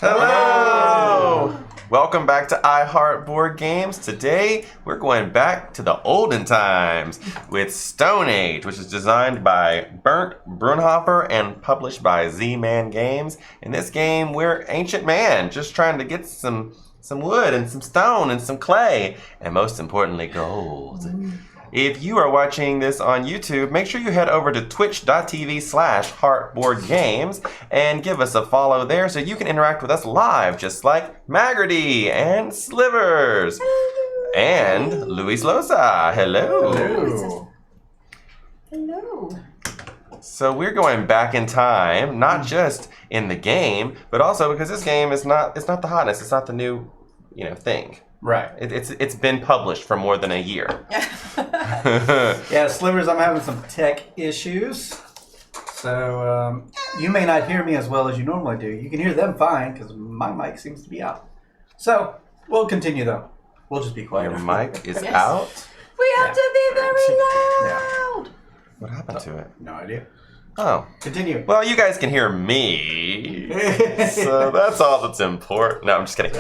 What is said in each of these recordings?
Hello! Welcome back to I Heart Board Games. Today, we're going back to the olden times with Stone Age, which is designed by Bernd Brunhofer and published by Z-Man Games. In this game, we're ancient man, just trying to get some wood and some stone and some clay, and most importantly, gold. If you are watching this on YouTube, make sure you head over to twitch.tv/heartboardgames and give us a follow there so you can interact with us live, just like Magrity and Slivers and Luis Loza. Hello. Hello. Hello. So we're going back in time, not just in the game, but also because this game is not the hotness, it's not the new, thing. Right. It's been published for more than a year. Yeah, Slivers, I'm having some tech issues. So you may not hear me as well as you normally do. You can hear them fine because my mic seems to be out. So we'll continue though. We'll just be quiet. Your mic is out? We have to be very loud. Yeah. What happened to it? No idea. Oh. Continue. Well, you guys can hear me. So that's all that's important. No, I'm just kidding.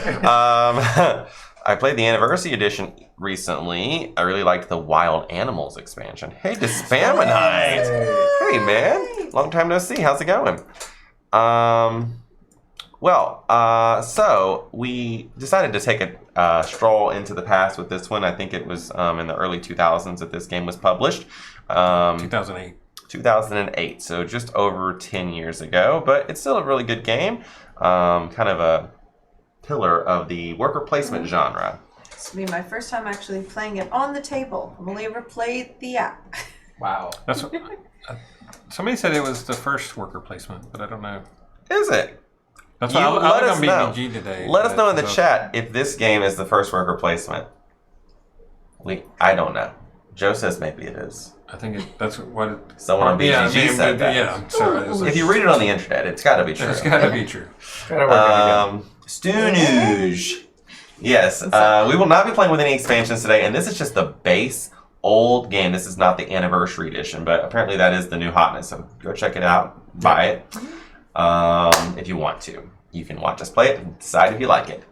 I played the Anniversary Edition recently. I really liked the Wild Animals expansion. Hey, Despaminite! Hey, man. Long time no see. How's it going? So we decided to take a stroll into the past with this one. I think it was in the early 2000s that this game was published. 2008. 2008, so just over 10 years ago. But it's still a really good game. Kind of a pillar of the worker placement genre. This will be my first time actually playing it on the table. I've only ever played the app. Wow. That's what, somebody said it was the first worker placement, but I don't know. Is it? That's You what I let was us on know. BBG today. Let us know in the So- chat if this game is the first worker placement. I don't know. Joe says maybe it is. I think that's what it, Someone on BGG said that. Yeah, so it was, If you read it on the internet, it's got to be true. it's got to be true. Gotta work on it again. Stooge. Yes, we will not be playing with any expansions today, and this is just the base old game. This is not the Anniversary Edition, but apparently that is the new hotness, so go check it out, buy it, if you want to. You can watch us play it and decide if you like it.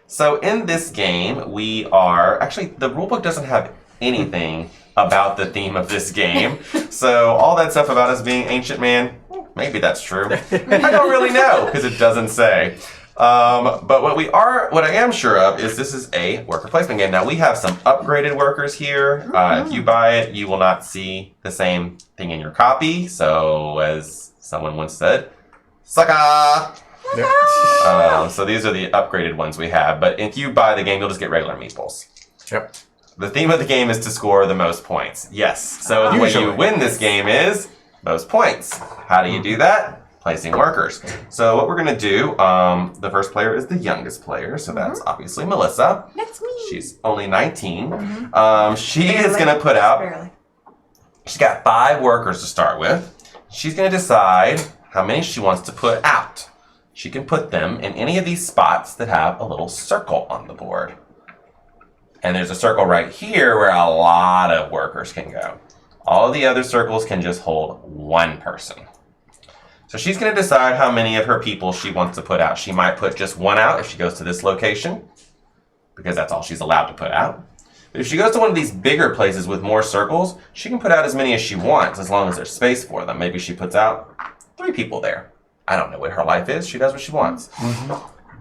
So in this game, we are... Actually, the rulebook doesn't have anything about the theme of this game, so all that stuff about us being ancient man, maybe that's true. I don't really know, because it doesn't say. But what I am sure of is this is a worker placement game. Now we have some upgraded workers here. If you buy it, you will not see the same thing in your copy. So as someone once said, sucker! So these are the upgraded ones we have. But if you buy the game, you'll just get regular meeples. Yep. The theme of the game is to score the most points. Yes. So the way you win this game is most points. How do you do that? Placing workers. So what we're going to do, the first player is the youngest player, so that's obviously Melissa. That's me. She's only 19. She is going to put out, Barely. she's got 5 workers to start with. She's going to decide how many she wants to put out. She can put them in any of these spots that have a little circle on the board. And there's a circle right here where a lot of workers can go. All of the other circles can just hold one person. So she's going to decide how many of her people she wants to put out. She might put just one out if she goes to this location, because that's all she's allowed to put out. But if she goes to one of these bigger places with more circles, she can put out as many as she wants, as long as there's space for them. Maybe she puts out 3 people there. I don't know what her life is. She does what she wants.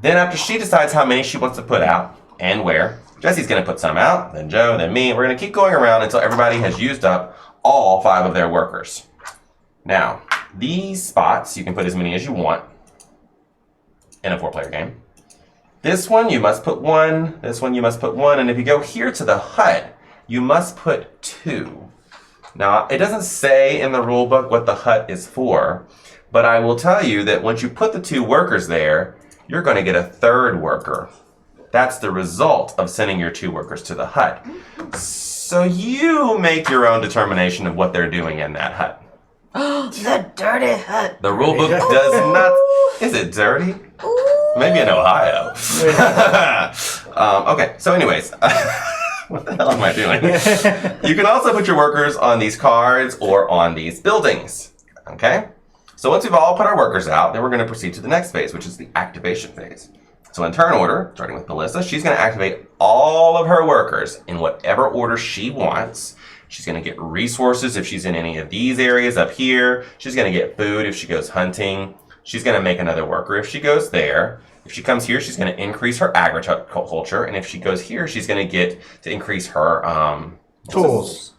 Then after she decides how many she wants to put out and where, Jesse's going to put some out, then Joe, then me. We're going to keep going around until everybody has used up all 5 of their workers. Now, these spots, you can put as many as you want in a 4-player game. This one, you must put 1. This one, you must put 1. And if you go here to the hut, you must put 2. Now, it doesn't say in the rule book what the hut is for, but I will tell you that once you put the 2 workers there, you're going to get a 3rd worker. That's the result of sending your 2 workers to the hut. So you make your own determination of what they're doing in that hut. The dirty hut. The rulebook does not... Is it dirty? Maybe in Ohio. Okay, so anyways. What the hell am I doing? You can also put your workers on these cards or on these buildings. Okay? So once we've all put our workers out, then we're going to proceed to the next phase, which is the activation phase. So in turn order, starting with Melissa, she's going to activate all of her workers in whatever order she wants. She's going to get resources if she's in any of these areas up here. She's going to get food if she goes hunting. She's going to make another worker if she goes there. If she comes here, she's going to increase her agriculture. And if she goes here, she's going to get to increase her tools.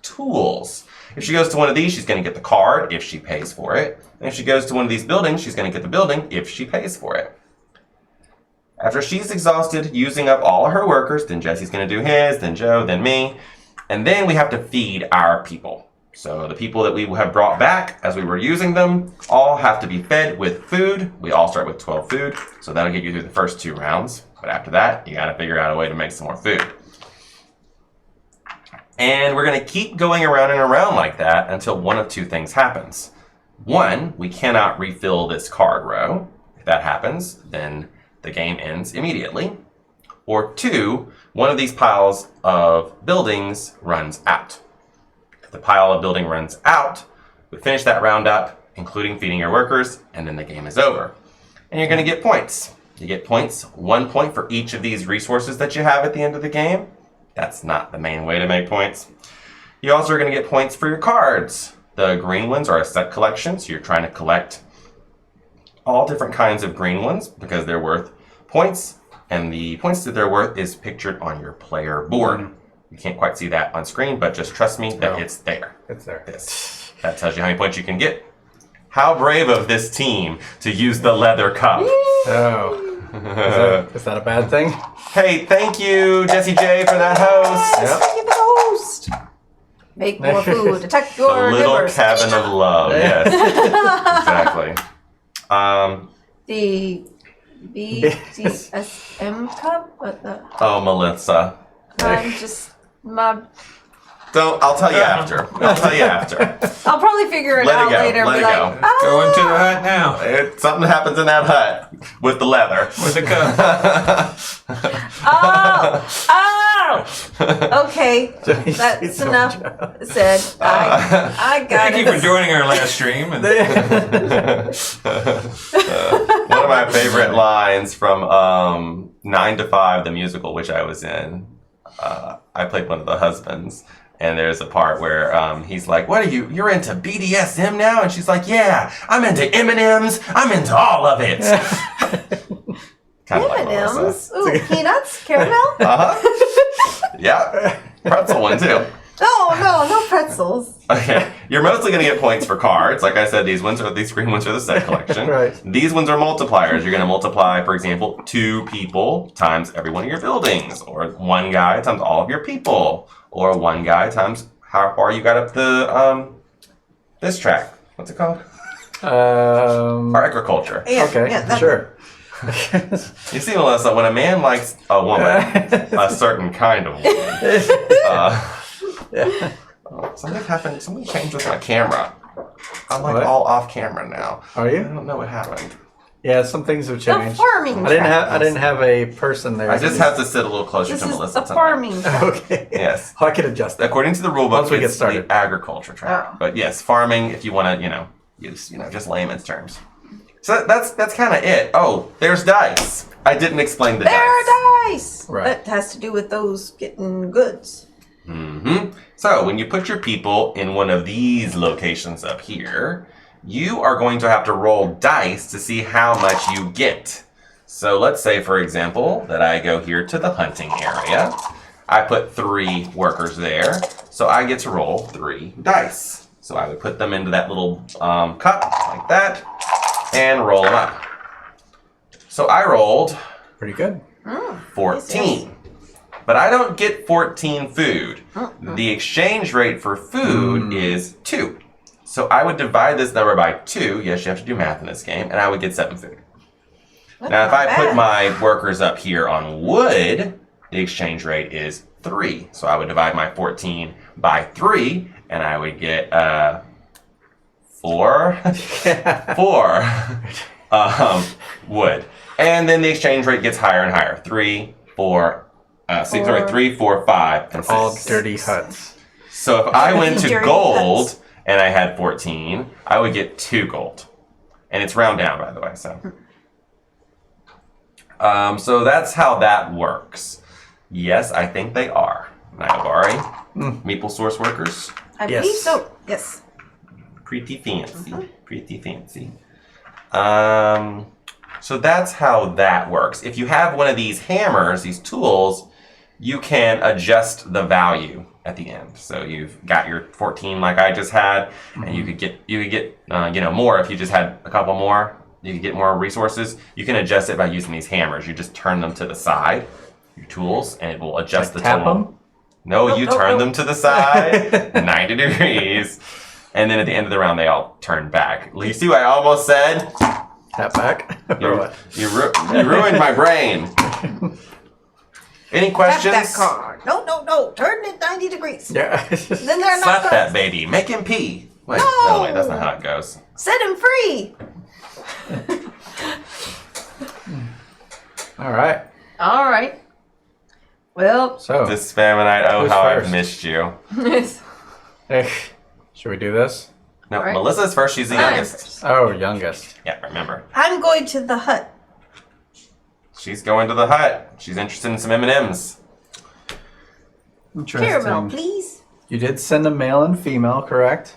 If she goes to one of these, she's going to get the card if she pays for it. And if she goes to one of these buildings, she's going to get the building if she pays for it. After she's exhausted using up all of her workers, then Jesse's going to do his, then Joe, then me. And then we have to feed our people. So the people that we have brought back as we were using them all have to be fed with food. We all start with 12 food. So that'll get you through the first 2 rounds. But after that, you got to figure out a way to make some more food. And we're going to keep going around and around like that until one of 2 things happens. 1, we cannot refill this card row. If that happens, then the game ends immediately. Or 2, one of these piles of buildings runs out. If the pile of building runs out, we finish that round up, including feeding your workers, and then the game is over. And you're going to get points. You get points, 1 point for each of these resources that you have at the end of the game. That's not the main way to make points. You also are going to get points for your cards. The green ones are a set collection, so you're trying to collect all different kinds of green ones because they're worth points, and the points that they're worth is pictured on your player board. You can't quite see that on screen, but just trust me that it's there. It's there. That tells you how many points you can get. How brave of this team to use the leather cup. Oh. Is that a bad thing? Hey, thank you, Jesse J, for that host. Yes, thank you for the host. Make more food. Attack your A little neighbors. cabin of love. Yes, exactly. The BDSM cup? What the? Oh, Melissa. I'm just my. I'll tell you after. I'll tell you after. I'll probably figure it out later. Let and it be go. like, ah! Go into the hut now. Something happens in that hut with the leather. With the cup. Oh! Okay, that's enough said. I got Thank it. you for joining our last stream. And One of my favorite lines from 9 to 5, the musical, which I was in. I played one of the husbands. And there's a part where he's like, "What are you? You're into BDSM now?" And she's like, "Yeah, I'm into M&Ms. I'm into all of it." Kind of like Melissa. M&Ms? Ooh, peanuts? Caramel? Yeah, pretzel one too. No pretzels. Okay, you're mostly going to get points for cards. Like I said, these green ones are the set collection. Right. These ones are multipliers. You're going to multiply, for example, 2 people times every one of your buildings, or 1 guy times all of your people, or 1 guy times how far you got up the this track. What's it called? Our agriculture. Yeah, Okay, yeah, sure. You see, Melissa, when a man likes a woman, a certain kind of woman, something happened. Something changed with my camera. I'm like What? all off camera now. Are I you? don't know what happened. Yeah, some things have The changed. farming. I didn't have a person there. I just have to sit a little closer This to is Melissa the tonight. farming. track. Okay. Yes. I can adjust that. According to the rule book, Once we get it's started. the agriculture track. Oh. But yes, farming, if you want to, use, just layman's terms. So that's kind of it. Oh, there's dice. I didn't explain the There dice. are dice. Right. That has to do with those getting goods. Mm-hmm. So when you put your people in one of these locations up here, you are going to have to roll dice to see how much you get. So let's say, for example, that I go here to the hunting area. I put 3 workers there, so I get to roll 3 dice. So I would put them into that little cup like that and roll them up. So I rolled Pretty good. 14. But I don't get 14 food. The exchange rate for food is 2. So I would divide this number by 2. Yes, you have to do math in this game. And I would get 7 food. Now, if I put my workers up here on wood, the exchange rate is 3. So I would divide my 14 by 3, and I would get 4 wood. And then the exchange rate gets higher and higher. 3, 4, 3, 4, 5, and 6. All dirty huts. So if I went to Dirty gold huts. and I had 14, I would get 2 gold. And it's round down, by the way. So that's how that works. Yes, I think they are. Nayabari, Meeple Source workers. I Yes. believe so. Yes. Pretty fancy. Pretty fancy. So that's how that works. If you have one of these hammers, these tools, you can adjust the value at the end. So you've got your 14 like I just had, and you could get more if you just had a couple more. You could get more resources. You can adjust it by using these hammers. You just turn them to the side, your tools, and it will adjust the tap total. them? No, you turn them to the side, 90 degrees, and then at the end of the round, they all turn back. You see what I almost said? Tap back. Or what? You ruined my brain. Any Tap questions? that card. No. Turn it 90 degrees. Yeah. Then they're not Slap that cards. baby. Make him pee. Wait, No. wait, that's not how it goes. Set him free. All right. All right. Well, So, This Spaminite, oh, Who's how first? I've missed you. should we do this? No, All right. Melissa's first. She's the I'm youngest. first. Oh, youngest. Yeah, remember. I'm going to the hut. She's going to the hut. She's interested in some M&Ms. Caramel, Interesting. please. You did send a male and female, correct?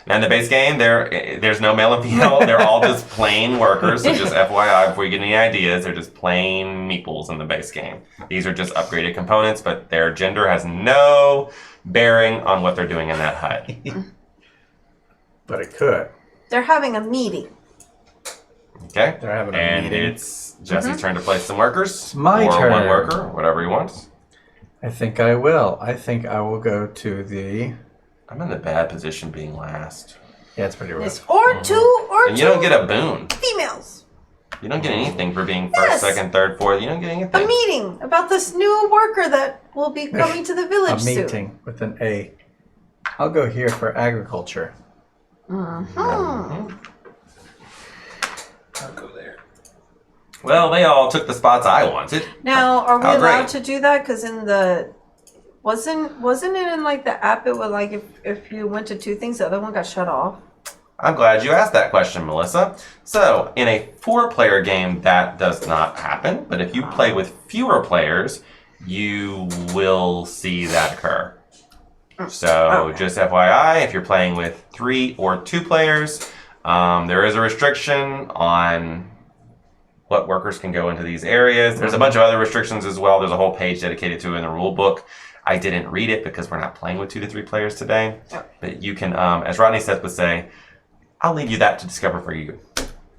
Now in the base game, there's no male and female. They're all just plain workers. So just FYI, before you get any ideas, they're just plain meeples in the base game. These are just upgraded components, but their gender has no bearing on what they're doing in that hut. But it could. They're having a meeting. Okay? They're having a and meeting. it's Jesse's turn to place some workers. It's my or turn. one worker, whatever he wants. I think I will. I think I will go to the... I'm in the bad position being last. Yeah, it's pretty rough. Yes. Or two And you don't get a boon. females. You don't get anything for being first, Yes. second, third, fourth. You don't get A anything. meeting about this new worker that will be coming to the A village soon. meeting with an A. I'll go here for agriculture. I'll go there. Well, they all took the spots I wanted. Now, are we Oh, allowed great. to do that? Because in the wasn't it in like the app? It would like if you went to two things, the other one got shut off. I'm glad you asked that question, Melissa. So, in a 4-player game, that does not happen. But if you play with fewer players, you will see that occur. So, Okay. just FYI, if you're playing with 3 or 2 players, there is a restriction on what workers can go into these areas. There's a bunch of other restrictions as well. There's a whole page dedicated to it in the rule book. I didn't read it because we're not playing with 2 to 3 players today. But you can, as Rodney Seth would say, I'll leave you that to discover for you.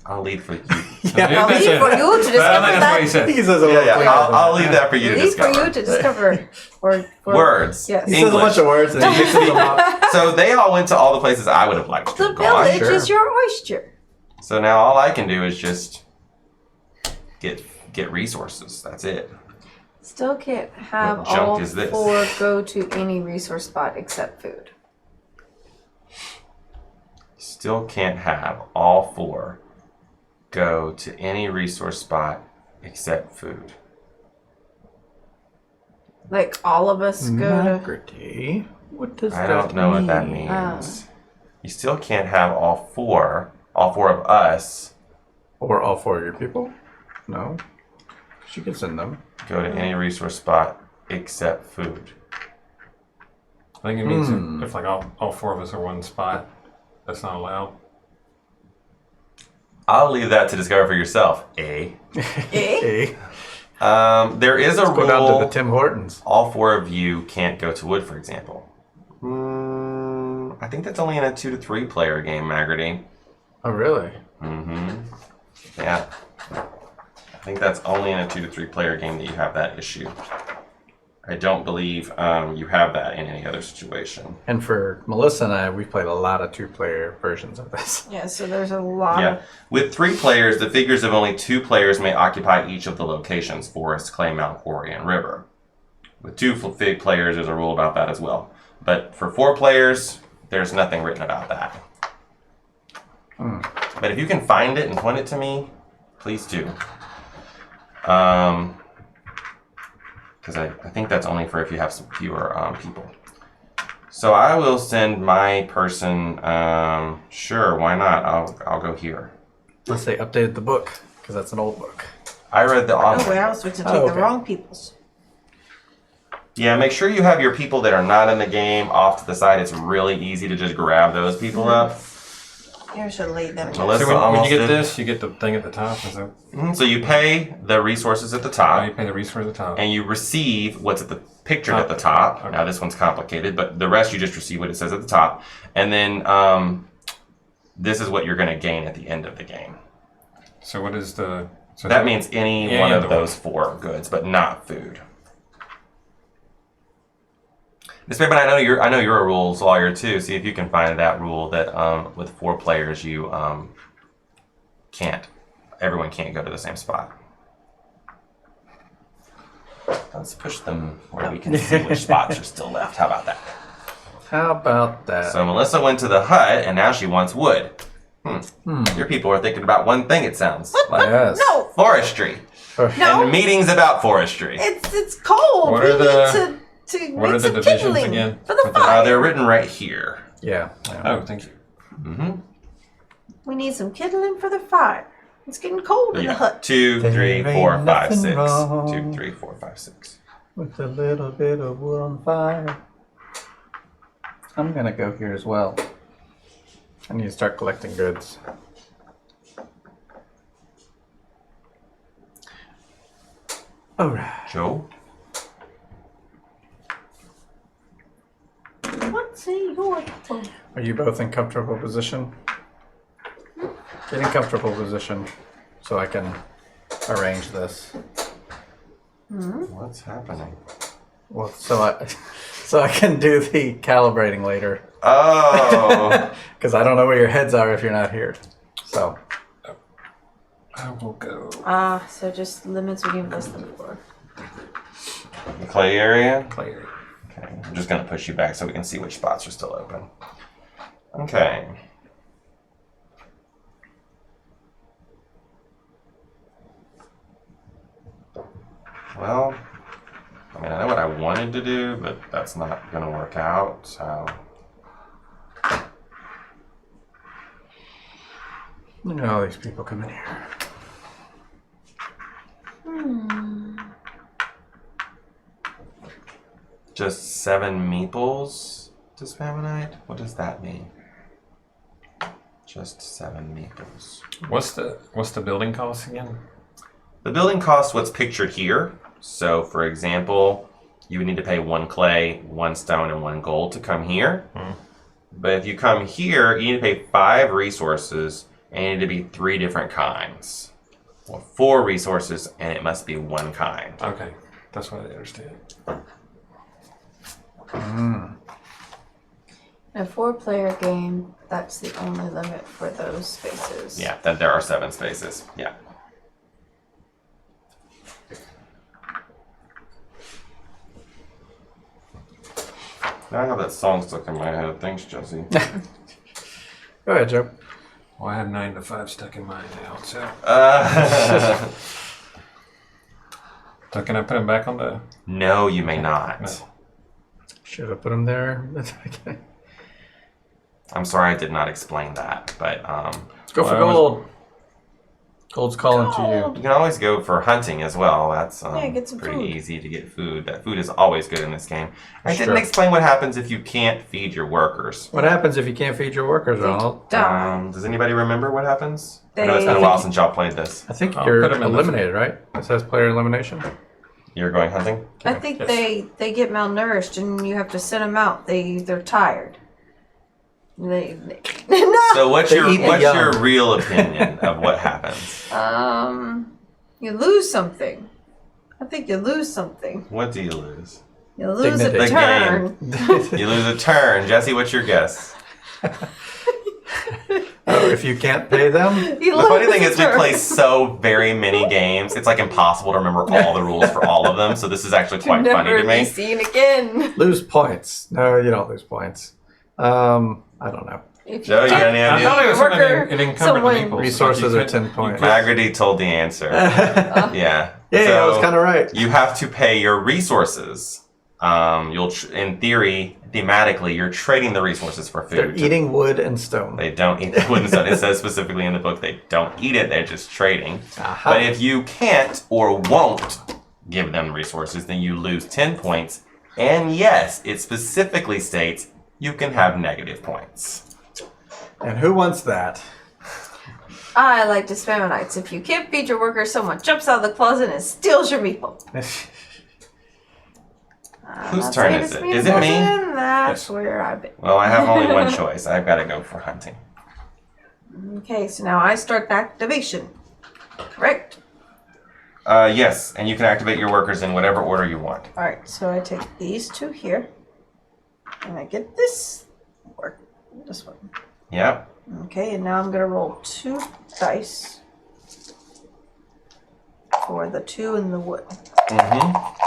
I'll leave for you. I'll leave for you to discover That's what he that. said. He says a little Yeah, clearer I'll, than I'll that. leave that for you to Leave for discover. you to discover. Or Words. Yes. He says a bunch of words and he mixes them up. So they all went to all the places I would have liked to The have gone. village sure. is your oyster. So now all I can do is just get resources. That's it. Still can't have What junk all is this? 4 go to any resource spot except food. Still can't have all 4 go to any resource spot except food. Like all of us go to. Integrity? What does I that don't know what that mean? means. You still can't have all 4 of us Or all 4 of your people? No. She can send them. go to any resource spot except food. I think it means if like all 4 of us are one spot, that's not allowed. I'll leave that to discover for yourself, eh? Hey, There is a go down to the rule. Tim Hortons. All 4 of you can't go to wood, for example. I think that's only in a 2 to 3 player game, Magarty. Oh, really? Yeah. I think that's only in a 2 to 3 player game that you have that issue. I don't believe you have that in any other situation. And for Melissa and I, we've played a lot of 2-player versions of this. Yeah, so there's a lot Yeah. of. With 3 players, the figures of only 2 players may occupy each of the locations: forest, clay, mountain, quarry, and river. With 2 fig players, there's a rule about that as well. But for 4 players, there's nothing written about that. But if you can find it and point it to me, please do. Because I think that's only for if you have some fewer people. So I will send my person. Sure, why not? I'll go here. Unless they updated the book, because that's an old book. I read the Oh, online. well, I was supposed to take Oh, the okay. wrong people's. Yeah, make sure you have your people that are not in the game off to the side. It's really easy to just grab those people up. Here, I should have laid them down. Melissa So when almost you get did. this, you get the thing at the top. Is that So you pay the resources at the oh, top, you pay the resource at the top? and you receive what's at the pictured at the Top. top. Okay. Now this one's complicated, but the rest you just receive what it says at the top, and then this is what you're going to gain at the end of the game. So what is the? So That means any Yeah, one yeah, of the those 4 goods, but not food. Miss Pippin, I know you're a rules lawyer too. See if you can find that rule that with 4 players you everyone can't go to the same spot. Let's push them where we can see which spots are still left. How about that? How about that? So Melissa went to the hut and now she wants wood. Your people are thinking about one thing, it sounds like. Yes. No, Forestry. no. And meetings about forestry. It's cold. What we are the- need to what make are the some divisions kindling again? for the With the- fire. They're written right here. Yeah. Oh, thank you. We need some kindling for the fire. It's getting cold in the hut. 2, 3, There 4, ain't 5, 6. nothing wrong. 2, 3, 4, 5, 6. With a little bit of wood on fire. I'm gonna go here as well. I need to start collecting goods. Alright. Joe? What's in your phone? Are you both in comfortable position? Get in comfortable position so I can arrange this. What's happening? Well, so I can do the calibrating later. Oh! Because I don't know where your heads are if you're not here. So I will go. So just limits we can less than 4. The clay area? Play. Okay, I'm just going to push you back so we can see which spots are still open. Okay. Well, I mean, I know what I wanted to do, but that's not going to work out, so... look at all these people coming here. Just 7 meeples to spam a night? What does that mean? Just 7 meeples. What's the building cost again? The building costs what's pictured here. So, for example, you would need to pay 1 clay, 1 stone, and 1 gold to come here. But if you come here, you need to pay 5 resources, and it need to be 3 different kinds. Well, 4 resources, and it must be 1 kind. Okay, that's what I understand. In a 4-player game, that's the only limit for those spaces. Yeah, then there are 7 spaces. Yeah. Now I have that song stuck in my head. Thanks, Jesse. Go ahead, Joe. Well, I have 9 to 5 stuck in mine now. So can I put them back on the? No, you may not. No. Should have put them there. Okay. I'm sorry I did not explain that, but Let's go for Well, I was- gold. Gold's calling to you can always go for hunting as well. That's Yeah, get some pretty food. easy to get food. That food is always good in this game. I Sure. didn't explain what happens if you can't feed your workers. you. What happens if you can't feed your workers, Ronald? Die. Does anybody remember what happens? I know it's been a They- while since y'all played this. I think I'll you're put 'em in the- eliminated, right? It says player elimination. You're going hunting? I think Yes. they get malnourished and you have to send them out. They're tired. They no. So what's They your eat the what's young. your real opinion of what happens? You lose something. I think you lose something. What do you lose? You lose a Dignity. The turn. You lose a turn. Jesse, what's your guess? Oh, if you can't pay them, You The funny lose thing a is we turn. play so very many games, it's like impossible to remember all the rules for all of them, so this is actually quite Never funny to be me. seen again. lose points. No, you don't lose points. I don't know. If Joe, you got any I idea? thought it was something Worker, it encumbered someone- the people. Resources Like, you are 10 could- you points. could- Haggerty told the answer. Yeah, Yeah. I was So kind of right. you have to pay your resources in theory, thematically, you're trading the resources for food. They're eating wood and stone. They don't eat the wood and stone. It says specifically in the book they don't eat it. They're just trading. Aha. But if you can't or won't give them resources, then you lose 10 points. And yes, it specifically states you can have negative points. And who wants that? I like to spend my nights. If you can't feed your workers, someone jumps out of the closet and steals your meatball. Whose turn is it? Is it me? That's where I've been. Well, I have only one choice. I've got to go for hunting. Okay, so now I start activation. Correct? Yes, and you can activate your workers in whatever order you want. Alright, so I take these two here. And I get this this one. Yep. Okay, and now I'm gonna roll 2 dice for the 2 in the wood. Mm-hmm.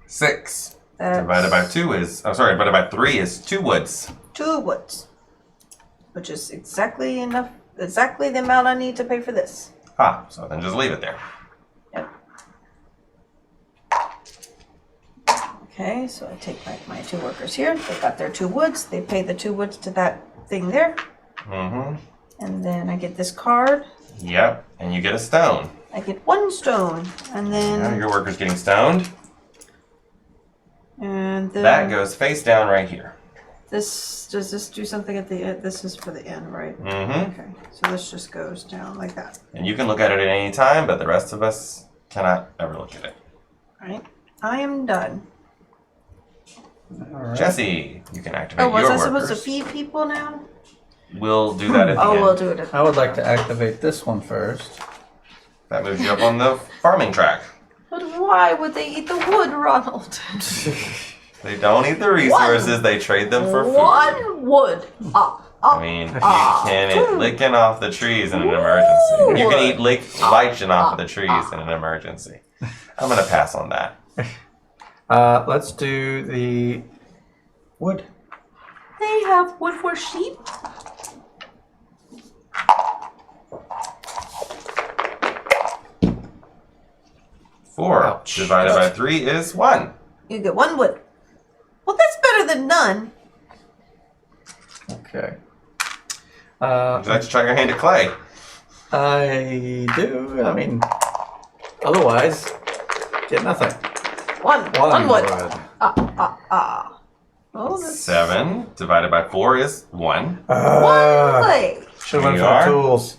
6 divided by 2 is... Oh, sorry, divided by 3 is 2 woods. 2 woods. Which is exactly enough, exactly the amount I need to pay for this. Ah, so then just leave it there. Yep. Okay, so I take my 2 workers here. They got their 2 woods. They pay the 2 woods to that thing there. Mm-hmm. And then I get this card. Yep, and you get a stone. I get 1 stone. And then... Now your worker's getting stoned. And then... That goes face down right here. Does this do something at the end? This is for the end, right? Mm-hmm. Okay, so this just goes down like that. And you can look at it at any time, but the rest of us cannot ever look at it. Alright, I am done. All right. Jesse, you can activate Oh, was your I workers. supposed to feed people now? We'll do that at the Oh, end. we'll do it at I would like to activate this one first. That moves you up on the farming track. But why would they eat the wood, Ronald? They don't eat the resources, they trade them for food. 1 wood. I mean, you can eat licking off the trees in an emergency. You can eat lichen off of the trees in an emergency. I'm going to pass on that. Let's do the wood. They have wood for sheep? Four Ouch. divided by 3 is 1. You get 1 wood. Well, that's better than none. Okay. Would you like to try your hand at clay? I do. I mean, otherwise, get nothing. 1 wood. wood. Oh, that's 7 divided by 4 is 1. 1 clay. Should have Here went you for are. the tools.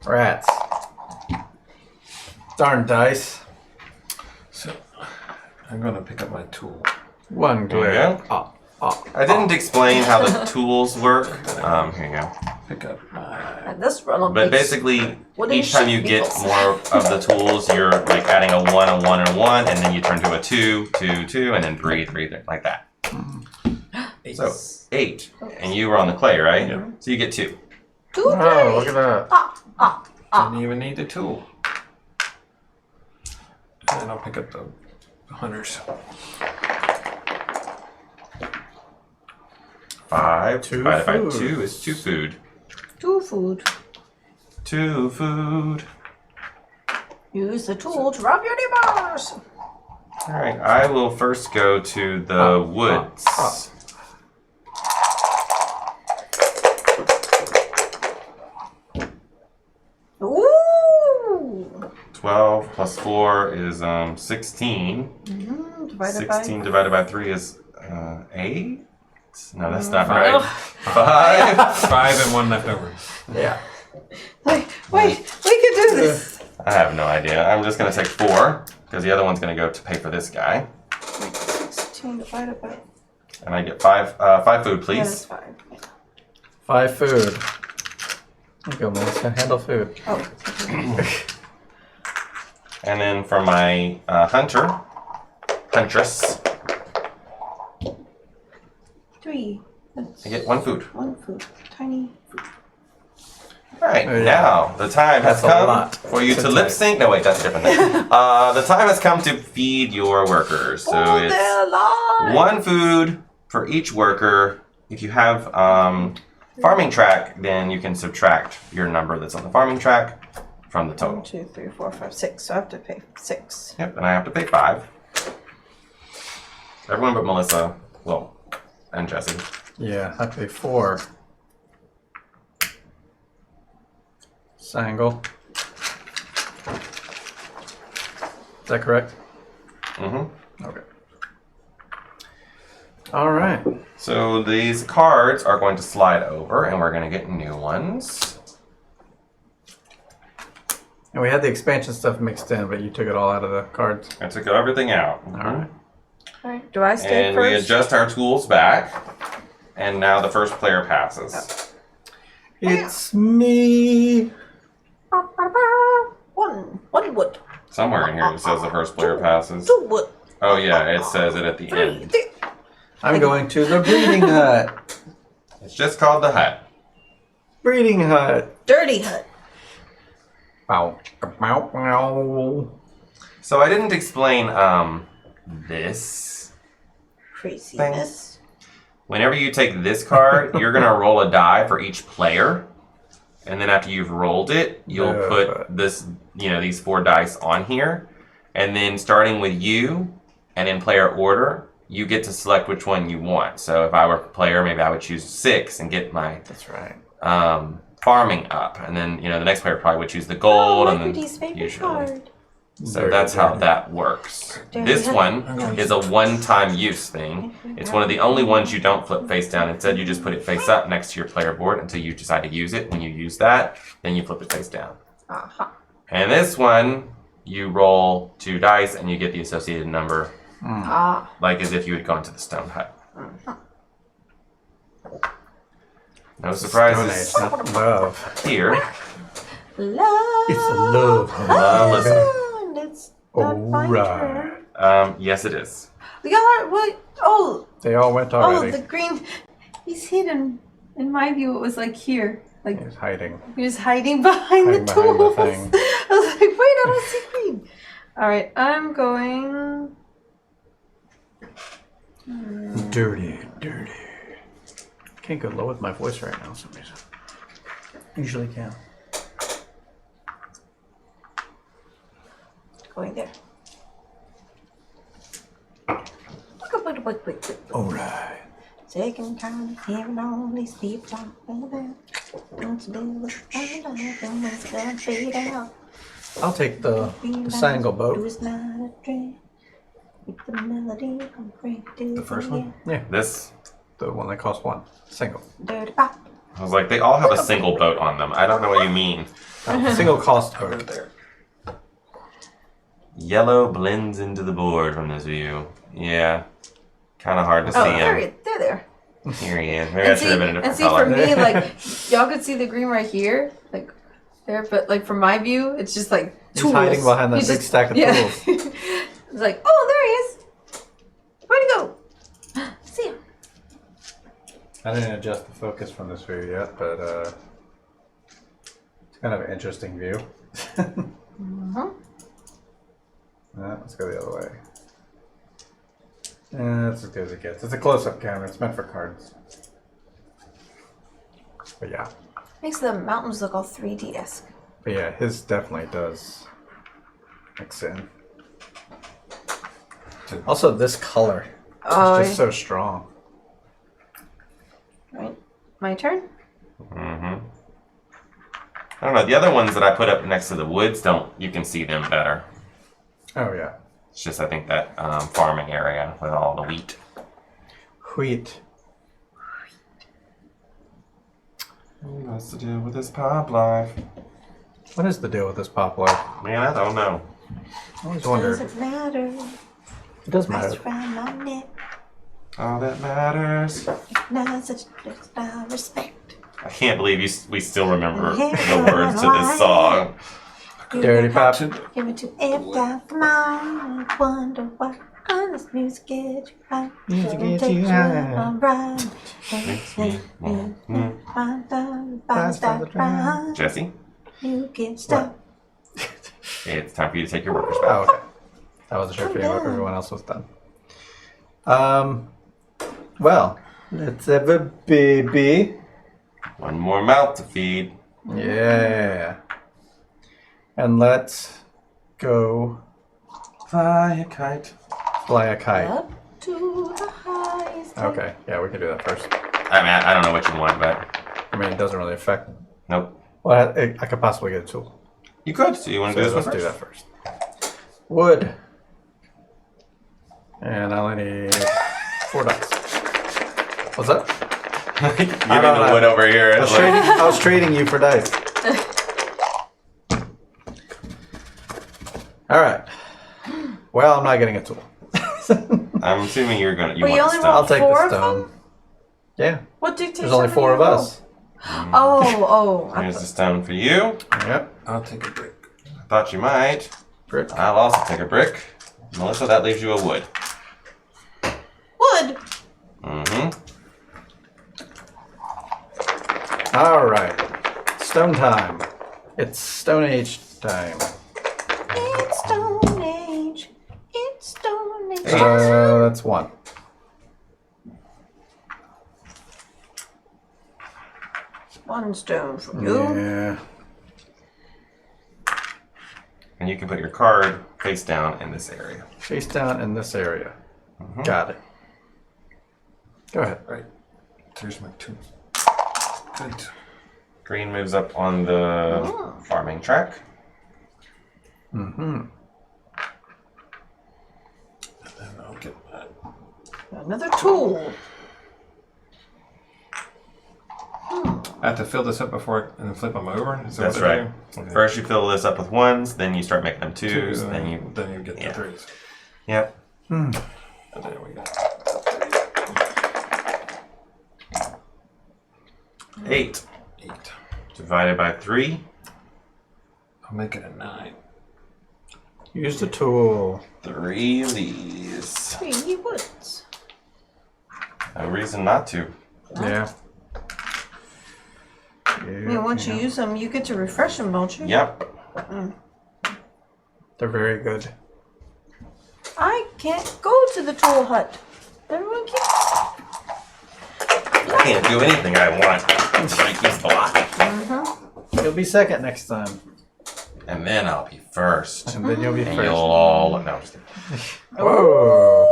Rats. Darn dice. So I'm gonna pick up my tool. 1 There you glare. go. I didn't explain how the tools work. Here you go. Pick up my. And this Ronald But makes basically, wooden each time you sheep get beetles. more of the tools, you're like adding a 1, a 1, and a 1, and then you turn to a 2, 2, 2, and then 3, 3, like that. So 8, and you were on the clay, right? Yeah. So you get 2. 2 Oh, clay. look at that. Didn't even need the tool. And I'll pick up the hunters. 5 Two divided by food. 2 is 2 food. 2 food. 2 food. Use the tool to rob your neighbors. All right, I will first go to the woods. Ooh. 12 plus 4 is 16. Divided 16 by... divided by 3 is 8? No, that's not right. 5. 5 and 1 left over. Yeah. Wait, we can do this. I have no idea. I'm just going to take 4 because the other one's going to go to pay for this guy. 16 divided by... And I get 5 food, Yeah, please. that's 5. 5 food. There you go, Melissa. Handle food. Oh. And then for my huntress, 3. That's I get 1 food. 1 food. Tiny food. All right, Oh, yeah. now the time has That's a come lot for you to to lip type. sync. No, wait, that's a different thing. The time has come to feed your workers. So Oh, it's they're alive. 1 food for each worker. If you have farming track, then you can subtract your number that's on the farming track from the 1, total. 2, 3, 4, 5, 6. So I have to pay 6. Yep, and I have to pay 5. Everyone but Melissa, well, and Jesse. Yeah, I pay 4. Sangle. Is that correct? Mm-hmm. Okay. All right. So these cards are going to slide over, and we're going to get new ones. And we had the expansion stuff mixed in, but you took it all out of the cards. I took everything out. All right. All right. Do I stay And first? we adjust our tools back, and now the first player passes. It's me. One wood. Somewhere in here it says the first player passes. 2 wood. Oh yeah, it says it at the 3. end. I'm going to the breeding hut. It's just called the hut. Breeding hut. Dirty hut. Bow. Bow. Bow. So I didn't explain this. Craziness. Whenever you take this card, you're gonna roll a die for each player, and then after you've rolled it, you'll put this, these 4 dice on here, and then starting with you, and in player order, you get to select which one you want. So if I were a player, maybe I would choose 6 and get my That's right. farming up, and then the next player probably would choose the gold, and then Liberty's favorite usually. card. So that's how that works. This one is a one-time use thing. It's one of the only ones you don't flip face down. Instead, you just put it face up next to your player board until you decide to use it. When you use that, then you flip it face down. Uh-huh. And this one, you roll 2 dice and you get the associated number, like as if you had gone to the stone hut. No surprises Stone Age, not love. here. Love. It's love. Melissa. It's not my Alright. turn. Yes, it is. We got what? Oh, They all went already. the green. He's hidden. In my view, it was like here. Like He's hiding. he was hiding behind Hiding the behind the tools. thing. I was like, wait, I don't see green. All right, I'm going. Dirty. Can't go low with my voice right now for some reason. Usually can. Going there. Wait. Alright. Second time hearing all these people talking about what's doing with my life and what's gonna fade out. I'll take the Sangle boat. It's not a dream. With the melody from break to The first one? Yeah, This, the one that costs 1. Single. Dirty pop. I was like, they all have a single boat on them. I don't know what you mean. Single cost boat. Yellow blends into the board from this view. Yeah. Kind of hard to see Oh, him. they're there. Here he is. Maybe I should have been a different for color. me, like, y'all could see the green right here, like there, but like from my view, it's just like He's tools. hiding behind that He's big just- stack of yeah. tools. It's like, oh, there he is. Where'd he go? See him. I didn't adjust the focus from this view yet, but it's kind of an interesting view. Let's go the other way. That's as good as it gets. It's a close-up camera. It's meant for cards. But yeah. Makes the mountains look all 3D-esque. But yeah, his definitely does mix in. Also, this color is just so strong. Right. My turn? I don't know. The other ones that I put up next to the woods, you can see them better. Oh, yeah. It's just, I think, that farming area with all the wheat. Wheat. What's the deal with this pop life? What is the deal with this pop life? Man, I don't know. I always wondered. Doesn't matter. It does Ice matter. around my neck. All that matters. Now such a respect. I can't believe we still remember the words to this song. Dirty pop. Give it to every time. Come on. I wonder what kind of music gets you right. Music It'll gets take you high. on right. Makes me want Jesse, You can stop. it's time for you to take your workers back. Oh, okay. I wasn't sure if everyone else was done. Well, let's have a baby. One more mouth to feed. Yeah. And let's go Fly a kite. fly a kite. Up to the highest. Okay, yeah, we can do that first. I mean, I don't know what you want, but I mean, it doesn't really affect. nope. Well, I could possibly get a tool. You could. So you want So to do this let's one do first? that first. Wood. And I only need 4 dice. What's up? Giving don't the know. wood over here. It's like- I was trading you for dice. All right. Well, I'm not getting a tool. I'm assuming you're gonna. You Well, you want only the I'll stone. take Four the of stone. Yeah, What dictates? there's only how 4 many of you roll? us. Oh. Here's the stone for you. Yep. I'll take a brick. I thought you might. Brick. I'll also take a brick. Melissa, that leaves you a wood. Wood. Mm-hmm. All right. Stone time. It's Stone Age time. It's Stone Age. It's Stone Age. That's 1. One stone from you. Yeah. And you can put your card face down in this area. Face down in this area. Got it. Go ahead. Right. There's my 2. Great. Green moves up on the farming track. Mm-hmm. And I'll get that. Another tool. I have to fill this up before and then flip them over. Is that That's what I right. do? Okay. First you fill this up with 1s, then you start making them 2s, 2s, then you... then you get yeah. the 3s. Yep. And there we go. 8 8. divided by 3. I'll make it a 9. Use the tool. 3 of these. 3 woods. No reason not to. Yeah. I mean, once you use them, you get to refresh them, don't you? Yep. They're very good. I can't go to the tool hut. Everyone can. I can't do anything I want. Break this block. You'll be second next time. And then I'll be first. And then you'll be And first. you'll all... No, I'm just kidding. Whoa.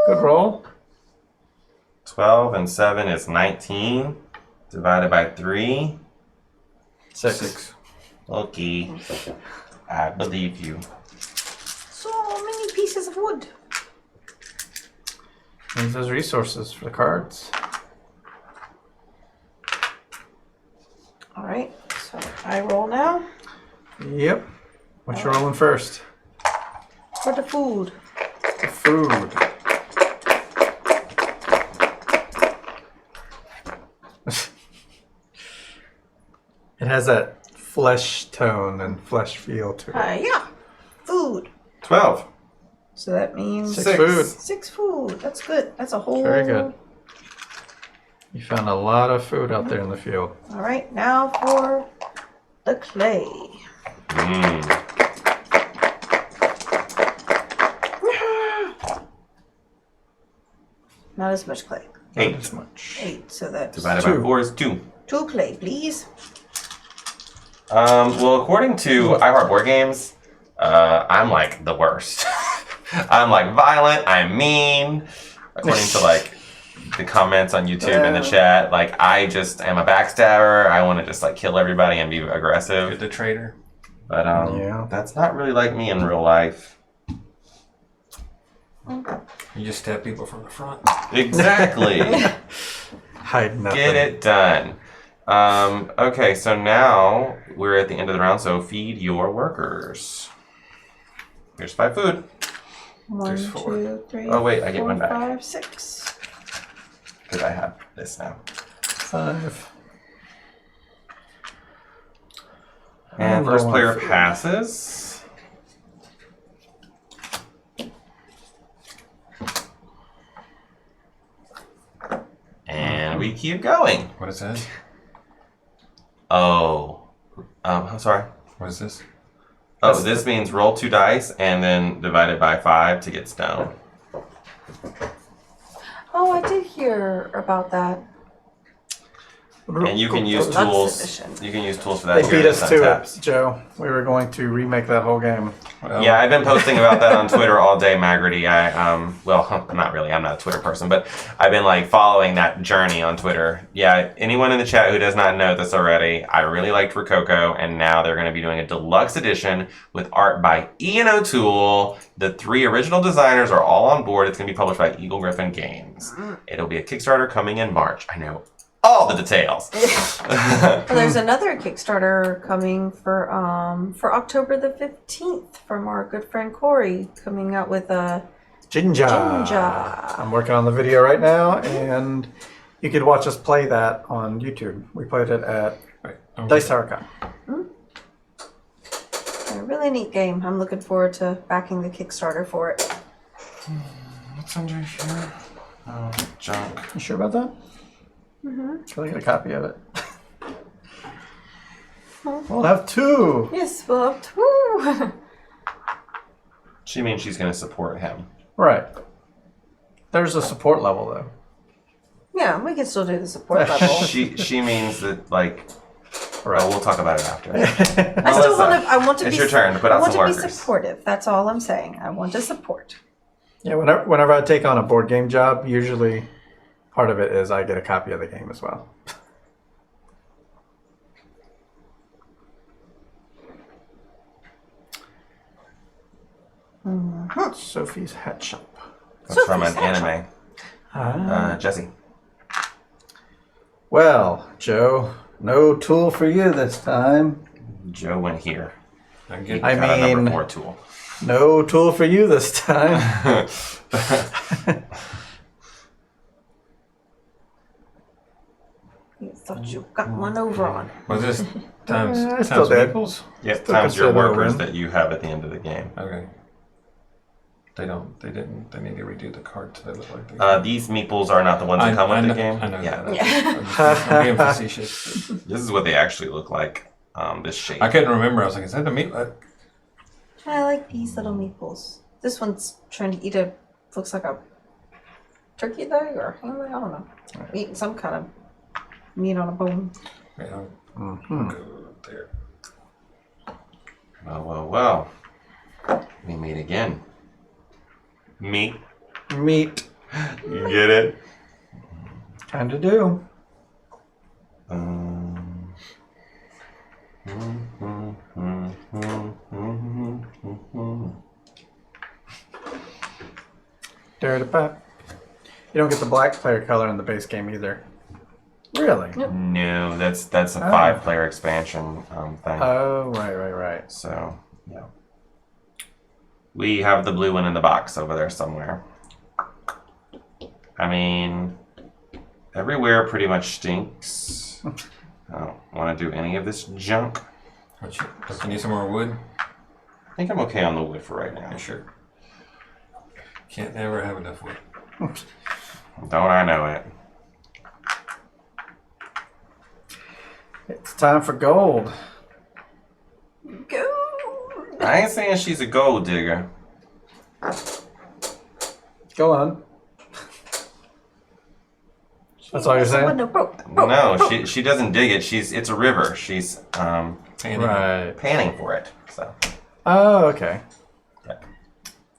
Good roll. 12 and 7 is 19. Divided by 3. 6. Okay. I believe you. So many pieces of wood. Use those resources for the cards. All right. So I roll now Yep. What you rolling first? for the food. The food. It has that flesh tone and flesh feel to it. Yeah. Food. 12. So that means Six food. 6 food. That's good. That's a whole. Very good. You found a lot of food out there in the field. All right. Now for the clay. Mm. Not as much clay. 8. 8. So that's Divided by 2. 4 is 2. 2 clay, please. Well, according to iHeart Board Games, I'm like the worst. I'm like violent. I'm mean. According to like the comments on YouTube and the chat, like I just am a backstabber. I want to just like kill everybody and be You're aggressive. the traitor. But Yeah. that's not really like me in real life. You just stab people from the front. Exactly. Hide nothing. Get it done. Okay, so now we're at the end of the round, so feed your workers. Here's 5 food. 1, There's 4. 2, 3. Oh, wait, I get 4, one back. 5, 6. Because I have this now. 5. And Oh, first no, player I feel- passes. And we keep going. What is that? Oh. I'm sorry. What is this? Oh, this means roll 2 dice and then divide it by 5 to get stone. Oh, I did hear about that. And you can use Deluxe tools. edition. You can use tools for that. They beat us to taps. it, Joe. We were going to remake that whole game. Well, Yeah, I've been posting about that on Twitter all day, Magritte. Well, not really. I'm not a Twitter person, but I've been like following that journey on Twitter. Yeah, anyone in the chat who does not know this already, I really liked Rococo, and now they're going to be doing a deluxe edition with art by Ian O'Toole. The 3 original designers are all on board. It's going to be published by Eagle Griffin Games. It'll be a Kickstarter coming in March. I know all the details. Well, there's another Kickstarter coming for October the 15th from our good friend Corey, coming out with a Jinja. I'm working on the video right now, and you could watch us play that on YouTube. We played it at Dice Tower Con. A really neat game. I'm looking forward to backing the Kickstarter for it. What's under here? Oh, junk. You sure about that? Can I get a copy of it? We'll have 2. Yes, well, woo. She means she's going to support him. Right. There's a support level, though. Yeah, we can still do the support level. She means that, like, Right. well, we'll talk about it after. I want to It's be. your turn to put out some I want to be workers. supportive. That's all I'm saying. I want to support. Yeah, whenever I take on a board game job, usually part of it is I get a copy of the game as well. Sophie's Hat Shop. That's from an Sophie's anime. Jesse. Well, Joe, no tool for you this time. Joe went here. I get I Got a mean, number 4 tool. no tool for you this time. You thought you got one over on. Was this times I still times did. Maples? Yep, Still times your consider it a workers win. that you have at the end of the game. Okay. They didn't. They need to redo the cards. They look like they. These meeples are not the ones that come with know, the game. I know Yeah, that. I'm being facetious. this is what they actually look like. This shape. I couldn't remember. I was like, is that the meat? I like these little meatballs. This one's trying to eat looks like a turkey leg or ham leg, I don't know. Eating some kind of meat on a bone. Yeah, Mhm. go there. Well. We meet again. Meet. Meat. You get it? Time to do. Dirty-pop. You don't get the black player color in the base game either. Really? No, that's a 5-player expansion thing. Oh, right. So, yeah. We have the blue one in the box over there somewhere. I mean, everywhere pretty much stinks. I don't want to do any of this junk. Do you need some more wood? I think I'm okay on the wood for right now. Yeah, sure. Can't never have enough wood. Don't I know it? It's time for gold. Go! I ain't saying she's a gold digger. Go on. That's all you're saying? No, she doesn't dig it. It's a river. She's Right. panning for it. So Oh, okay. yeah.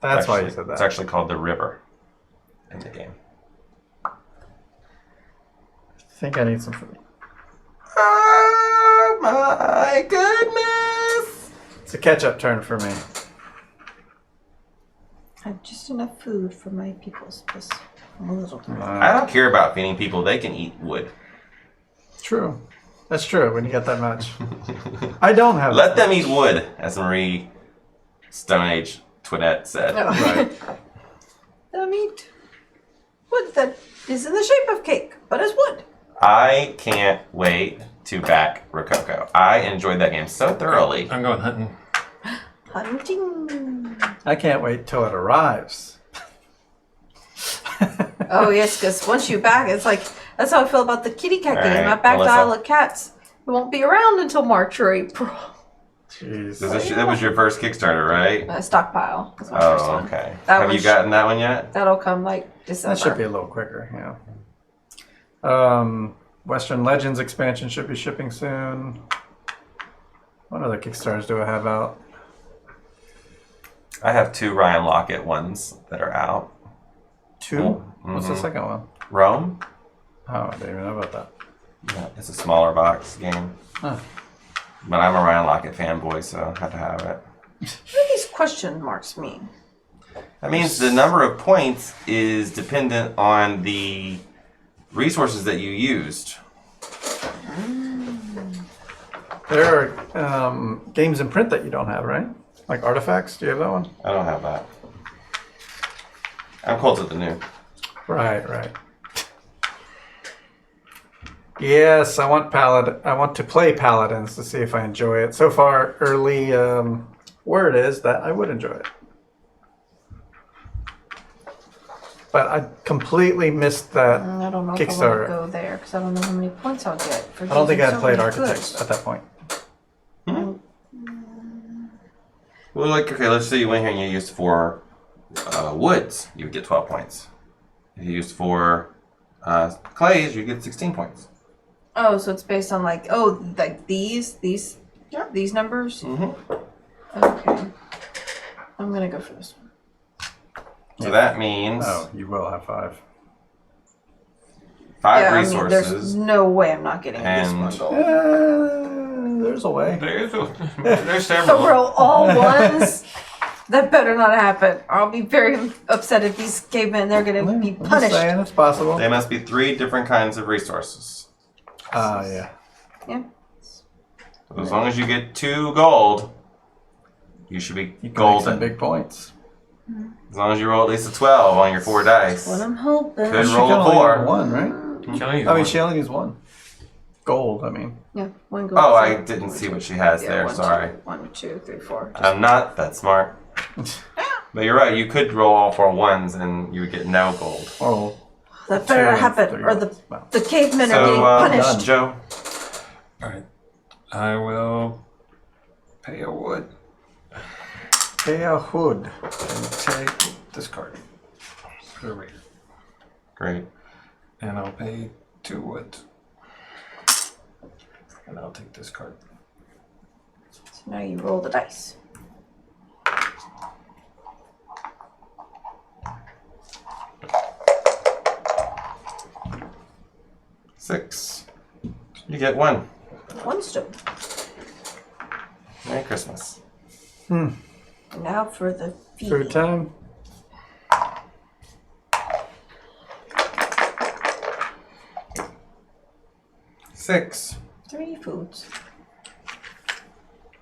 That's why you Actually- said It's that. actually called the river in the game. I think I need some food. Oh my goodness! It's a catch-up turn for me. I have just enough food for my peoples. Just a little bit. I don't care about feeding people. They can eat wood. True. That's true when you get that much. I don't have Let them eat wood, as Marie Stone Age Twinette said. Right. The meat. Wood that is in the shape of cake, but is wood. I can't wait to back Rococo. I enjoyed that game so thoroughly. I'm going hunting. Hunting. I can't wait till it arrives. Oh yes, because once you back, it's like that's how I feel about the kitty cat All game. right, I backed Melissa. Isle of Cats. It won't be around until March or April. Jeez. That was your first Kickstarter, right? Stockpile. That's my first Oh, one. okay. That Have you was- gotten that one yet? That'll come like December. That should be a little quicker, yeah. Western Legends expansion should be shipping soon. What other Kickstarters do I have out? I have 2 Ryan Lockett ones that are out. 2? Mm-hmm. What's the second one? Rome. Oh, I didn't even know about that. Yeah, it's a smaller box game. Huh. But I'm a Ryan Lockett fanboy, so I have to have it. What do these question marks mean? That means the number of points is dependent on the resources that you used. There are games in print that you don't have, right? Like Artifacts. Do you have that one? I don't have that. I'm Cult of the New. Right. Yes, I want to play Paladins to see if I enjoy it. So far, early word is that I would enjoy it. But I completely missed that I don't know if I Kickstarter. want to go there because I don't know how many points I'll get. For I don't think using I'd so played many Architects goods. at that point. Well, like, okay, let's say you went here and you used 4 woods, you would get 12 points. If you used 4 clays, you get 16 points. Oh, so it's based on like these numbers. Mm-hmm. Okay, I'm gonna go for this one. So that means Oh, you will have 5. 5 I mean, resources. there's no way I'm not getting this And- one gold. There's a way. There's So several. roll all ones. That better not happen. I'll be very upset if these cavemen. They're gonna be I'm just punished. saying it's possible. They must be 3 different kinds of resources. Yeah. Yeah. So as long as you get 2 gold, you should be You can make golden. some big points. As long as you roll at least a 12 on your 4 dice. What I'm hoping. Good She roll can a only 4. need 1, right? Kelly's I mean, one. she only needs 1. Gold, I mean. Yeah, one gold. Oh, I didn't see what she has Yeah, there. 1, Sorry. 1, 2, 3, 4. I'm not that smart. But you're right. You could roll all 4 ones and you would get no gold. Oh, That better not 2 happen, and 3 or golds. Well, the cavemen are So, getting punished. done. Joe, All right. I will pay a wood pay a hood. and take this card. Put it right here. great. And I'll pay 2 wood. And I'll take this card. So now you roll the dice. Six. You get 1. One stone. Merry Christmas. Now for the feed. Food time. Six. 3 foods.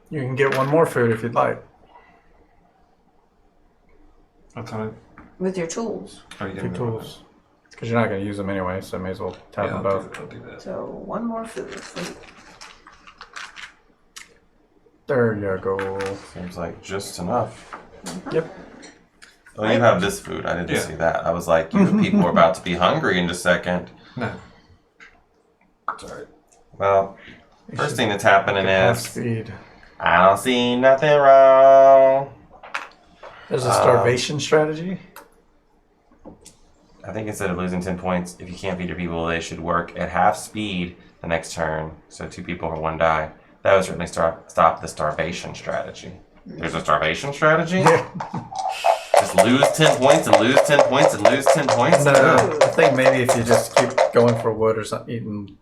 You can get 1 more food if you'd like. That's how With your tools. Oh, you Two didn't know tools. Because you're not going to use them anyway, so may as well that. tap Yeah, them both. I'll do that. So 1 more food for you. There you go. Seems like just enough. Yep. Oh, you have this food. I didn't Yeah. see that. I was like, you people are about to be hungry in a second. No. Sorry. Well, first thing that's happening Half is speed. I don't see nothing wrong. There's a starvation strategy. I think instead of losing 10 points, if you can't feed your people, they should work at half speed the next turn. So 2 people for 1 die. That would certainly stop the starvation strategy. There's a starvation strategy? Just lose 10 points and lose 10 points and lose 10 points? No, Ugh. I think maybe if you just keep going for wood or something, eating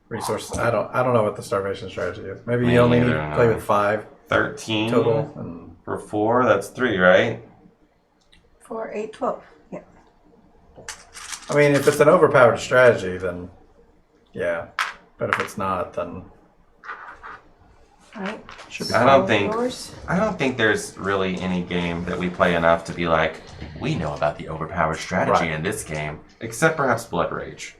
resources. I don't know what the starvation strategy is. Maybe Me you only need neither, to play no. with 5 13 total. And for 4, that's 3, right? 4, 8, 12. Yeah. I mean, if it's an overpowered strategy, then yeah. But if it's not, then Alright. should be I fine. don't think there's really any game that we play enough to be like, we know about the overpowered strategy Right. in this game, except perhaps Blood Rage.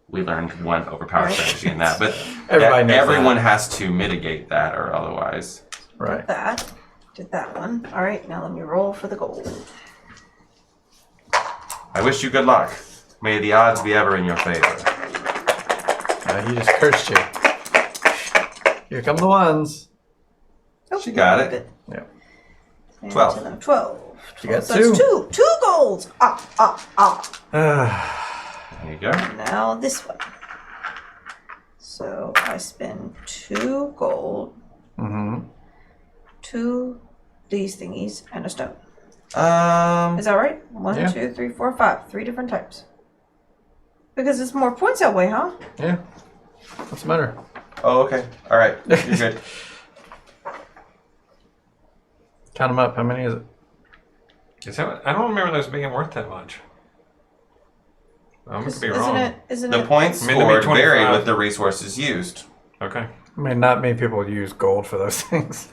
We learned 1 overpowered Right. strategy in that, but Everybody knows everyone that. has to mitigate that or otherwise. Right. Did that. Did that one. Alright, now let me roll for the gold. I wish you good luck. May the odds be ever in your favor. He just cursed you. Here come the ones. Oh, She got it. Good. Yeah. And 12. so now 12. You got So it's 2. 2 golds. Ah. There you go. Now this one. So I spend 2 gold, Mm-hmm. 2 these thingies, and a stone. Um, Is that right? 1, Yeah. 2, 3, 4, 5. 3 different types. Because it's more points that way, huh? Yeah. What's the matter? oh, okay. All right. You're good. Count them up. How many is it? Is that, I don't remember those being worth that much. I'm going to be Isn't wrong. it? Isn't The it? points I mean, there'd be scored vary 25. with the resources used. Okay. I mean, not many people use gold for those things.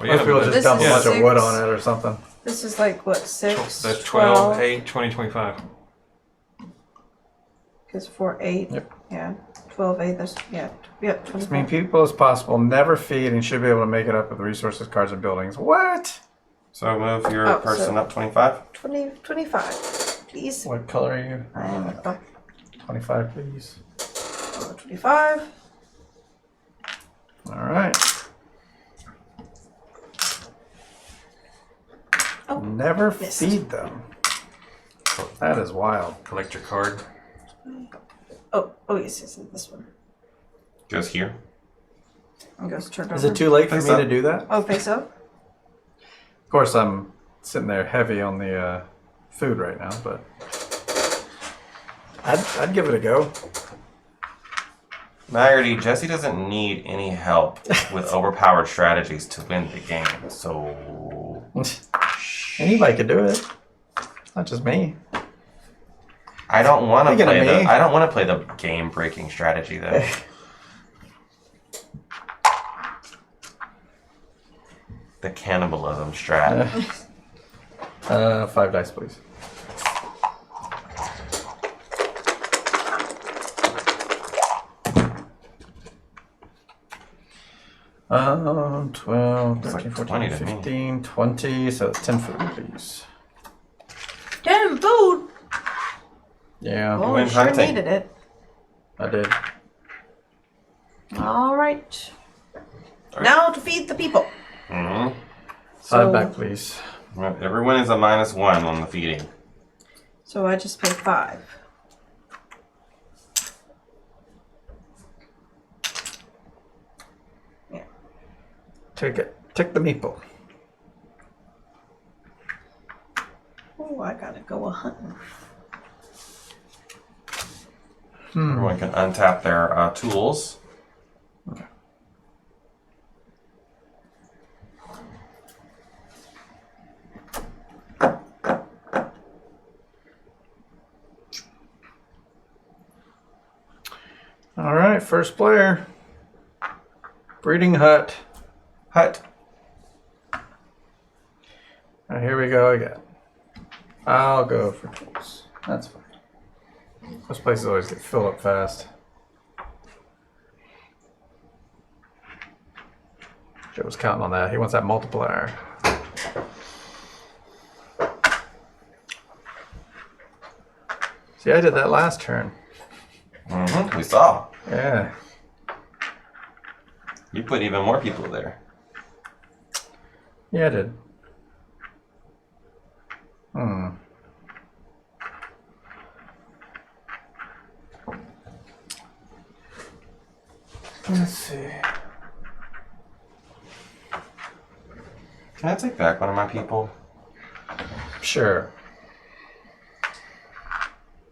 Well, Most people but just This dump a is bunch of wood 6. on it or something. This is like what, 6? that's 12, 8, 20, 25. Because 4, 8. Yep. Yeah. 12, 8. That's yeah. Yep. As 25. many people as possible never feed and should be able to make it up with resources, cards, and buildings. What? So move your Oh, person so- up 25. 25, please. What color are you? I am at 25, please. 25. All right. Oh, Never missed. feed them. That is wild. Collect your card. Oh, yes, yes, this one. Goes here. And goes turned over. Is it too late for Face me up. to do that? Oh, face up? Of course, I'm sitting there heavy on the food right now, but I'd give it a go. Magarty, Jesse doesn't need any help with overpowered strategies to win the game. So Anybody could do it. Not just me. I don't want to Speaking of play me. I don't want to play the game-breaking strategy though. The cannibalism strat. 5 dice, please. Um, 12, It's 13, like 14, 20 to me. 15, 20. So that's 10 food, please. Damn food! Yeah, Oh, went we sure hunting. needed it. I did. All right. Now to feed the people. hmm 5 back, please. Everyone is a -1 on the feeding. So I just pay 5. Yeah. Take it. Take the meeple. Oh, I gotta go a hunting. Everyone can untap their tools. All right, first player. Breeding hut. Hut. All right, here we go again. I'll go for tools. That's fine. Those places always get filled up fast. Joe's counting on that. He wants that multiplier. See, I did that last turn. We saw. Yeah. You put even more people there. Yeah, I did. Let's see. Can I take back one of my people? Sure.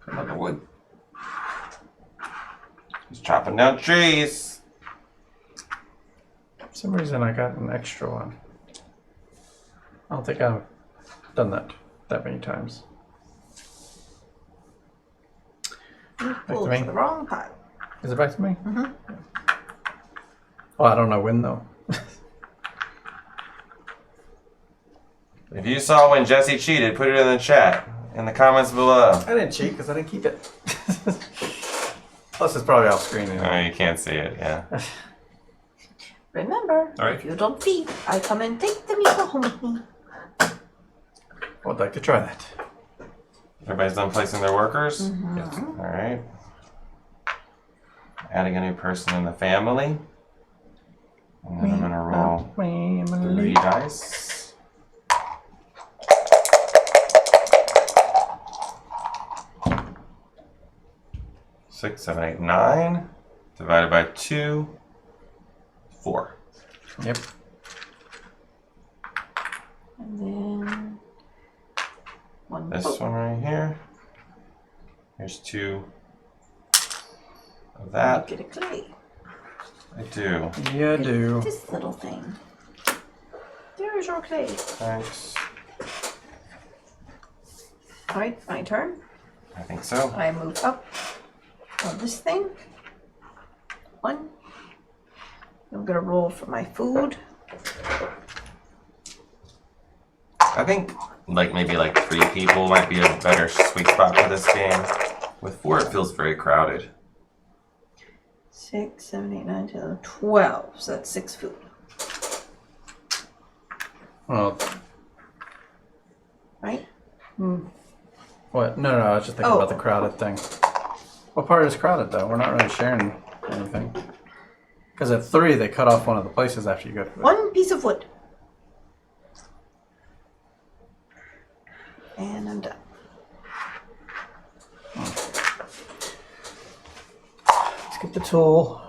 Another wood. He's chopping down trees. For some reason, I got an extra one. I don't think I've done that many times. You to pulled me. the wrong pile. Is it back to me? Mm-hmm. Oh, I don't know when though. If you saw when Jesse cheated, put it in the chat, in the comments below. I didn't cheat because I didn't keep it. Plus, it's probably off screen. Oh, Anyway. you can't see it, yeah. Remember, All right. if you don't feed, I come and take the meat home with me. I would like to try that. Everybody's done placing their workers? Yes. All right. Adding a new person in the family. And then I'm going to roll 3 dice. Six, 7, 8, 9, divided by 2, 4. Yep. And then one. This one right here. Here's 2 of that. Get a clay. I do. Yeah, I do. This little thing. There's your clay. Thanks. Alright, my turn. I think so. I move up on this thing. 1. I'm gonna roll for my food. I think maybe 3 people might be a better sweet spot for this game. With 4, it feels very crowded. 6, 7, 8, 9, 10, 11, 12. So that's 6 food. Well, Right? what? No, I was just thinking about the crowded thing. What part is crowded, though? We're not really sharing anything. Because at 3, they cut off one of the places after you go to 1 piece of wood. And I'm done. Let's get the tool.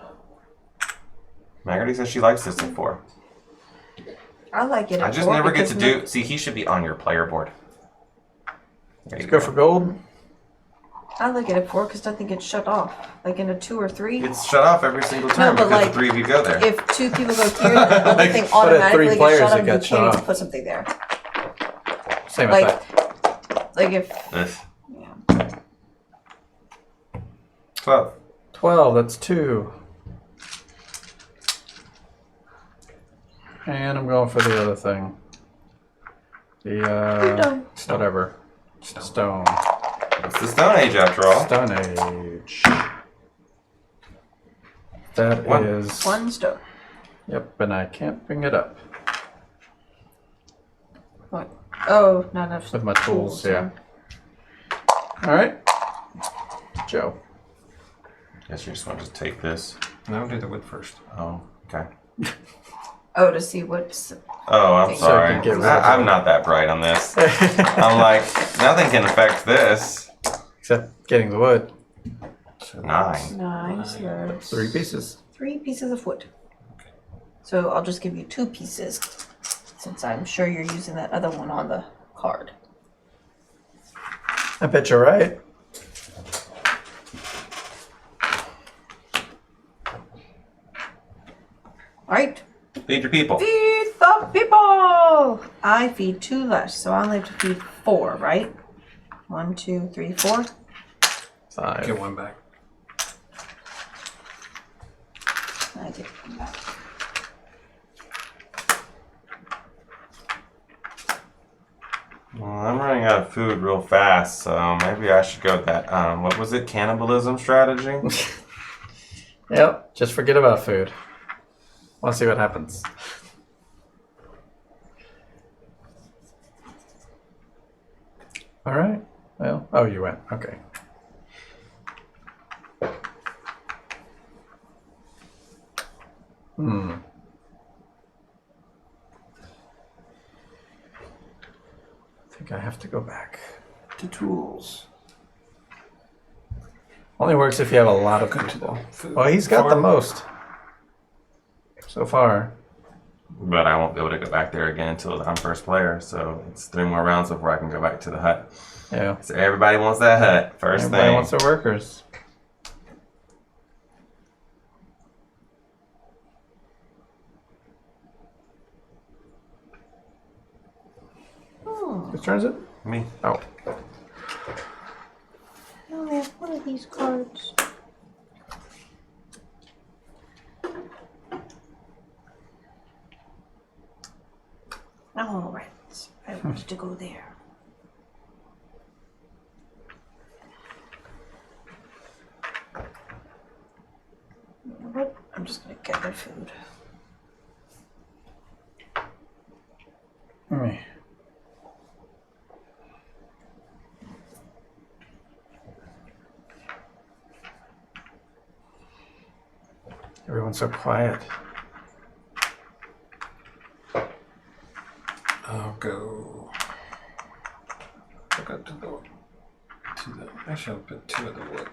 Magarty says she likes this at 4. I like it. I at just 4 never get because to do. See, he should be on your player board. There Let's you go for gold. I like it at 4 because nothing gets shut off. Like in a 2 or 3. It's shut off every single time but because the 3 of you go there. If 2 people go here, then the other thing but at 3 automatically players, gets shut it off. You gets shut can't even off. put something there. Same Like, effect. like if Ugh. yeah. 12. 12, that's 2. And I'm going for the other thing. You're The, done. whatever. Stone. It's the Stone Age after all. Stone Age. That One. is. 1 stone. Yep, and I can't bring it up. What? Oh, not enough. With my tools, yeah. Alright. Joe. Guess you just want to take this. No, do the wood first. Oh, okay. Oh, to see what's. Oh, I'm So sorry. you can get rid of I'm it. not that bright on this. I'm like, nothing can affect this. Except getting the wood. 9. 9, so there's 3 pieces. 3 pieces of wood. So I'll just give you 2 pieces, since I'm sure you're using that other one on the card. I bet you're right. Alright. Feed your people. Feed the people! I feed 2 less, so I only have to feed 4, right? 1, 2, 3, 4. 5. Get 1 back. I get one back. Well, I'm running out of food real fast, so maybe I should go with that. What was it? Cannibalism strategy? Yep, just forget about food. Want to see what happens. All right. Well, oh, you went. Okay. I think I have to go back to tools. Only works if you have a lot of people. Well, he's got the most so far. But I won't be able to go back there again until I'm first player, so it's 3 more rounds before I can go back to the hut. Yeah. So everybody wants that hut, first Everybody thing. wants their workers. Whose turn is it? Me. Oh. I only have 1 of these cards. Alright. I wanted to go there. You know what? I'm just gonna gather food. Me. Everyone's so quiet. I'll go. I'll go to the. Actually, I'll put 2 of the wood.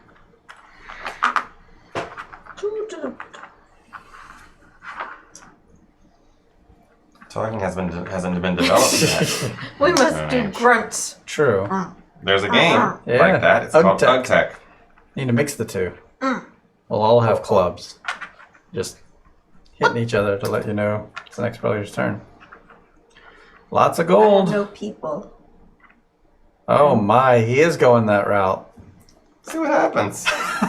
Talking hasn't been developed yet. We must do grunts. True. There's a game Yeah. like that. It's Ug called Tech. Ug Tech. Need to mix the two. We'll all have clubs. Just hitting each other to let you know it's the next player's turn. Lots of gold. No people. Oh my, he is going that route. See what happens.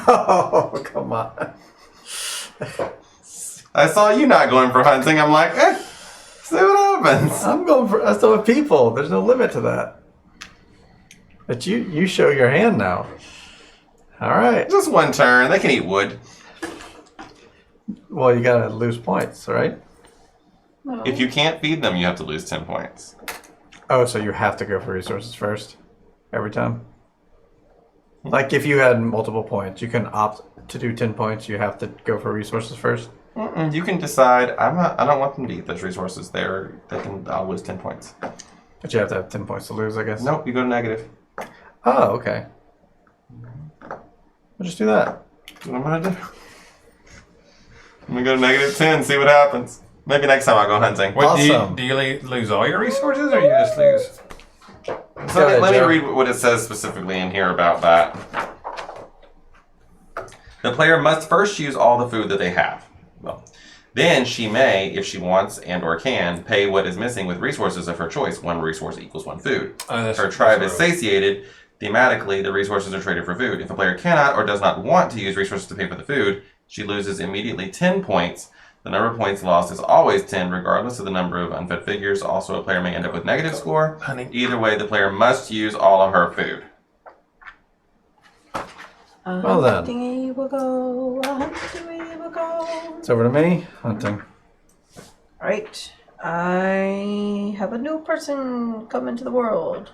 Oh, come on. I saw you not going for hunting. I'm like, see what happens. I'm going for us with people. There's no limit to that. But you show your hand now. All right. Just one turn. They can eat wood. Well, you gotta lose points, right? No. If you can't feed them, you have to lose 10 points. Oh, so you have to go for resources first every time? Like if you had multiple points, you can opt to do 10 points. You have to go for resources first. You can decide. I don't want them to eat those resources. I'll lose 10 points. But you have to have 10 points to lose, I guess. Nope, you go to negative. Oh, okay. We'll just do that. That's what I'm gonna do. I'm gonna go to negative 10. See what happens. Maybe next time I'll go hunting. Wait, Awesome. do you lose all your resources, or you just lose? So ahead, let me Joe. read what it says specifically in here about that. The player must first use all the food that they have. Well, then she may, if she wants and or can, pay what is missing with resources of her choice. One resource equals one food. Her tribe is satiated. Thematically, the resources are traded for food. If a player cannot or does not want to use resources to pay for the food, she loses immediately 10 points. The number of points lost is always 10, regardless of the number of unfed figures. Also, a player may end up with negative score. Either way, the player must use all of her food. Well then. Hunting we will go. Hunting we will go. It's over to me. Hunting. Right. I have a new person come into the world.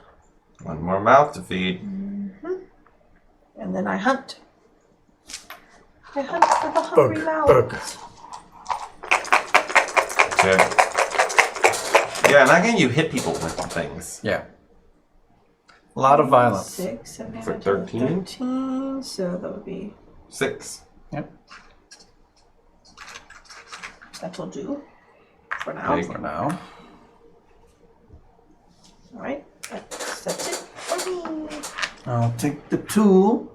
One more mouth to feed. And then I hunt. I hunt for the hungry mouths. Good. Yeah, and again, you hit people with things. Yeah. A lot of violence. 6, 7, For 8, 13? 13. So that would be 6. Yep. that'll do for now. Big. For now. All right. That's it for me. I'll take the tool.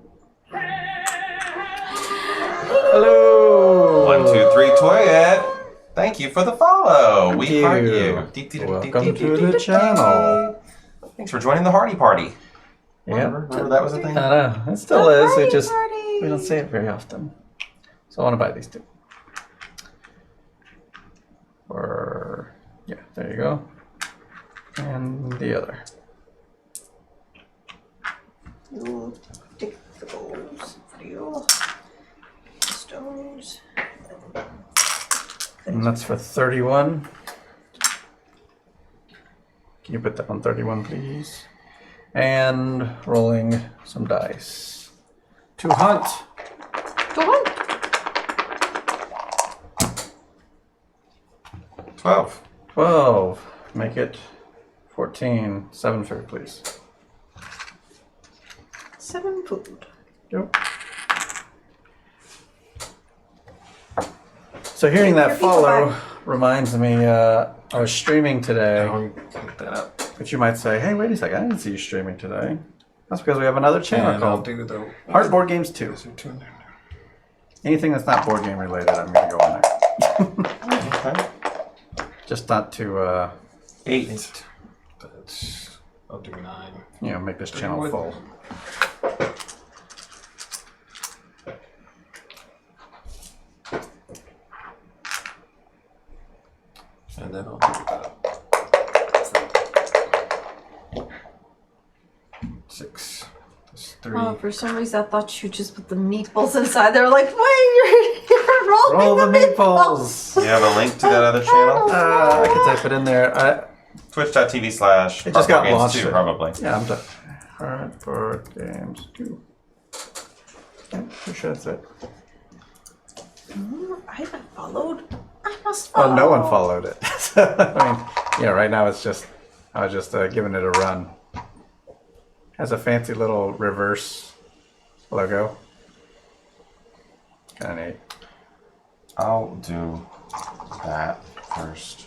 Hello. 1, 2, 3, Toyette. Thank you for the follow. We Thank heart you. you. Welcome to the channel. Thanks for joining the Hardy Party. Yeah. Remember that was a thing? I know. It still is. Party, It just party. we don't say it very often. So I want to buy these two. Or yeah, there you go. And the other. You take those for you. The stones. And that's for 31. Can you put that on 31, please? And rolling some dice. To hunt. Go on. 12. 12. Make it 14. 7 food, please. 7 food. Yep. So hearing Your that people follow back. reminds me, I was streaming today, I'll pick that up. but you might say, hey, wait a second, I didn't see you streaming today. That's because we have another channel And I'll called do the Heart Board Games 2. Those are two in there. Anything that's not board game related, I'm going to go on there. Okay. Just not to, 8. That's, I'll do 9. make this channel full. And then I'll do that. 6. That's 3. Oh, for some reason I thought you just put the meatballs inside. They were like, wait, you're rolling Roll the meatballs. meatballs! You have a link to that other channel? I can type it in there. Twitch.tv/ It just got Games launched. 2, probably. Yeah, I'm done. Heart Board Games 2. Yeah, pretty sure that's it. I haven't followed. I must follow. Well, no one followed it. I mean, right now it's just, I was just giving it a run. Has a fancy little reverse logo. Kind of neat. I'll do that first.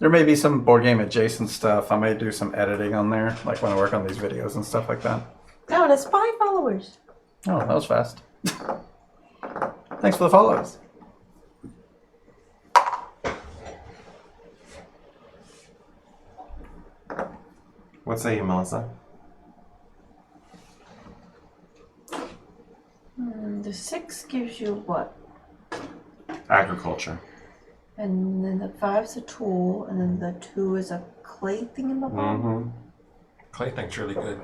There may be some board game adjacent stuff. I may do some editing on there, like when I work on these videos and stuff like that. Oh, that's 5 followers. Oh, that was fast. Thanks for the follows. What say you, Melissa? The 6 gives you what? Agriculture. And then the 5's a tool, and then the 2 is a clay thingamabob. Mm-hmm. Clay thing's really good.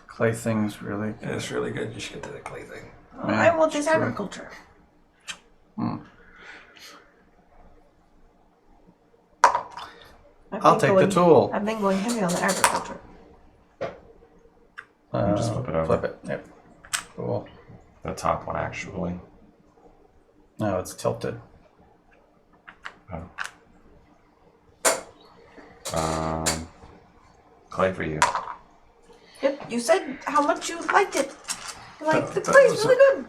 Clay thing's really good. Yeah, it's really good. You should get to the clay thing. I want this agriculture. I'll take the tool. I've been going heavy on the agriculture. Just flip it over. Flip it. Yep. Cool. The top one, actually. No, it's tilted. Clay for you. Yep, you said how much you liked it. You like the clay's really good.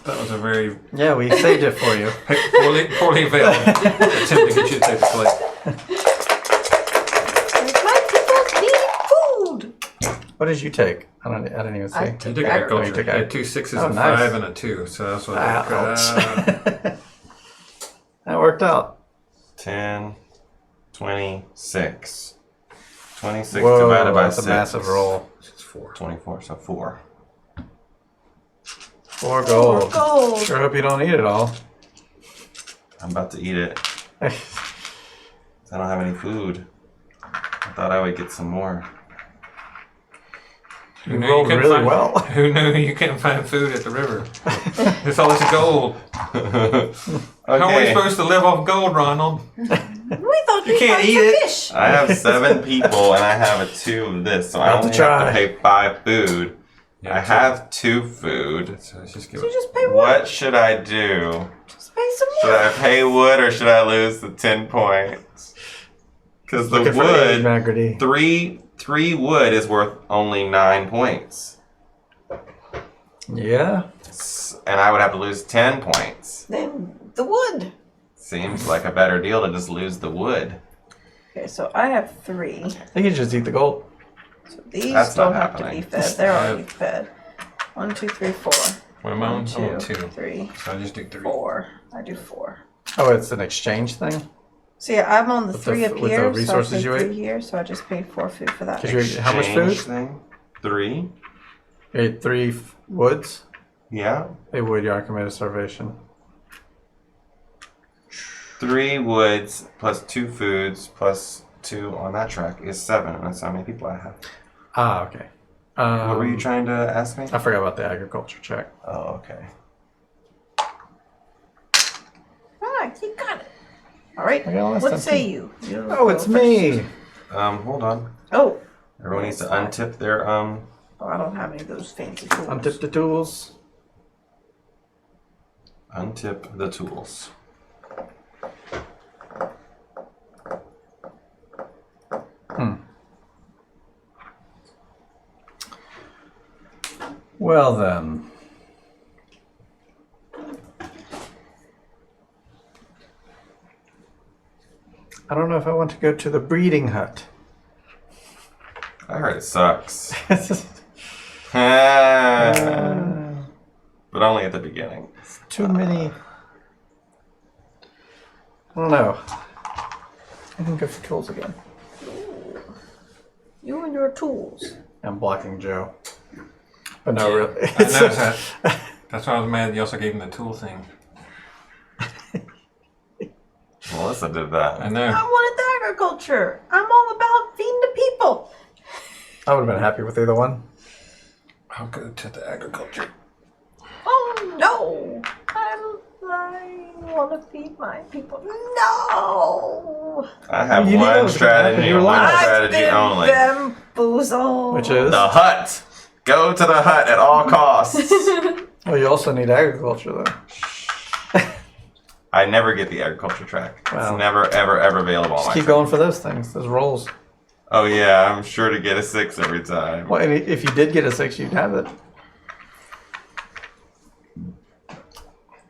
That was a very Yeah, we saved it for you. poorly veiled attempt to get you to take the clay. My people need food. What did you take? I didn't even see. I You took took agriculture. agriculture. You had 2 6s Oh, and nice. 5 and a 2, so that's what. Ouch. That worked out. 10, 26. 26 Whoa, divided by that's 6. a massive roll. It's 4. 24, so 4. 4 gold. Gold. Sure hope you don't eat it all. I'm about to eat it. I don't have any food. I thought I would get some more. You rolled really well. Who knew you can't find food at the river? It's all it's gold. How are we supposed to live off gold, Ronald? We thought You can't eat it. fish. I have 7 people and I have a 2 of this, so I About to only have try. to pay 5 food. Yeah, I have 2 food. So let's just give So it. just pay wood. What should I do? Just pay some Should more. I pay wood or should I lose the 10 points? Because the Looking for wood, Magrity. 3 wood is worth only 9 points. Yeah. And I would have to lose 10 points. Then the wood. Seems like a better deal to just lose the wood. Okay, so I have 3. They can just eat the gold. So these That's don't not have to happening. be fed. They're already fed. 1, 2, 3, 4. What am I on? 1, I'm on 2, 2. 3, So I just do 3. 4. I do 4. Oh, it's an exchange thing? So yeah, I'm on the With 3 the- up with the here. resources so I you paid ate? 3 here, so I just paid 4 food for that. 'Cause you're- how much food? Exchange Thing? 3? You ate 3 woods? Yeah. A wood yard committed starvation. 3 woods plus 2 foods plus 2 on that track is 7. And that's how many people I have. Ah, okay. What were you trying to ask me? I forgot about the agriculture check. Oh, okay. Ah, you got it. All right. I got all that What stuff say too. you? Oh, it's me! Hold on. Oh. Everyone needs to untip their Oh, I don't have any of those fancy tools. Untip the tools. untip the tools. Well then. I don't know if I want to go to the breeding hut. I heard it sucks. But only at the beginning. Too many. I don't know. I can go for tools again. You and your tools. I'm blocking Joe. But no, really. I noticed that. That's why I was mad you also gave him the tool thing. Melissa did that. I know. I wanted the agriculture. I'm all about feeding the people. I would have been happy with either one. I'll go to the agriculture. Oh no! I want to feed my people. No! I have You knew that one was gonna happen. strategy You were and one lying. strategy I've been only. bamboozled. Which is? The hut. Go to the hut at all costs. Well, you also need agriculture, though. I never get the agriculture track. Wow. It's never, ever, ever available on Just my keep track. going for those things, those rolls. Oh yeah, I'm sure to get a 6 every time. Well, and if you did get a 6, you'd have it.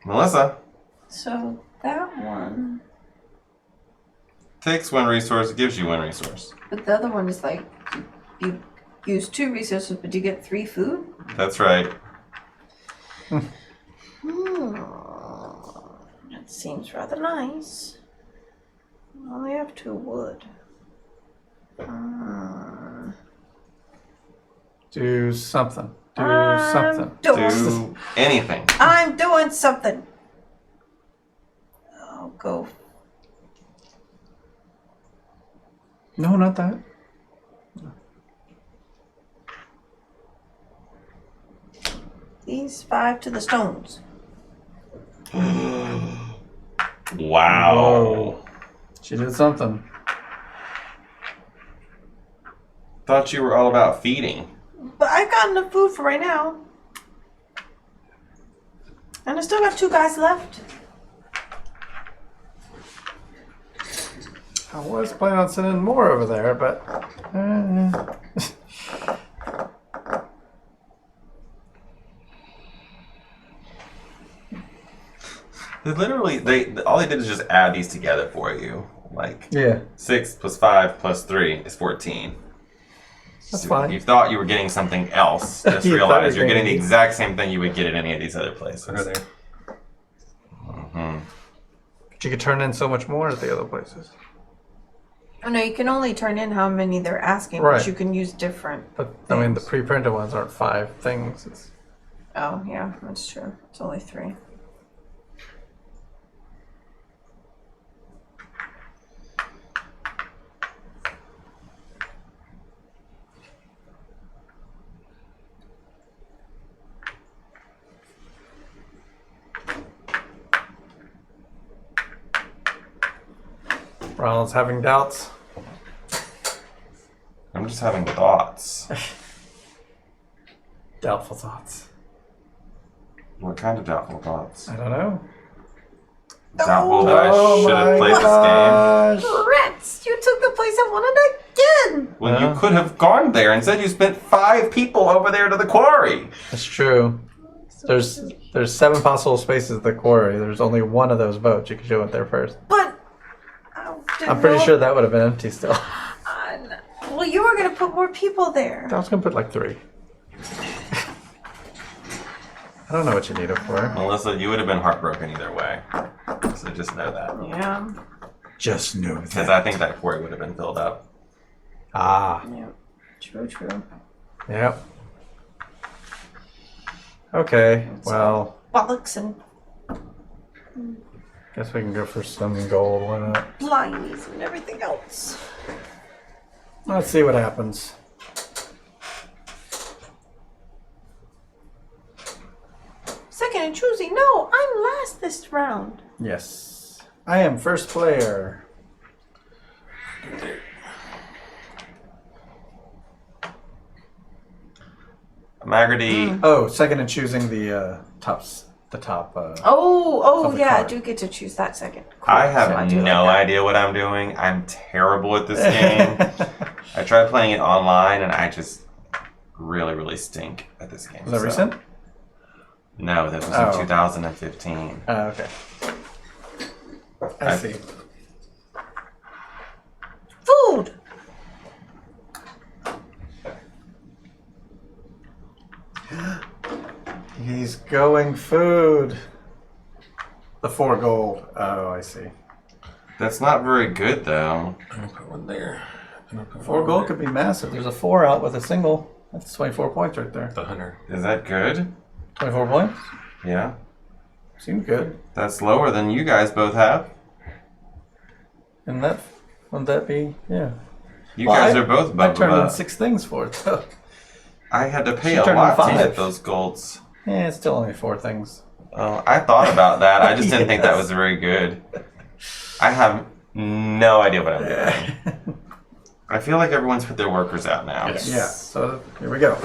Melissa So that one, takes 1 resource, gives you 1 resource. but the other one is like you use 2 resources, but you get 3 food. That's right. That seems rather nice. I only have 2 wood. Do something. Do I'm something. Do anything. I'm doing something. I'll go. No, not that. These 5 to the stones. Wow. Whoa. She did something. Thought you were all about feeding. But I've got enough food for right now. And I still got 2 guys left. I was planning on sending more over there, but... All they did is just add these together for you. Like yeah, 6 plus 5 plus 3 is 14. that's So fine. You thought you were getting something else. Just You thought realized you were you're getting the getting- exact same thing you would get at any of these other places. What are they? But you could turn in so much more at the other places. Oh no, you can only turn in how many they're asking, Right. but you can use different. But, I mean, the pre-printed ones aren't 5 things. It's... Oh yeah, that's true. It's only 3. Ronald's having doubts. I'm just having thoughts. Doubtful thoughts. What kind of doubtful thoughts? I don't know. Doubtful that I Oh should have my played gosh. Rats! You took the place I wanted again! this game. Well, Yeah. you could have gone there and said you spent 5 people over there to the quarry. That's true. There's 7 possible spaces at the quarry. There's only 1 of those boats. You could show it there first. But I'm pretty sure that would have been empty still. Well, you were gonna put more people there. I was gonna put like 3. I don't know what you need it for. Melissa, you would have been heartbroken either way. So just know that. Yeah. Just knew Because I think that quarry would have been filled up. Ah. Yeah. True. Yep. Okay. Well, Bollocks and guess we can go for some gold. Why not? blindies and everything else. Let's see what happens. Second and choosing. No, I'm last this round. Yes. I am first player. Magarty, Oh, second and choosing the tops. The top. Oh Of the yeah, I card. do get to choose that second. I Cool. have So I do no like that. idea what I'm doing. I'm terrible at this game. I tried playing it online and I just really, really stink at this game. Is that so- recent? No, that was Oh. in 2015. Okay. I see. Food. He's going food. The 4 gold. Oh, I see. That's not very good though. I'm gonna put one there. I'm gonna put 4 one gold there. could be massive. There's a 4 out with a single. That's 24 points right there. The hunter. Is that good? 24 points? Yeah. Seems good. That's lower than you guys both have. And that, wouldn't that be, yeah. You Well, guys I- are both I above turned in above. 6 things for it, so. I had to pay She a turned in lot to 5. get those golds. Yeah, it's still only 4 things. Oh, I thought about that. I just didn't think that Yes. was very good. I have no idea what I'm doing. I feel like everyone's put their workers out now. Yes. Yeah, so here we go.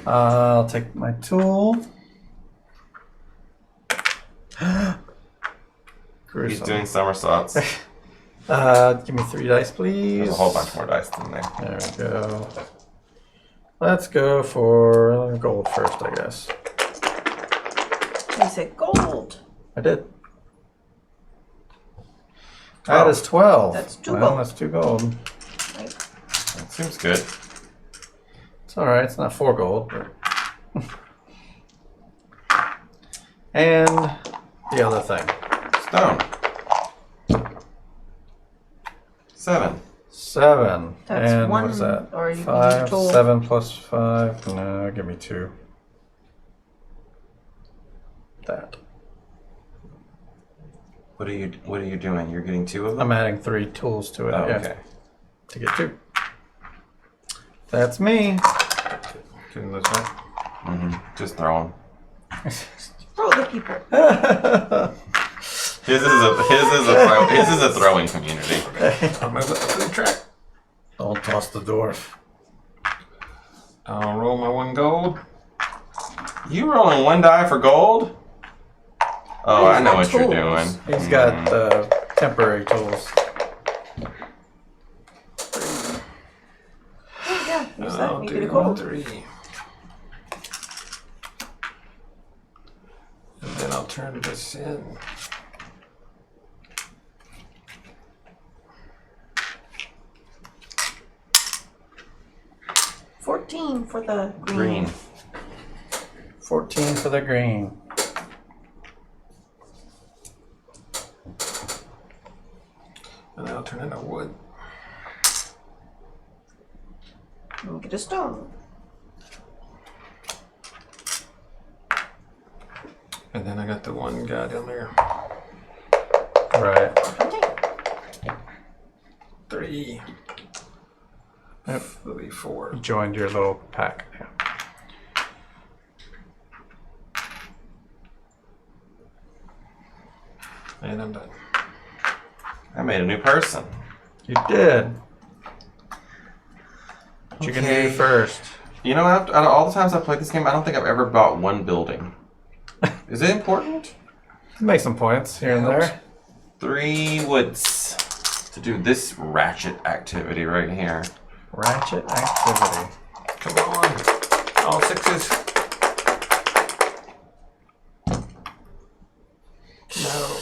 I'll take my tool. gruesome. He's doing somersaults. Give me 3 dice, please. There's a whole bunch more dice in there. There we go. Let's go for gold first, I guess. You said gold. I did. That is 12. That's 2 well, gold. That's 2 gold. Right. That seems good. It's alright, it's not 4 gold. But... and the other thing. Stone. 7. 7. That's and one, what is that? or you can 5, use tool. 7 plus 5. No, give me 2. That. What are you doing? You're getting 2 of them? I'm adding 3 tools to it. Oh, yeah, okay. to get 2. That's me. Shooting this way. Just throw them. Throw the people. His is a throwing community. I'll move up the food track. Don't toss the dwarf. I'll roll my 1 gold. You rolling 1 die for gold? Oh, I know what you're doing. He's got temporary tools. Yeah, use that. I'll You get a do gold. 3. And then I'll turn this in. $14 for the Green. 14 for the green. And then I'll turn into wood. And get a stone. And then I got the 1 guy down there. Right. Okay. 3. Yep. That'll be 4. You joined your little pack. Yeah. And I'm done. I made a new person. You did. What you gonna do first? You know, out of all the times I've played this game, I don't think I've ever bought 1 building. Is it important? Make some points here and there. 3 woods to do this ratchet activity right here. Ratchet activity. Come on. All 6s. No.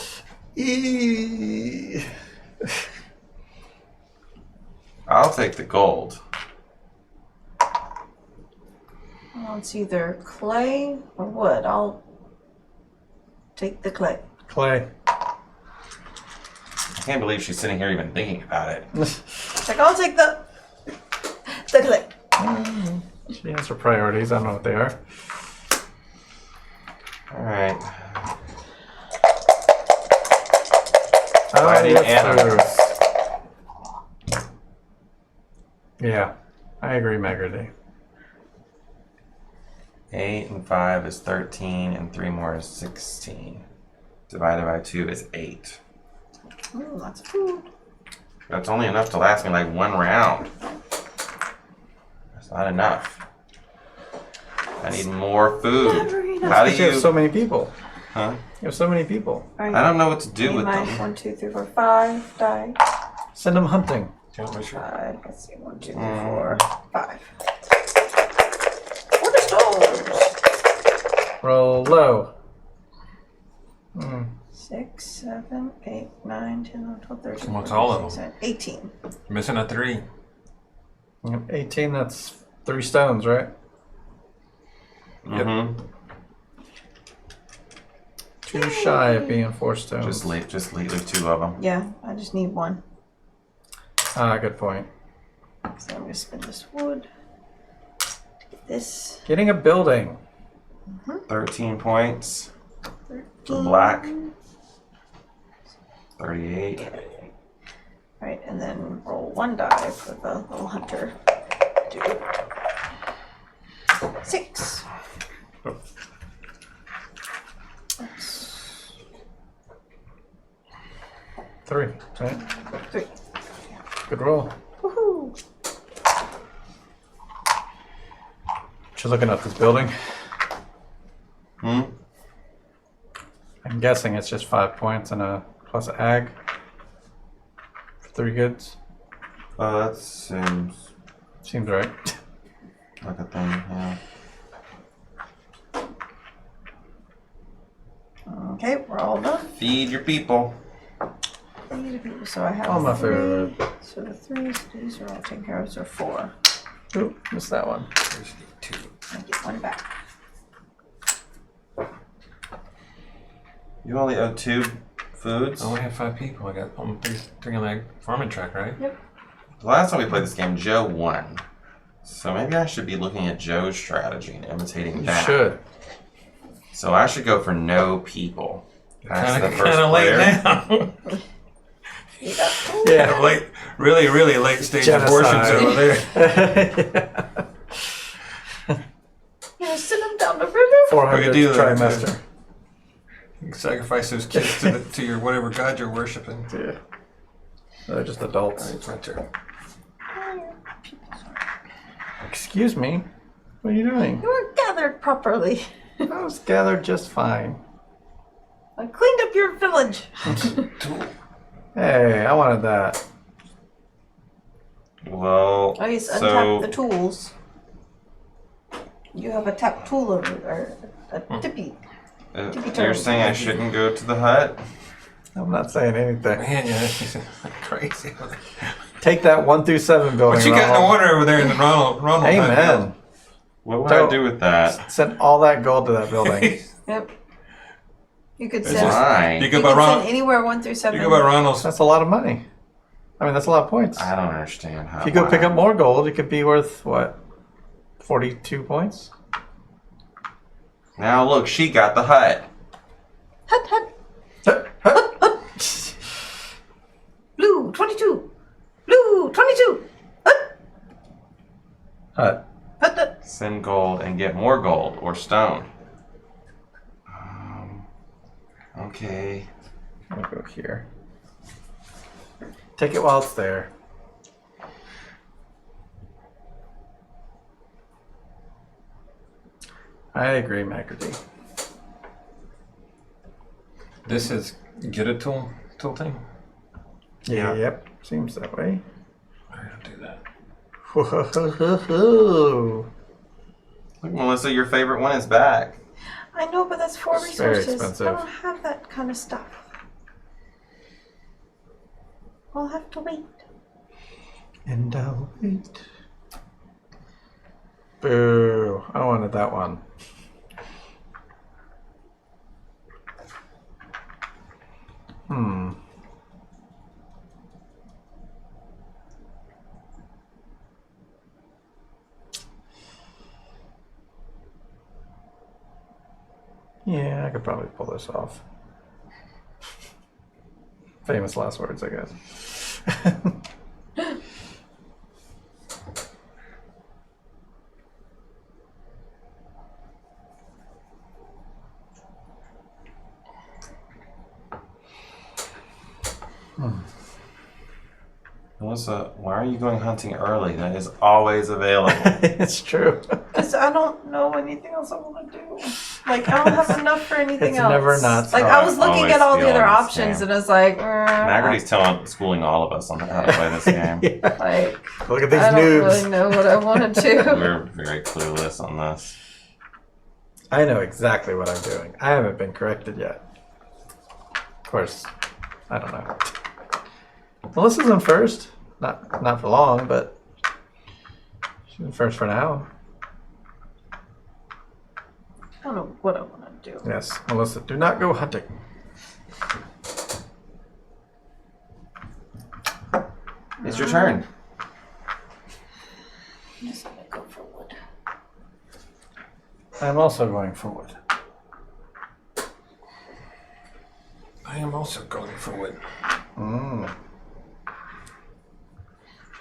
I'll take the gold. Well, it's either clay or wood. I'll take the clay. Clay. I can't believe she's sitting here even thinking about it. Like, I'll take the clay. She has her priorities. I don't know what they are. Alright. Fighting animals. Yeah, I agree, Megardy. 8 and 5 is 13, and 3 more is 16. Divided by 2 is 8. Ooh, lots of food. That's only enough to last me like 1 round. That's not enough. I need more food. Never enough. How do You have you... so many people. Huh? You have so many people. All right. I don't know what to do Need with my them. 1, 2, 3, 4, 5 die. Send them hunting. Do you want my shirt? 5. Let's see. 1, 2, 3, 4, 5. For the stones. Roll low. 6, 7, 8, 9, 10, 11, 12, 13. What's 14, all of 16, 18. Missing a 3. 18, that's 3 stones, right? Mm-hmm. 2 shy of being 4 stones. Just leave 2 of them. Yeah, I just need 1. Ah, good point. So I'm going to spend this wood to get this. Getting a building. 13 points. 13. For black. 38. Right, and then roll 1 die for the little hunter. Dude. 6. That's 3, right? 3. Good roll. Woohoo! You're looking at this building. Hmm? I'm guessing it's just 5 points and a plus ag for 3 goods. That seems Seems right. like a thing, yeah. Okay, we're all done. Feed your people. So I have All my 3. food. So the 3s, these are all taken care of. So 4. Ooh, missed that one. There's 2. I get 1 back. You only owe 2 foods. I only have 5 people. I got 3 on that farming track, right? Yep. The last time we played this game, Joe won. So maybe I should be looking at Joe's strategy and imitating You that. should. So I should go for no people. That's the first Kind of late player. now. Yeah. Late, really late stage Genocide. abortions over there. You know, send them down the river. 400 do that. trimester. You can sacrifice those kids to your whatever god you're worshiping. Yeah. They're just adults. It's my turn. Excuse me. What are you doing? You weren't gathered properly. I was gathered just fine. I cleaned up your village. Hey, I wanted that. Well, I just so untap the tools. You have a tap tool over there, a tippy. you're saying I shouldn't go to the hut? I'm not saying anything. Man, yeah, this is crazy. Take that 1 through 7 building. What you got in the Ronald. water over there in the Ronald? Amen. What would So- I do with that? Send all that gold to that building. Yep. You could It's send. just- Why? You You go could by send Ronald. anywhere 1 through 7. You go by Ronald's. That's a lot of money. I mean, that's a lot of points. I don't understand how. If you go why. pick up more gold, it could be worth, what, 42 points? Now look, she got the hut. Hut, hut. Blue 22. Blue 22. Hut, Hut. hut, hut. Send gold and get more gold or stone. Okay. I'll go here. Take it while it's there. I agree, Macarty. This is get a tool thing. Yeah. Yep, seems that way. I don't do that. Whoa. Look, Melissa, your favorite one is back. I know, but that's 4 It's very resources. expensive. I don't have that kind of stuff. I'll have to wait. And I'll wait. Boo. I wanted that one. Yeah, I could probably pull this off. Famous last words, I guess. Melissa, why are you going hunting early? That is always available. It's true. Because I don't know anything else I want to do. Like, I don't have enough for anything It's else. never not Like, so. I was looking Always at all the other feeling this options, game. and I was like, Maggie's schooling all of us on how to play this game. Yeah. like, Look at these I don't noobs. really know what I want to do. We're very clueless on this. I know exactly what I'm doing. I haven't been corrected yet. Of course, I don't know. Melissa's in first. Not for long, but she's in first for now. I don't know what I want to do. Yes, Melissa, do not go hunting. It's your turn. I'm just going to go for wood. I'm also going for wood. I am also going for wood.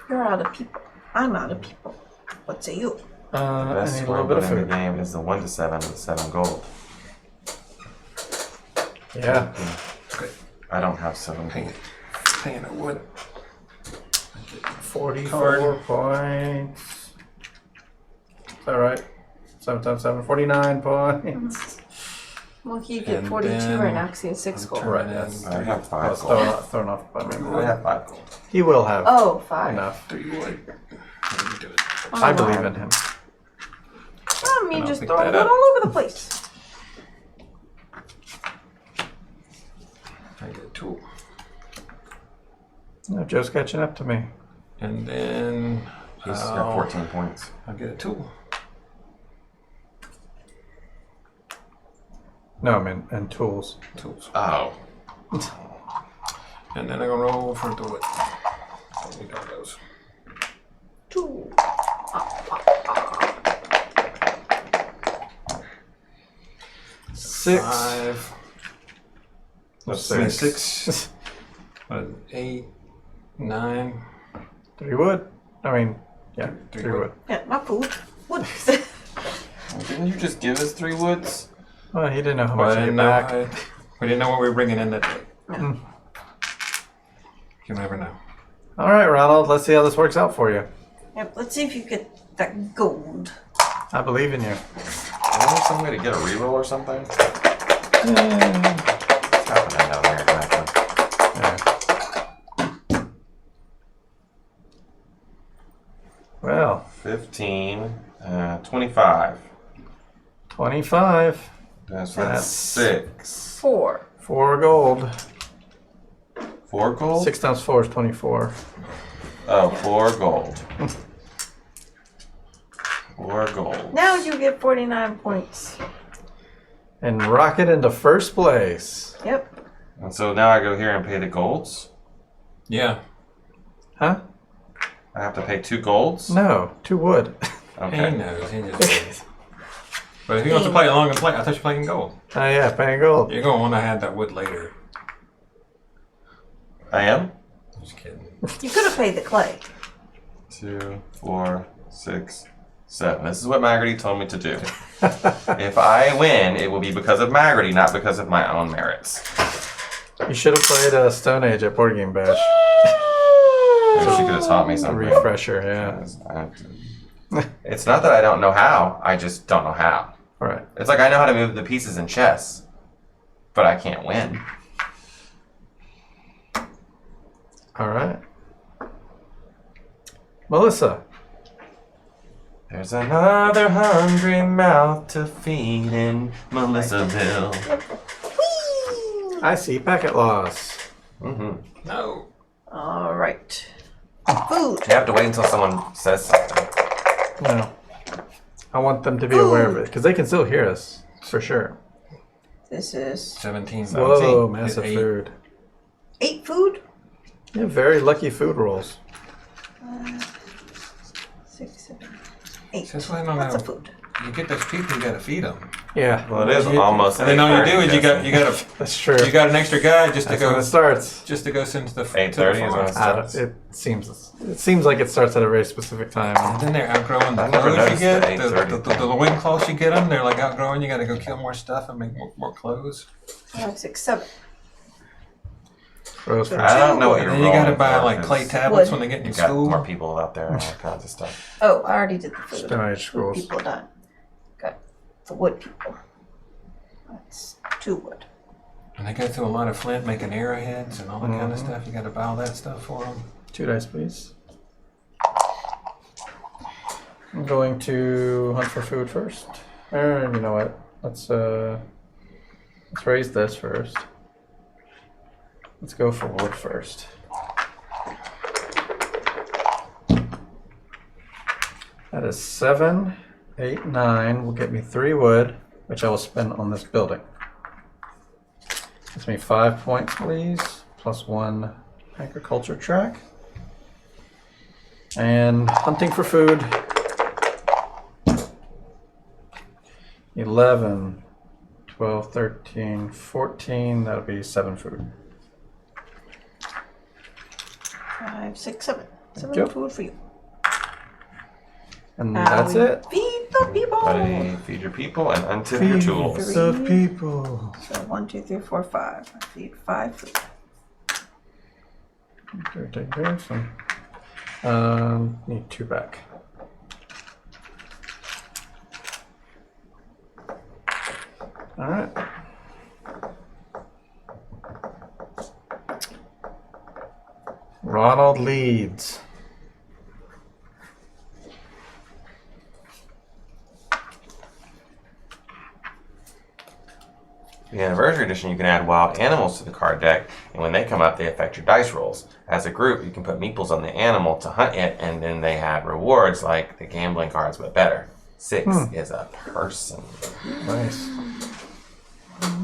You're out of people. I'm out of people. What say you? The I best need a score little bit of in the food. game is the 1 to 7 with 7 gold. Yeah. Okay. I don't have 7 Hang gold. it. Hang it. Wood. 44 points. Is that right? 7 times 7, 49 points. Well, he get And 42 then right now because he has 6 gold. Right, Turn yes. in I have I 5 was gold. thrown off by I memory. have 5 gold. He will have Oh, 5. enough. 3 wood. Let me do it. I believe in him. Oh, me And I'll just pick throwing that wood up. all over the place. I get a tool. No, Joe's catching up to me. And then He's got 14 points. I'll get a tool. No, I mean, and tools. Tools. Oh. And then I'm gonna roll for the wood. We got those. 2. 6. 5. That's Six. 6. 6. 8. 9. 3 wood. I mean, yeah, 3 3 wood. wood. Yeah, my food. Wood. Didn't you just give us 3 woods? Well, he didn't know how Well, much I I didn't get know. back. We didn't know what we were bringing in that day. Yeah. You never know. All right, Ronald, let's see how this works out for you. Yep, let's see if you get that gold. I believe in you. Is there some way to get a reroll or something? What's happening down there exactly? Yeah. Well, 15, 25. 25. That's 6. 4. 4 gold. 4 gold? 6 times 4 is 24. Oh, 4 gold. 4 gold. Now you get 49 points. And rocket into first place. Yep. And so now I go here and pay the golds. Yeah. Huh? I have to pay 2 golds? No, 2 wood. He Okay. knows. He just. But if he wants to play along and play, I thought you were playing gold. Oh yeah, paying gold. You're gonna want to have that wood later. I am? Just kidding. You could have paid the clay. 2, 4, 6, 7. This is what Maggerty told me to do. If I win, it will be because of Maggerty, not because of my own merits. You should have played Stone Age at Board Game Bash. Maybe she could have taught me A something. refresher, yeah. Because I have to- It's not that I don't know how, I just don't know how. All right. It's like I know how to move the pieces in chess, but I can't win. All right. Melissa. There's another hungry mouth to feed in Melissaville. I see packet loss. Mm-hmm. No. All right. Food. You have to wait until someone says something. No. I want them to be aware of it because they can still hear us for sure. This is 17. Whoa, massive Hit 8. food. 8 food. Yeah, very lucky food rolls. 6, 7, 8. Just waiting on Lots that. of food. You get those people, you gotta feed them. Yeah, Well, it is almost. And then all you do is you 8:30, got that's true. you got an extra guy just to That's when go it starts. send to the 8:30 is when it farm. starts. It seems like it starts at a very specific time. And then they're outgrowing the I never clothes you noticed get. the 8:30 The wing cloths you get them, they're like outgrowing. You gotta go kill more stuff and make more clothes. 5, 6, 7. Rose for I don't know what And you're then you gotta rolling buy for, like 'cause clay tablets Wood. when they get in You got school. more people out there and all kinds of stuff. Oh, I already did the food. Stone Age schools. People done. Got the wood people. That's 2 wood. And they go through a lot of flint making arrowheads and all that kind of stuff. You gotta buy all that stuff for them. 2 dice, please. I'm going to hunt for food first. Or you know what? Let's raise this first. Let's go for wood first. That is 7, 8, 9. Will get me 3 wood, which I will spend on this building. Gives me 5 points, please, plus 1 agriculture track. And hunting for food. 11, 12, 13, 14. That'll be 7 food. 5, 6, 7. 7 you. food for you. And Now that's we it. Feed the people. Buddy, feed your people and untip your tools. the people. So 1, 2, 3, 4, 5. I feed 5 food. Okay, take care of some. Need 2 back. All right. Ronald leads. The Anniversary Edition, you can add wild animals to the card deck, and when they come up, they affect your dice rolls. As a group, you can put meeples on the animal to hunt it, and then they have rewards like the gambling cards, but better. 6 is a person. Nice. I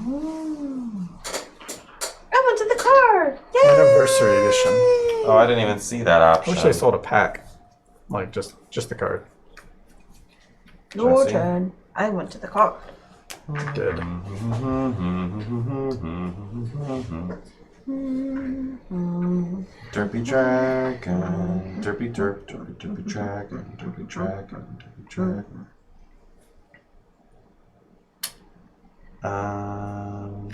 went to the card. Yay! Anniversary edition. Oh, I didn't even see that I option. wish they sold a pack. Like just the card. Your see? turn. I went to the card. Did. Derpy dragon, derpy derp, derpy dragon, derpy dragon, derpy dragon. I'm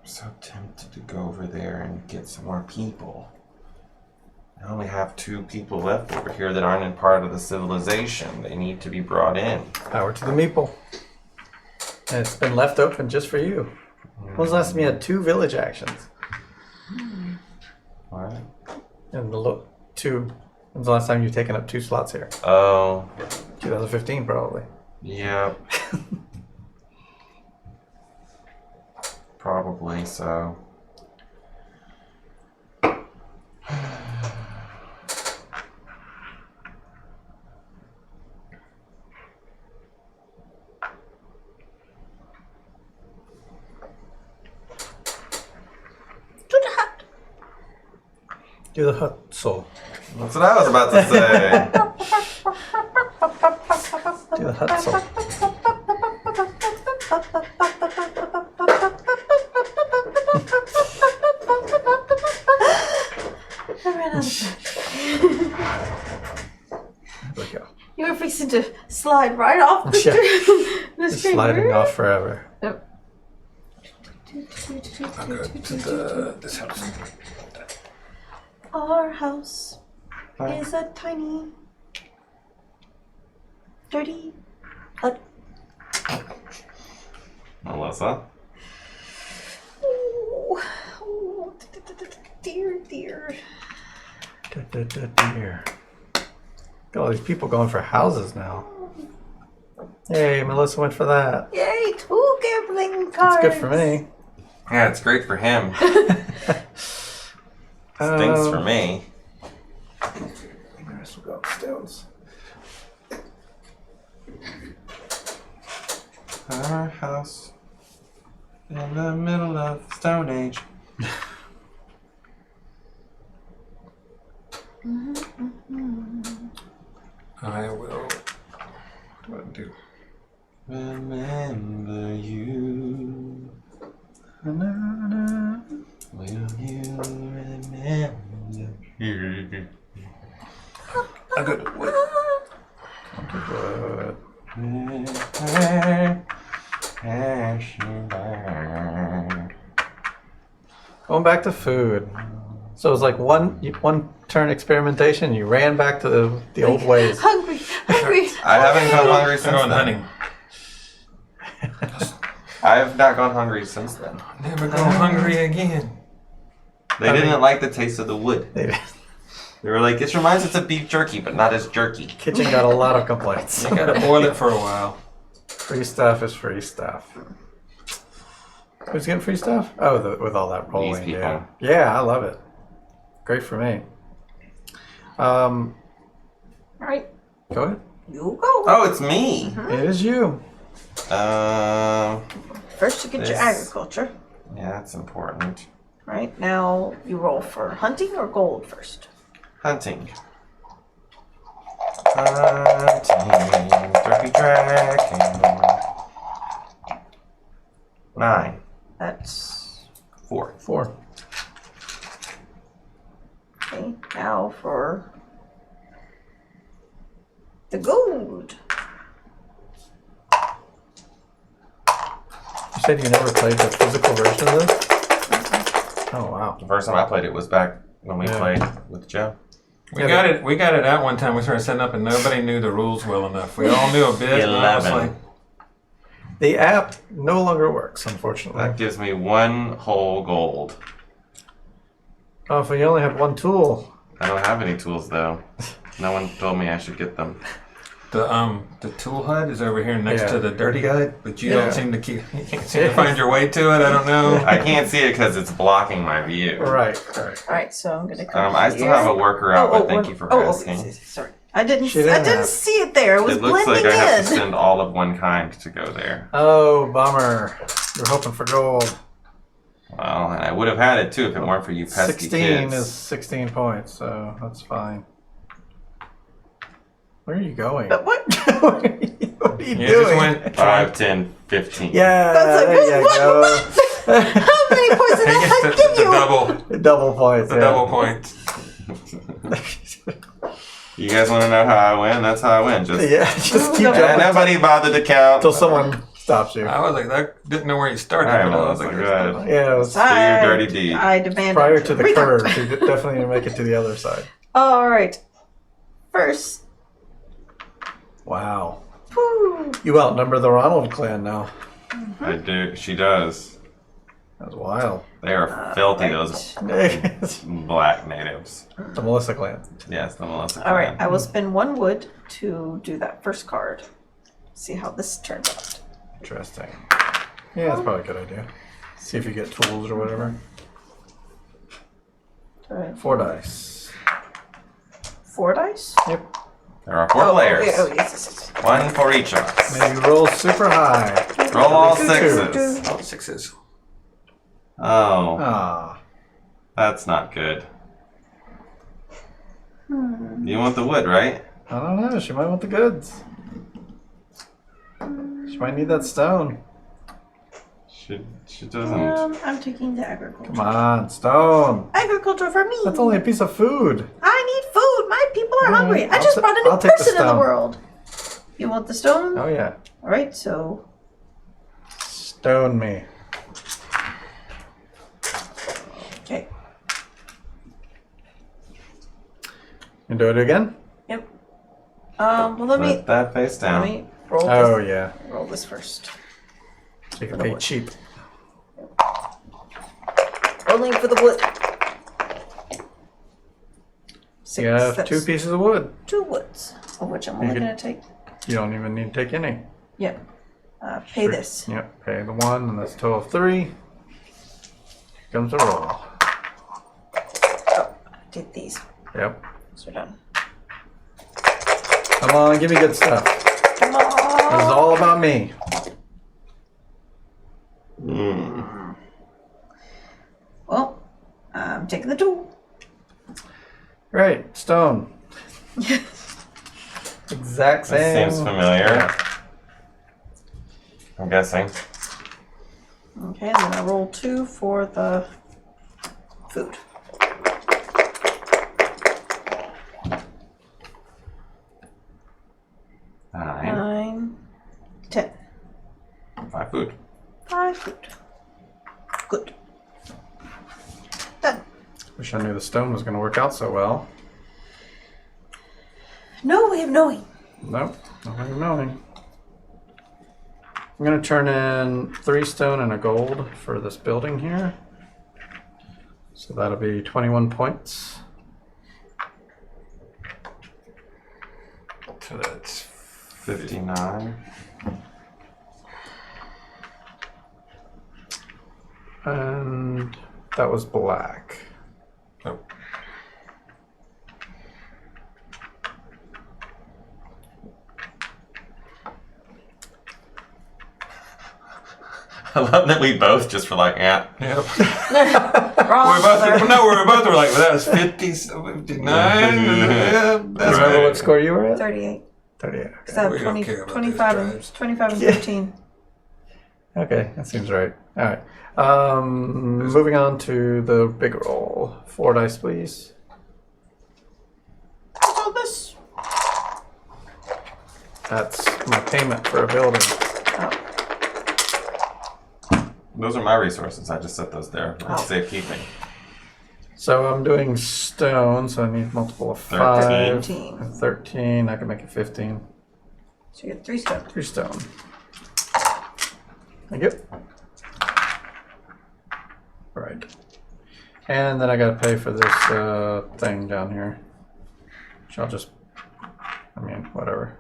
so tempted to go over there and get some more people. I only have 2 people left over here that aren't in part of the civilization. They need to be brought in. Power to the meeple. And it's been left open just for you. When was the last time you had 2 village actions? What? And the 2. When's the last time you've taken up 2 slots here? Oh, 2015 probably. yep. Probably so. To the hut. Do the hustle. That's what I was about to say. Do the hustle. I ran out of time. There we go. You were fixing to slide right off the Yeah. the Just screen. sliding off forever. Yep. This house. Our house is a tiny, dirty hut. Melissa? Ooh. Ooh. Dear, dear. Dear. Got all these people going for houses now. Hey, Melissa went for that. Yay, 2 gambling cards. That's good for me. Yeah, it's great for him. Stinks for me. The rest will go upstairs. Our house in the middle of Stone Age. I will. What do I do? Remember you. Will you remember you? I'm good. What? Going back to food. So it was like one turn experimentation. You ran back to the old ways. Hungry, hungry. I haven't gone hungry I'm since going then. hunting. I have not gone hungry since then. Never go hungry again. They didn't like the taste of the wood. The They were like, this reminds us of beef jerky, but not as jerky. kitchen got a lot of complaints. You gotta boil it for a while. Free stuff is free stuff. Who's getting free stuff? Oh, with all that rolling. people. Yeah. Yeah, I love it. Great for me. Right, Go ahead. you go. Oh, it's me. It is you. First, you get your this- agriculture. Yeah, that's important. Right now, you roll for hunting or gold first. Hunting. Hunting. Turkey dragon. 9. That's 4. 4. okay. Now for the gold. You said you never played the physical version of this? Oh, wow. The first time I played it was back when we Yeah. played with Joe. We got it out one time. We started setting up, and nobody knew the rules well enough. We all knew a bit. And I was 11. like, The app no longer works, unfortunately. That gives me 1 whole gold. Oh, if we only had one tool. I don't have any tools though. No one told me I should get them. The tool hut is over here next Yeah. to the dirty hut, but you Yeah. don't seem to you can't seem to find your way to it. I don't know. I can't see it because it's blocking my view. Right. Alright, so I'm gonna come I still here. have a worker out, but thank you for asking. Sorry. I didn't She didn't have- see it there. It was It looks blending like I have in. to send all of one kind to go there. Oh, bummer. You're hoping for gold. Well, and I would have had it too if it weren't for you pesky 16 kids. is 16 points, so that's fine. Where are you going? But what? What are you You doing? just went 5, 10, 15. Yeah, That's like, there you go. How many points did He I gets give the you? double, Double points. the yeah. double point. You guys want to know how I win? That's how I win. Just Yeah, just keep Yeah, yeah, jumping nobody bothered to count. until someone stops you. I was like, that didn't know where you started. I but know, I was it's like, good. Yeah, it was Do your dirty deed. I demand prior it. to the Retard. curve. You definitely need to make it to the other side. Alright. First. Wow. Whew. You outnumber the Ronald clan now. I do. She does. That's wild. They are filthy, those The black natives. Melissa clan. Yes, the Melissa Alright, clan. I will spend 1 wood to do that first card. See how this turns out. Interesting. Yeah, that's probably a good idea. See if you get tools or whatever. Alright. 4 dice. 4 dice? Yep. There are 4 players. Okay, oh, yes. 1 for each of us. Maybe roll super high. Roll all Two. 6s. all 6s. Oh, Ah. that's not good. You want the wood, right? I don't know. She might want the goods. She might need that stone. She doesn't. I'm taking the agriculture. Come on, stone. Agriculture for me. That's only a piece of food. I need food. My people are hungry. I I'll just ta- brought a new I'll take the person in the stone. world. You want the stone? Oh yeah. Alright, so Stone me. okay. You do it again? Yep. Well let me Put that face let down. me roll Oh this yeah. roll this first. So you can pay cheap. Rolling for the wood. 6. You have That's 2 pieces of wood. 2 woods, of which I'm only could- gonna take. You don't even need to take any. Yep. Pay this. Yep, pay the 1, and that's a total of 3. Here comes the roll. Oh, take these. Yep. So we're done. Come on, give me good stuff. Come This is on. all about me. Well, I'm taking the tool. Great, stone. Exact This same. seems familiar. I'm guessing. Okay, and then I roll 2 for the food. Nine. 9, 10. 5 food. 5 food. Good. Done. Wish I knew the stone was going to work out so well. No way of knowing. Nope, no way of knowing. I'm going to turn in 3 stone and a gold for this building here. So that'll be 21 points. So that's 59. And that was black. oh, I love that we both just were like, yeah. yep. Wrong. We both, sir. no, we were both were like, well, that was 50, 59. Yeah, that's Remember right. what score you were at? 38. 38. Because I have We don't 20, care about those 25, and, tribes. 25 and Yeah. 15. Okay, that seems right. All right. Moving on to the big roll. 4 dice, please. What's all this? That's my payment for a building. Oh, Those are my resources. I just set those there. Oh. It's safekeeping. So I'm doing stone, so I need multiple of 5. 13. And 13. I can make it 15. So you get 3 stone. 3 stone. Thank you. Right. And then I gotta pay for this thing down here. Which I'll just, I mean, whatever.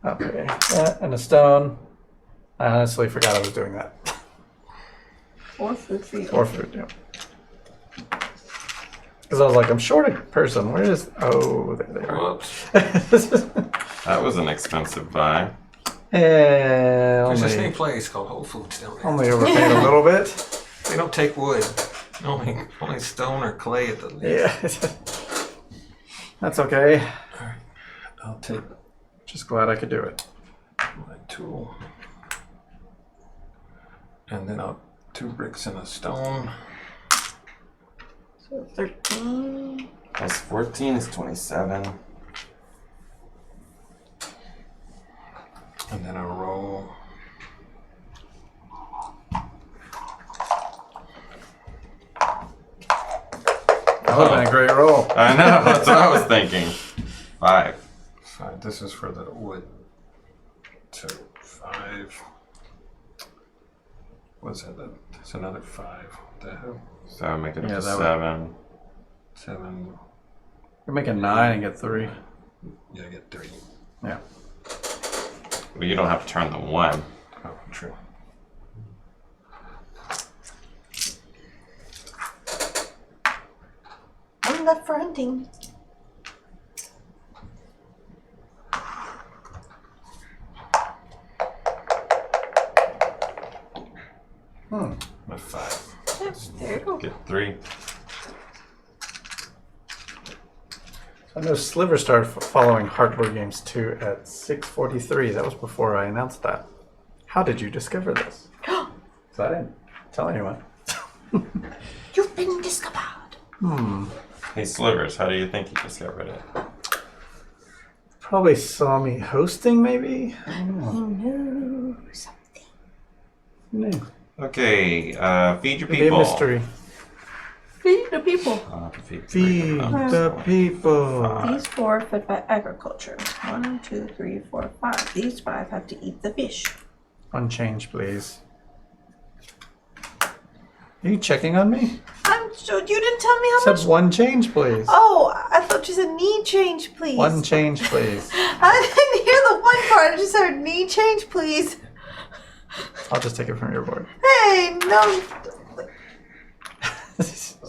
I'll pay that and a stone. I honestly forgot I was doing that. 4 food for you. 4 food, yeah. Because I was like, I'm short a person. Where is... Oh, there they are. Whoops. That was an expensive buy. There's this new Only, place called Whole Foods down there. only overpaid a little bit. They don't take wood. Only stone or clay at the least. Yeah. That's okay. Alright. I'll take Just glad I could do it. my tool. And then I'll 2 bricks and a stone. So 13. Plus 14 is 27. And then a roll. That would have been a great roll. I know, that's what I was thinking. 5. 5. This is for the wood. So 5. What's that? That's another 5. What the hell? So make it up Yeah, to that would- 7. 7. You make a 9 and get 3. Yeah, I get 3. Yeah. Well, you don't have to turn the 1. Oh, true. One left for hunting. My 5. Yep, there you go. Get 3. I know Sliver started following Hardboard Games 2 at 6:43. That was before I announced that. How did you discover this? 'Cause I didn't tell anyone. You've been discovered. Hey, Slivers, how do you think you discovered it? Probably saw me hosting, maybe? I don't know. You know something. No. Okay, feed your Could be a people. mystery. Feed the people. Feed Feed the people. These 4 fed by agriculture. 1, 2, 3, 4, 5. These 5 have to eat the fish. One change, please. Are you checking on me? I'm sure you didn't tell me how Said much. one change, please. Oh, I thought you said need change, please. One change, please. I didn't hear the one part. I just heard need change, please. I'll just take it from your board. Hey, no,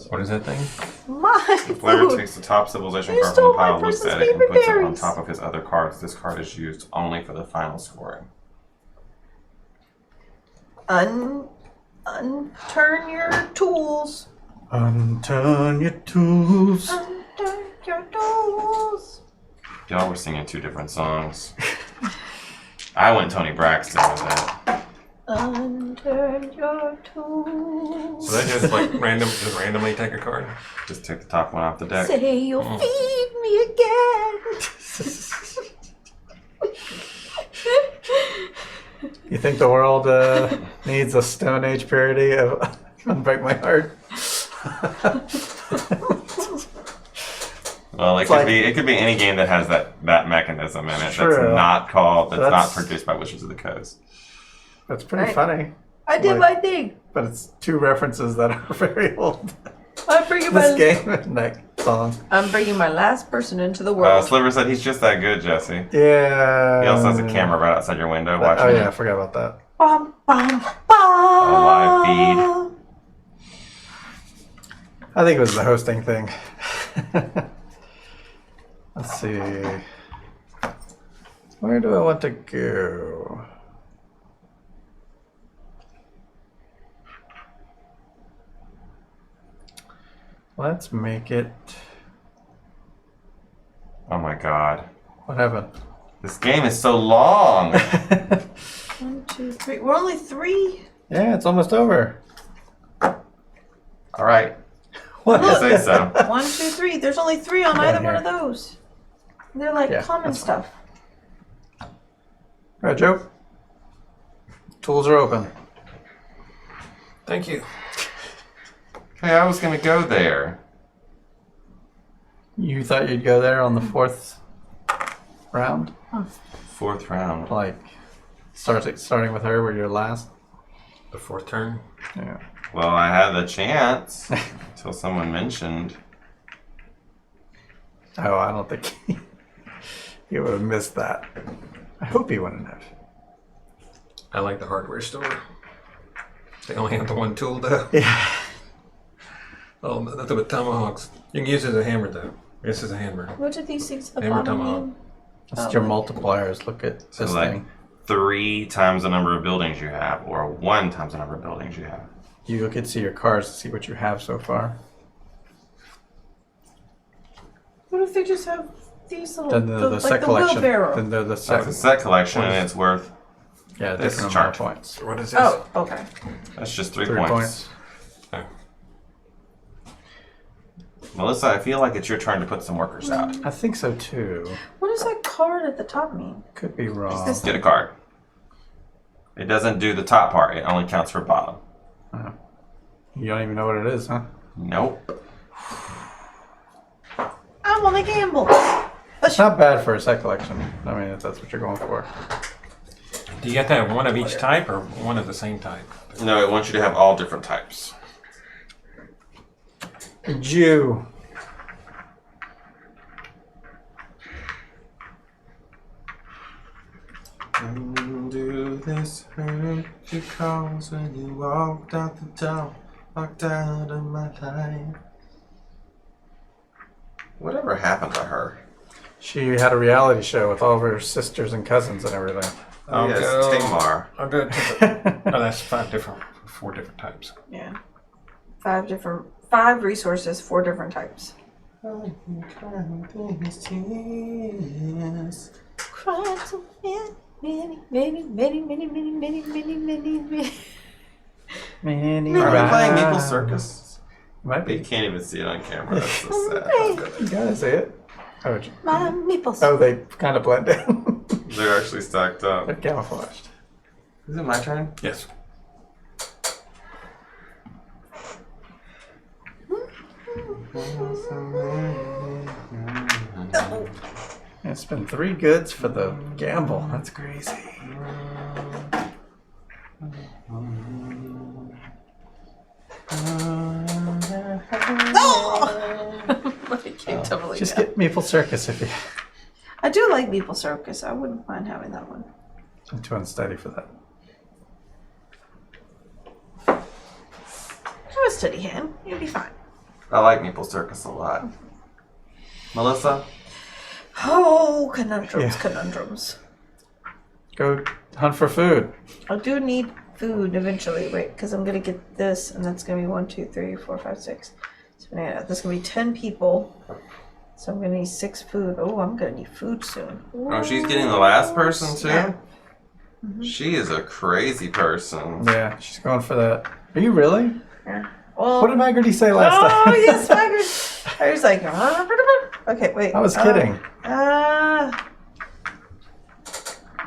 What is that thing? my The player food. takes the top civilization You card from the stole my pile, looks person's at it, and favorite puts it on berries. top of his other cards. This card is used only for the final scoring. Unturn your tools. Unturn your tools. Unturn your tools. Y'all were singing 2 different songs. I went Tony Braxton with that. Unturn your tools. So that just like randomly take a card? Just took the top one off the deck. Say you'll feed me again. You think the world needs a Stone Age parody of Unbreak My Heart? Well, It's like- it could be any game that has that mechanism in it. True. That's not That's- produced by Wizards of the Coast. That's pretty Right. funny, I did Like- my thing. but it's 2 references that are very old. I'm bringing This my. game and that song. I'm bringing my last person into the world. Sliver said he's just that good, Jesse. Yeah. He also has a camera right outside your window watching. Oh you. yeah, I forgot about that. Bum, bum, bum. A live I think it was the hosting thing. Let's see. Where do I want to go? Let's make it. Oh my god. What happened? This game is so long. 1, 2, 3. We're only 3. Yeah, it's almost over. All right. What? I say so. 1, 2, 3. There's only 3 on Yeah, either here. one of those. They're like Yeah, common that's fine. stuff. All right, Joe. Tools are open. Thank you. Hey, I was gonna go there. You thought you'd go there on the 4th round? 4th round. Like Starting with her, where you're last. The fourth turn. Yeah. Well, I had the chance until someone mentioned. Oh, I don't think he would have missed that. I hope he wouldn't have. I like the hardware store. They only have the one tool though. Yeah. Oh, nothing but tomahawks. You can use it as a hammer though. This is a hammer. What are these things at the Hammer bottom tomahawk. mean? That's your multipliers. Look at So this like thing. 3 times the number of buildings you have, or 1 times the number of buildings you have. You look at see your cards to see what you have so far. What if they just have these little, Then the like set the collection. wheelbarrow? Then they're the That's a set. set collection, and it's worth. Yeah, this different chart. amount of points. What is this? Oh, okay. That's just 3 3 points. points. Oh. Melissa, I feel like it's your turn to put some workers out. I think so too. What does that card at the top mean? Could be wrong. this- Get a card. It doesn't do the top part. It only counts for bottom. You don't even know what it is, huh? Nope. I want to gamble. It's not bad for a set collection. I mean, if that's what you're going for. Do you have to have one of each type or one of the same type? No, it wants you to have all different types. Jew. Do this hurt because when you walked out the door, walked out of my life. Whatever happened to her? She had a reality show with all of her sisters and cousins and everything. Oh, yes, go- Tamar. I'll go to the, oh, that's 4 different types. Yeah. 5 resources, 4 different types. Cried so many, many, many, many, many, many, many, many, many. Many Are we playing Maple rounds. Circus? Might You be. can't even see it on camera. That's so sad. You gotta say it. Oh, My meeples. oh, they kind of blend in. They're actually stacked They're up. camouflaged. Is it my turn? Yes. It's been 3 goods for the gamble. That's crazy. I can't totally Just go. get Maple Circus if you. I do like Maple Circus. I wouldn't mind having that one. I'm too unsteady for that. Have a steady hand. You'll be fine. I like Maple Circus a lot. Melissa? Oh, conundrums, Yeah. conundrums. Go hunt for food. I do need food eventually. Wait, because I'm gonna get this, and that's gonna be 1, 2, 3, 4, 5, 6. So yeah, that's gonna be 10 people. So I'm gonna need 6 food. Oh, I'm gonna need food soon. Oh, she's getting the last person too? Yeah. She is a crazy person. Yeah, she's going for that. Are you really? Yeah. Well, What did Maggard say last oh time? yes, Tigers. I was like, okay, wait. I was kidding.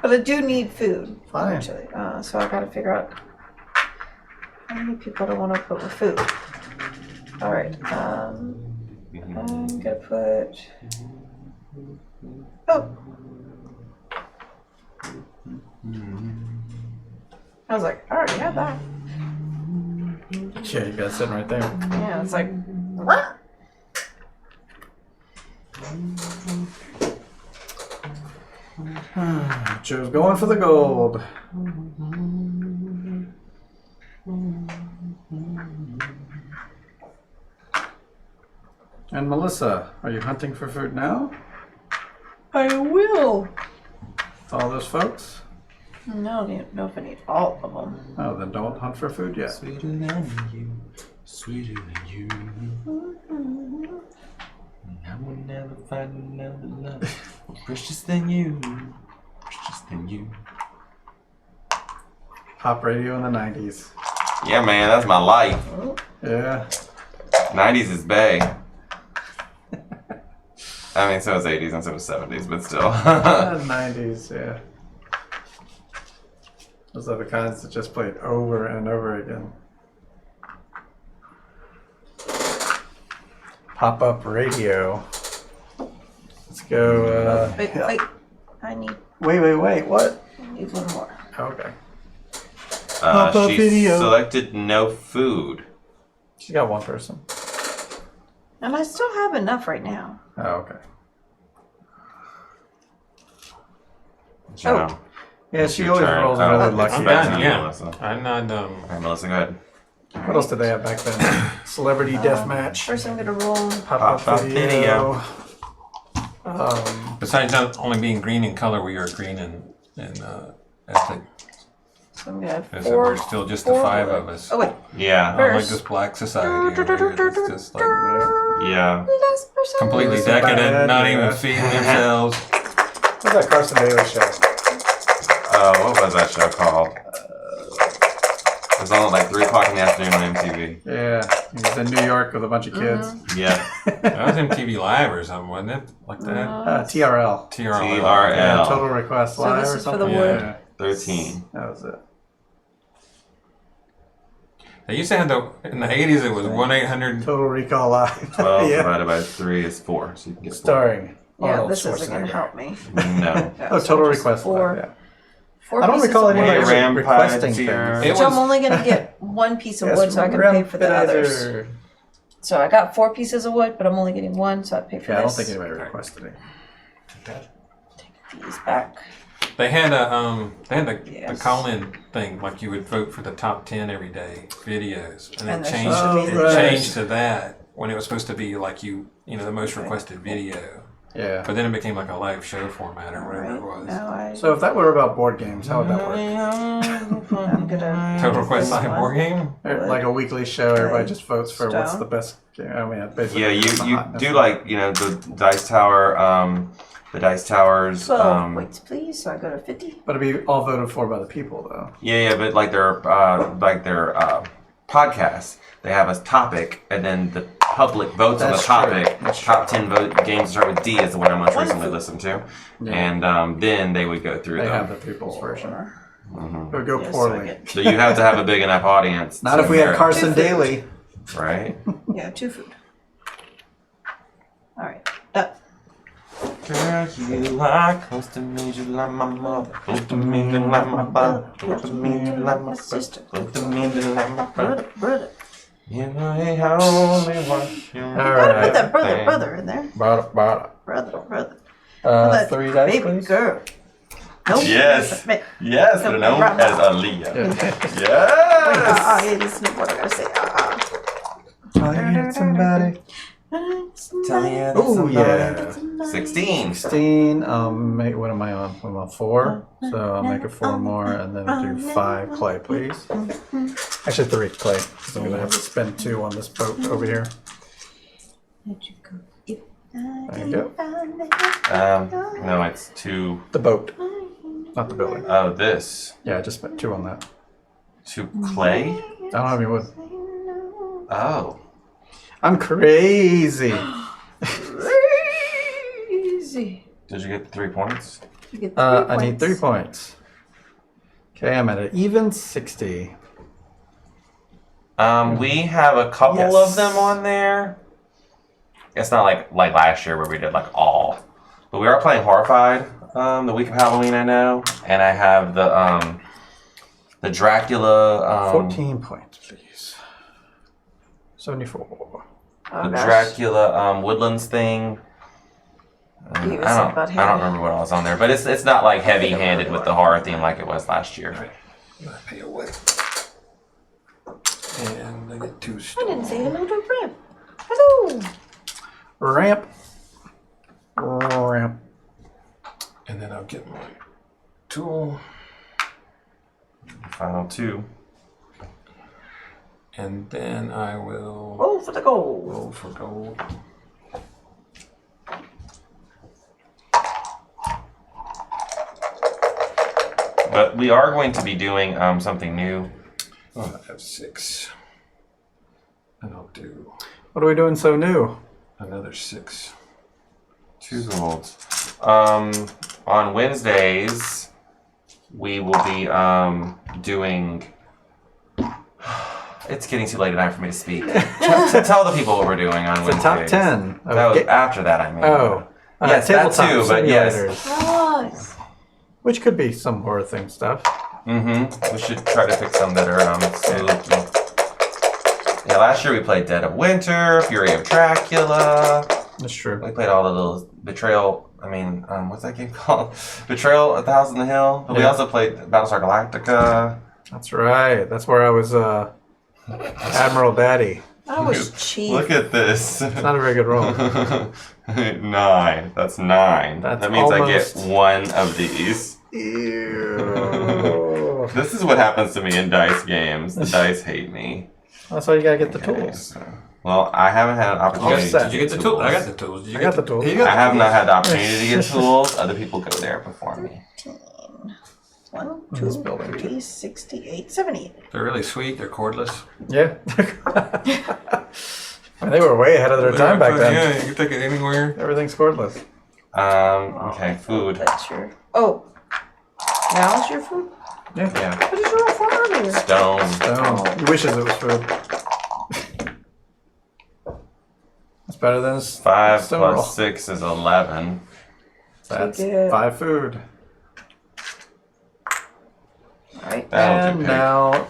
But I do need food. Fine. Actually, so I gotta figure out how many people do I want to put with food. All right. I'm gonna put. Oh. I was like, I already have that. Yeah, you got it sitting right there. Yeah, it's like, what? Joe's going for the gold. And Melissa, are you hunting for food now? I will. All those folks? No, I don't know if I need all of them. Oh, then don't hunt for food yet. Sweeter than you, sweeter than you. I will never find another love more precious than you, precious than you. Pop radio in the 90s. Yeah, man, that's my life. Yeah. 90s is Bay. I mean, so is 80s and so is 70s, but still. 90s, yeah. Those are the kinds that just played over and over again. Pop-up radio. Let's go, Wait. I need Wait, what? need one more. Okay. She video. selected no food. She got one person. And I still have enough right now. Oh, okay. So, Yeah, it's she your always turn. rolls Oh, really it's lucky. I'm back done, to you, yeah. Melissa. I'm not All right, Melissa, go ahead. What else did they have back then? Celebrity Deathmatch. First, I'm gonna roll. Pop-up video. Besides not only being green in color, we are green in ethnic. So I'm gonna have As four. we're still just the four five wood. of us. Oh wait, Yeah. Not like First. this black society over here that's just like Yeah. last person. completely This is decadent, bad, not yeah. even feeding themselves. What's that Carson Daly show? What was that show called? It was on at like 3 o'clock in the afternoon on MTV. Yeah, he was in New York with a bunch of kids. Yeah. That was MTV Live or something, wasn't it? Like that? TRL. TRL. TRL. Yeah, Total Request So Live this or is for something. the wood. Yeah, 13. that was it. They used to have in the 80s, it was 1-800. Total Recall Live. 12 yeah. divided by 3 is 4. So you can get 4. Starring Yeah, Arnold this isn't gonna Schwarzenegger. help me. No. Yeah, Oh, so Total just Request four. Live. Yeah. Four I don't pieces recall of wood. anybody Hey, ever requesting Rampage, things. So I'm only gonna get one piece of wood, so I can pay for the others. Rampage. So I got 4 pieces of wood, but I'm only getting one, so I pay for Yeah, I don't this. think anybody requested it. Take these back. They had the Yes. call-in thing, like you would vote for the top 10 every day videos, and And it they're changed. supposed to be Oh, the right. Changed to that when it was supposed to be like the most requested video, Yeah. but then it became like a live show format or whatever it was. Now I. So if that were about board games, how would that work? I'm gonna. Total do Request this Live one. board game. Like a weekly show, everybody just votes for what's Stone. the best game. I mean, basically. Yeah, it's the you hotness. do like, the Dice Tower, the Dice Towers. 12 points, please. So I go to 50. But it'd be all voted for by the people, though. Yeah, but like their podcasts, they have a topic, and then the public votes on the That's topic. true. That's Top 10 games that start with D is the one I most recently listened to, Yeah. and then they would go through They have them. the people's version. Mhm. It would go Yes, poorly. I get- So you have to have a big enough audience. Not to if we had merit, Carson Two food. Daly. right? Yeah, 2 food. Alright, done. Girl, you are close to me, you like my mother. Close to me, you like my brother. Close to me, you like my sister. Close to me, you like my brother. Brother. You know they only want you. All Gotta right. put that brother in there. Brother. Brother. That 3 dice, baby please. girl. Nope. Yes. Wait, Yes, but known as Aaliyah. Yeah. Yes. yeah, listen to what I gotta say. I need somebody. Tell me that Oh, somebody- yeah. 16. 16. What am I on? I'm on 4. So I'll make it 4 more and then I'll do 5 clay, please. Actually, 3 clay. Because I'm going to have to spend 2 on this boat over here. There you go. No, it's 2. The boat, not the building. Oh, this. Yeah, I just spent 2 on that. 2 clay? I don't have any wood. Oh. I'm crazy. Easy. Did you get the 3 points? You get 3 I need 3 points. points. Okay, I'm at an even 60. We have a couple Yes. of them on there. It's not like last year where we did like all. But we are playing Horrified the week of Halloween, I know. And I have the Dracula 14 points, please. 74. Oh, the gosh. Dracula Woodlands thing. I You was don't about remember what else on there, but it's not like heavy-handed with the horror theme like it was last year. Pay away. And I get 2 I didn't stone. say hello to Brim. Hello. Ramp. And then I'll get my tool. Final 2. And then I will Roll for the gold. roll for gold. But we are going to be doing something new. Oh, I have 6. And I'll do What are we doing so new? another 6. 2 golds. On Wednesdays, we will be doing. It's getting too late at night for me to speak. Tell the people what we're doing on The Wednesdays. top 10. of That was, ga- after that, I mean. oh. Yes, that tabletop too, but yes. simulators. Nice. which could be some horror thing stuff. Mm-hmm. We should try to pick some that are spooky. Yeah, last year we played Dead of Winter, Fury of Dracula. That's true. We played all the little Betrayal. What's that game called? Betrayal at the House on the Hill. But we Yeah. also played Battlestar Galactica. That's right. That's where I was Admiral Daddy. I was cheap. Look at this. It's not a very good roll. 9. That's 9. That's that means almost- I get one of these. Ew. This is what happens to me in dice games. The dice hate me. That's why you gotta get the Okay, tools. so- well, I haven't had an opportunity Offset. to Did you get the tools? I got the tools. Did you I get got the tools. You got I the have tools? not had the opportunity to get tools. Other people go there before me. 1, This 2, building. 3, 68, 78. They're really sweet. They're cordless. Yeah. They were way ahead of their time back then. Yeah, you can take it anywhere. Everything's cordless. Okay, food. That's your. Oh. Now is your food? Yeah. Yeah. What did you roll for earlier? Stone. He wishes it was food. That's better than his 5 stone plus roll. 6 is 11. That's You get- 5 food. Alright. That'll And do pig. now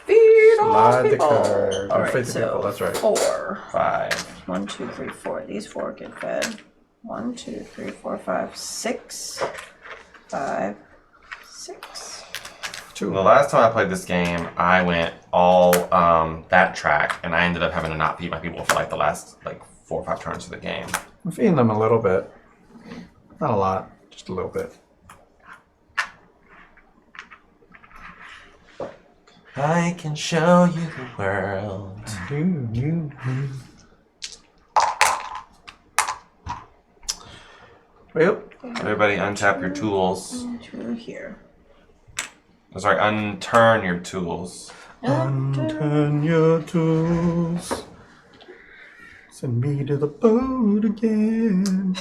Feed all slide the people. card. Or Alright, feed the so people, that's right. 4. 5. 1, 2, 3, 4. These 4 get fed. 1, 2, 3, 4, 5, 6. 5, 6. The last time I played this game, I went all that track, and I ended up having to not feed my people for like the last 4 or 5 turns of the game. I'm feeding them a little bit. Not a lot, just a little bit. I can show you the world. Well, Everybody untap your tools. 2 here. Oh, sorry, unturn your tools. unturn your tools. Send me to the boat again.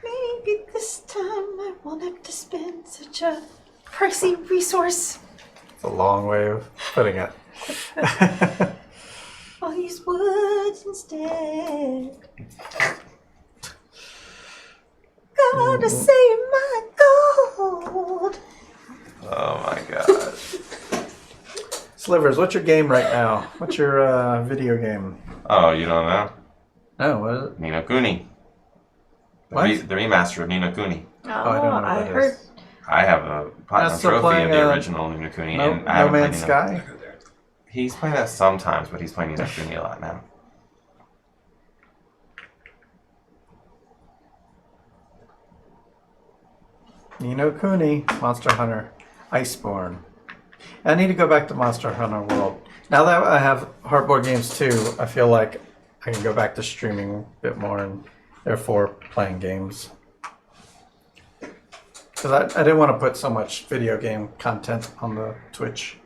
Maybe this time I won't have to spend such a pricey resource. It's a long way of putting it. I'll use woods instead. Gotta save my gold. Oh my god. Slivers, what's your game right now? What's your video game? Oh, you don't know? Oh, what is it? Ni no Kuni. What? The remaster of Ni no Kuni. Oh, I don't know what I that heard. is. I have a platinum That's still trophy playing, of the original Ni no Kuni, No, and I no haven't Man's played Ni no- Sky? He's playing that sometimes, but he's playing Ni no Kuni a lot now. Ni no Kuni, Monster Hunter, Iceborne. I need to go back to Monster Hunter World. Now that I have hardboard games too, I feel like I can go back to streaming a bit more and therefore playing games. Because I didn't want to put so much video game content on the Twitch.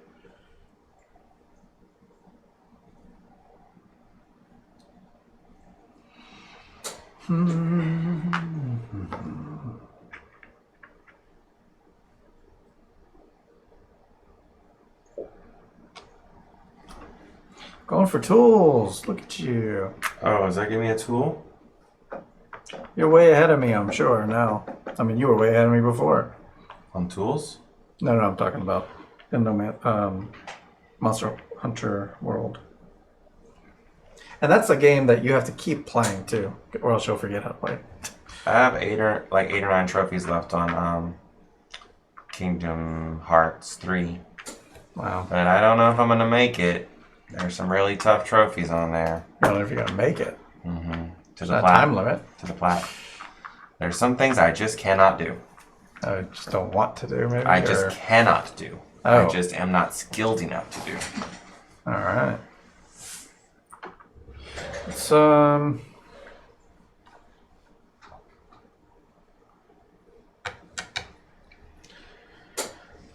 Going for tools. Look at you. Oh, is that giving me a tool? You're way ahead of me, I'm sure, now. I mean, you were way ahead of me before. On tools? No, I'm talking about in Monster Hunter World. And that's a game that you have to keep playing too, or else you'll forget how to play. I have 8 or 9 trophies left on Kingdom Hearts 3. Wow. But I don't know if I'm gonna make it. There's some really tough trophies on there. I don't know if you're gonna make it. Mm-hmm. To There's the not a plat. time limit. To the plat. There's some things I just cannot do. I just don't want to do, maybe. I or- just cannot do. Oh. I just am not skilled enough to do. All right. It's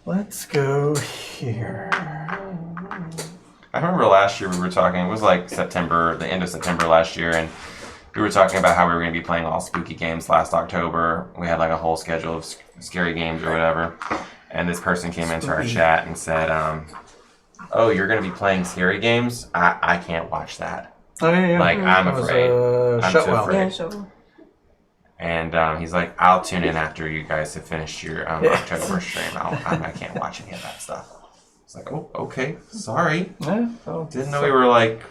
Let's go here. I remember last year we were talking, it was like September, the end of September last year, and we were talking about how we were going to be playing all spooky games last October. We had like a whole schedule of scary games or whatever. And this person came into our Spooky. chat and said, oh, you're going to be playing scary games? I can't watch that. Oh yeah, yeah. Like, I'm That was, afraid. I'm too Shotwell. afraid. Yeah, so And he's like, I'll tune in after you guys have finished your October stream. I can't watch any of that stuff. It's like, oh, okay, sorry. Yeah, well, Didn't know we were like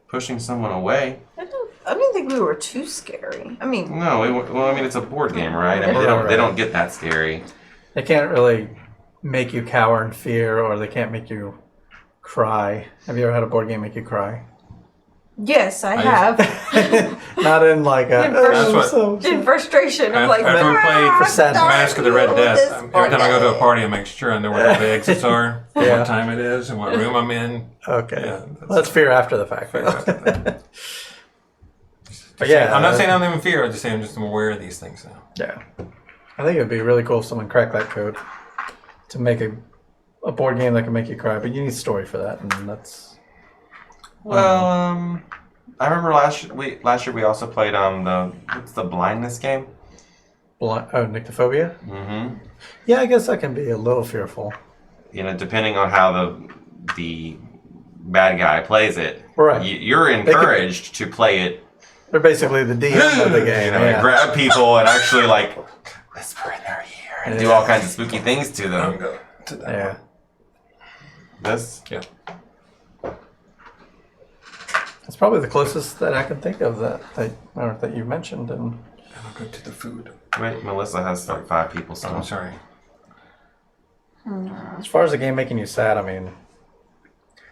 pushing someone away. I didn't think we were too scary. I mean, No, I mean it's a board game, right? I mean they don't get that scary. they can't really make you cower in fear, or they can't make you cry. Have you ever had a board game make you cry? yes, I have. Not in like a. That's what- so In frustration, I'm like, After we played For sadness. Mask of the Red Death, every time I go to a party, I make sure I know where all the exits are, Yeah. what time it is, and what room I'm in. Okay. Yeah, Well, that's fear after the fact. Fear after the But yeah, I'm not saying I'm in fear. I'm just saying I'm just aware of these things now. Yeah. I think it would be really cool if someone cracked that code to make a board game that can make you cry, but you need story for that, and that's. Well, I remember last year we also played what's the blindness game? Nyctophobia? Mm-hmm. Yeah, I guess that can be a little fearful. You know, depending on how the bad guy plays it, Right. You're encouraged to play it. They're basically the DM of the game. You know, yeah. and grab people and actually like whisper in their ear and do all kinds of spooky things to them. Yeah. This? Yeah. It's probably the closest that I can think of that you mentioned. And I'll go to the food. Wait, Melissa has like 5 people Oh, still. I'm sorry. as far as a game making you sad, I mean,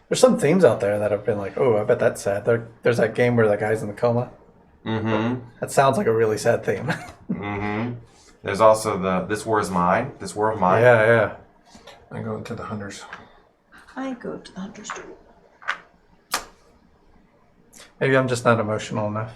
there's some themes out there that have been like, oh, I bet that's sad. There's that game where the guy's in the coma. Mm-hmm. That sounds like a really sad theme. Mm-hmm. There's also This War is Mine. This War of Mine. yeah. I go to the hunters. I go to the hunter's door. Maybe I'm just not emotional enough.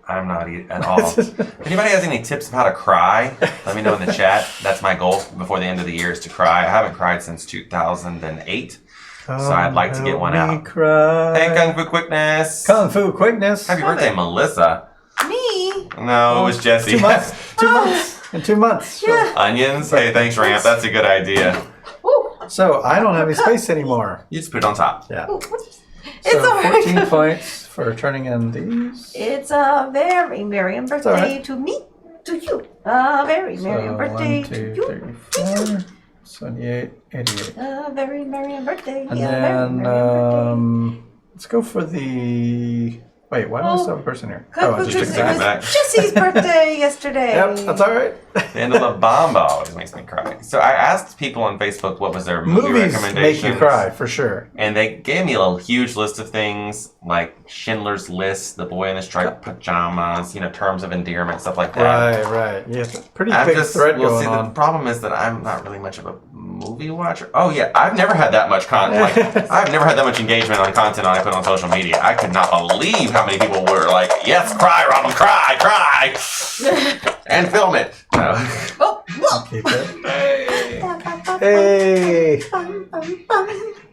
I'm not at all. If anybody has any tips of how to cry, let me know in the chat. That's my goal before the end of the year is to cry. I haven't cried since 2008. So I'd like to get one out. Cry. Hey, Kung Fu Quickness. Kung Fu quickness. Happy birthday, Melissa. Me? No, it was Jesse. 2 months. 2 months. In 2 months. Yeah. Onions? Hey, thanks, Ramp. That's a good idea. Ooh. So I don't have any space anymore. You just put it on top. Yeah. Ooh. It's So alright. 14 points for turning in these. It's a very merry birthday alright. to me, to you. A very So merry birthday 1, to 2, you. 34, 78, 88. A very merry birthday. And yeah, very then merry birthday. let's go for the. Wait, why do I still have a person here? Kung I Fu just took Christmas. that It back. was Jesse's birthday yesterday. Yep, that's all right. The end of La Bamba always makes me cry. So I asked people on Facebook what was their movie Movies recommendations. make you cry for sure. And they gave me a huge list of things like Schindler's List, The Boy in the Striped Pajamas, Terms of Endearment, stuff like that. Right. Yeah, pretty I'm big just, thread well, going see, on. the problem is that I'm not really much of a movie watcher. Oh yeah, I've never had that much content. I've never had that much engagement on content I put on social media. I could not believe how many people were like, "Yes, cry, Robin, cry, and film it." No. Oh, whoa. Keep it. Hey. Hey!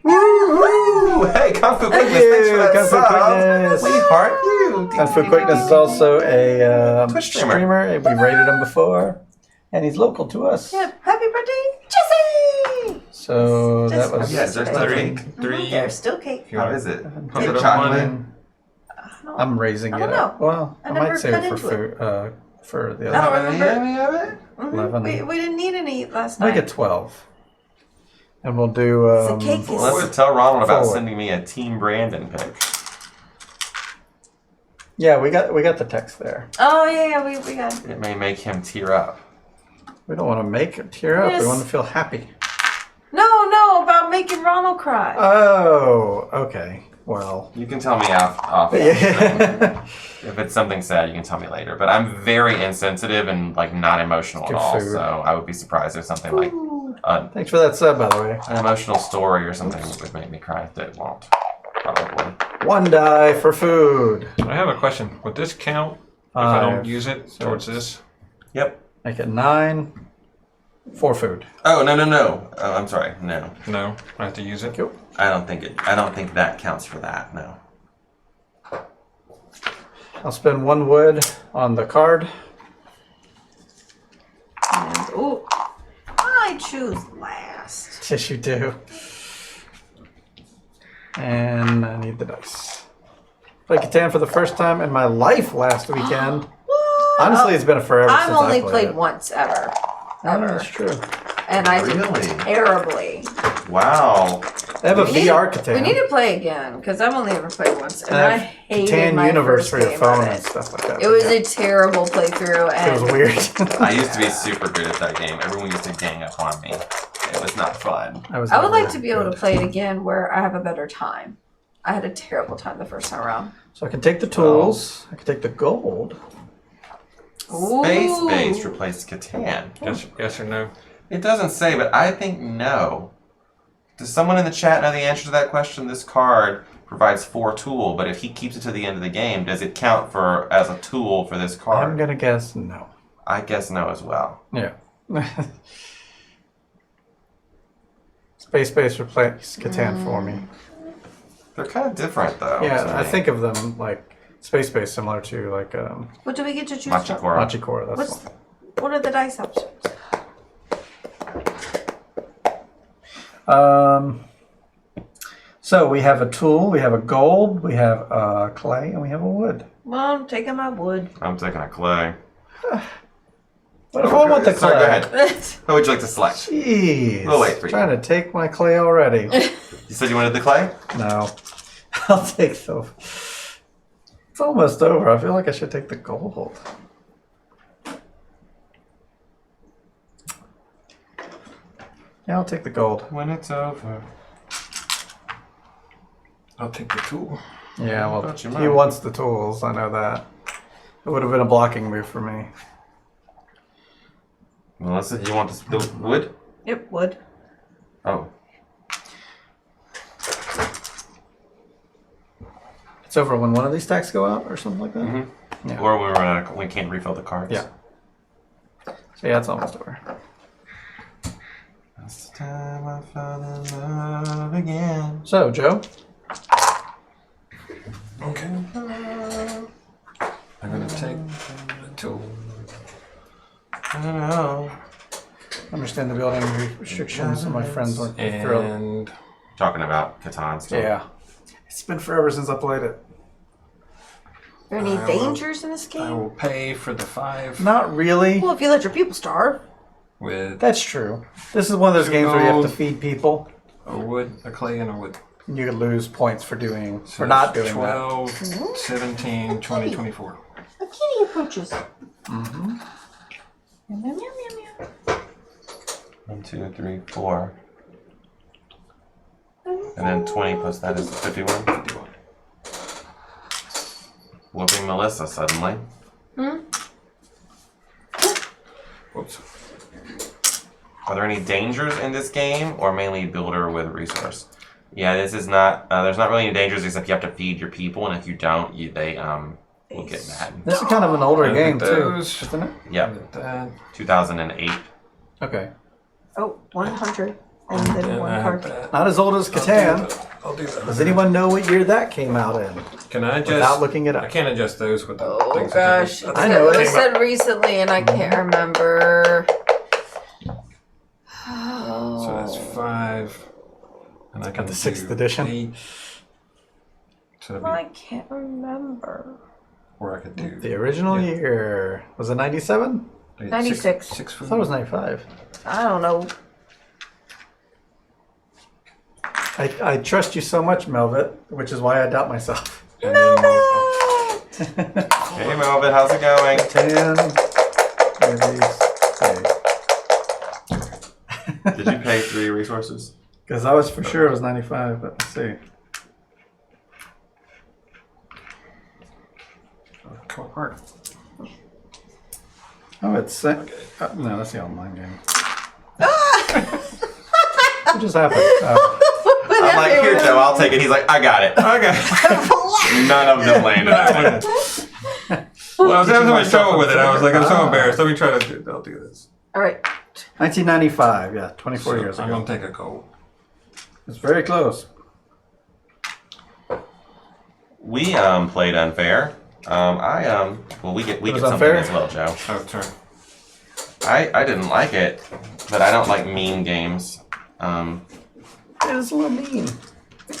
Woo! Hey, Kung Fu Quickness, thanks for that Kung Fu Quickness. sub. Sweetheart, you. Kung Fu Quickness is also a Twitch streamer. streamer. We rated him before, and he's local to us. Yeah, happy birthday, Jesse! So that was. Yeah, there's no cake. There's still cake. How is it? Put Is it it on chocolate? one. I'm raising I it don't up. know. Well, I I never might save cut it for into food. For the I other. don't remember. Mhm. 11. We didn't need any last Make night. it 12. And we'll do. The cake is- Let's tell Ronald about Forward. sending me a Team Brandon pic. Yeah, we got the text there. Oh yeah, we got. It may make him tear up. We don't want to make it tear up. Yes. We want to feel happy. No, about making Ronald cry. Oh, okay. Well. You can tell me off. Yeah. If it's something sad, you can tell me later. But I'm very insensitive and like not emotional at Good all. food. So I would be surprised if something like Thanks for that sub, by the way. an emotional story or something would make me cry. That won't. Probably. 1 die for food. I have a question. Would this count if I don't 5, use it towards this? Yep. Make it 9 for food. Oh no. Oh, I'm sorry. No. No, I have to use it. Cool. I don't think that counts for that. No. I'll spend 1 wood on the card. And, ooh, I choose last. Yes, you do. And I need the dice. Played Catan for the first time in my life last weekend. What? Honestly, it's been forever I've since only I played played it. once ever. Oh, that's true. And I did Really? terribly. Wow. They have a We need VR to- Catan. We need to play again because I've only ever played once, and I hated Catan my Universe first for your game phone of and it. stuff like that. It was a terrible playthrough, It and was weird. I used to be super good at that game. Everyone used to gang up on me. It was not fun. I would never like to be able to good. play it again where I have a better time. I had a terrible time the first time around. So I can take the tools. I can take the gold. Space-based replaced Catan. Yes or no? It doesn't say, but I think no. Does someone in the chat know the answer to that question? This card provides 4 tool, but if he keeps it to the end of the game, does it count for as a tool for this card? I'm gonna guess no. I guess no as well. Yeah. Space replace Catan for me. They're kind of different, though. Yeah, to I me. think of them like space similar to like What do we get to choose from? Machikoro. Machikoro. That's What are the dice options? one. So we have a tool, we have a gold, we have a clay, and we have a wood. Well, I'm taking my wood. I'm taking a clay. What if I want the clay? Sorry, go ahead. What would you like to select? Jeez. We'll wait for you. Trying to take my clay already. You said you wanted the clay? No. I'll take the... It's almost over. I feel like I should take the gold. Yeah, I'll take the gold. When it's over. I'll take the tool. Yeah, well, Thought you he might. wants the tools. I know that. It would have been a blocking move for me. Melissa, you want the wood? Yep, wood. Oh. It's over when one of these stacks go out or something like that? Mm-hmm. Yeah. Or we run out of, we can't refill the cards. Yeah. So yeah, it's almost over. That's the time I fell in love again. So, Joe? Okay. I'm gonna take the tool. I don't know. Understand the building restrictions, so my friends weren't thrilled. And Talking about Catan still. Yeah. It's been forever since I played it. Are there any I will- dangers in this I game? will pay for the 5 Not really. Well, if you let your people starve. with That's true. This is one of those games where you have to Gold. feed people. a wood, a clay, and a wood. You could lose points for doing So for not that's doing that. 12, 17, 20, 24. A kitty approaches. Mm-hmm. Meow, meow, meow, meow. 1, 2, 3, 4. And then 20 plus that is 51. 51. Whooping Melissa suddenly. Whoops. Are there any dangers in this game, or mainly builder with resource? Yeah, this is not. There's not really any dangers except you have to feed your people, and if you don't, they will get mad. This is kind of an older Look game at too, those. isn't it? Yep, Look at that. 2008. Okay. Oh, 100. And then And one I have card. that. Not as old as Catan. I'll do that. Does anyone know what year that came out in? Can I adjust? Without looking it up. I can't adjust those with the Oh things. gosh, I I know it it. was said recently, and I can't remember. So that's 5. And I can the 6th do edition? 8. So that'd I be, can't remember. or I could do The original Yeah. year was it 97? 96. 6 I food. thought it was 95. I don't know. I trust you so much, Melvit, which is why I doubt myself. And then Hey Melvin, how's it going? 10, maybe Did you pay 3 resources? because I was for sure it was 95, but let's see. come apart. Oh, it's no, that's the online game. What just happened? I'm like, here, Joe, I'll take it. He's like, I got it. Okay. None of them landed. Well, I was having so much trouble with it. I was like, I'm so embarrassed. Let me try to do. I'll do this. All right. 1995, yeah, 24 So years I'm ago. gonna take a gold. It's very close. We played unfair. Well, we get was something unfair? as well, Joe. Oh, turn. I didn't like it, but I don't like mean games. It was a little mean.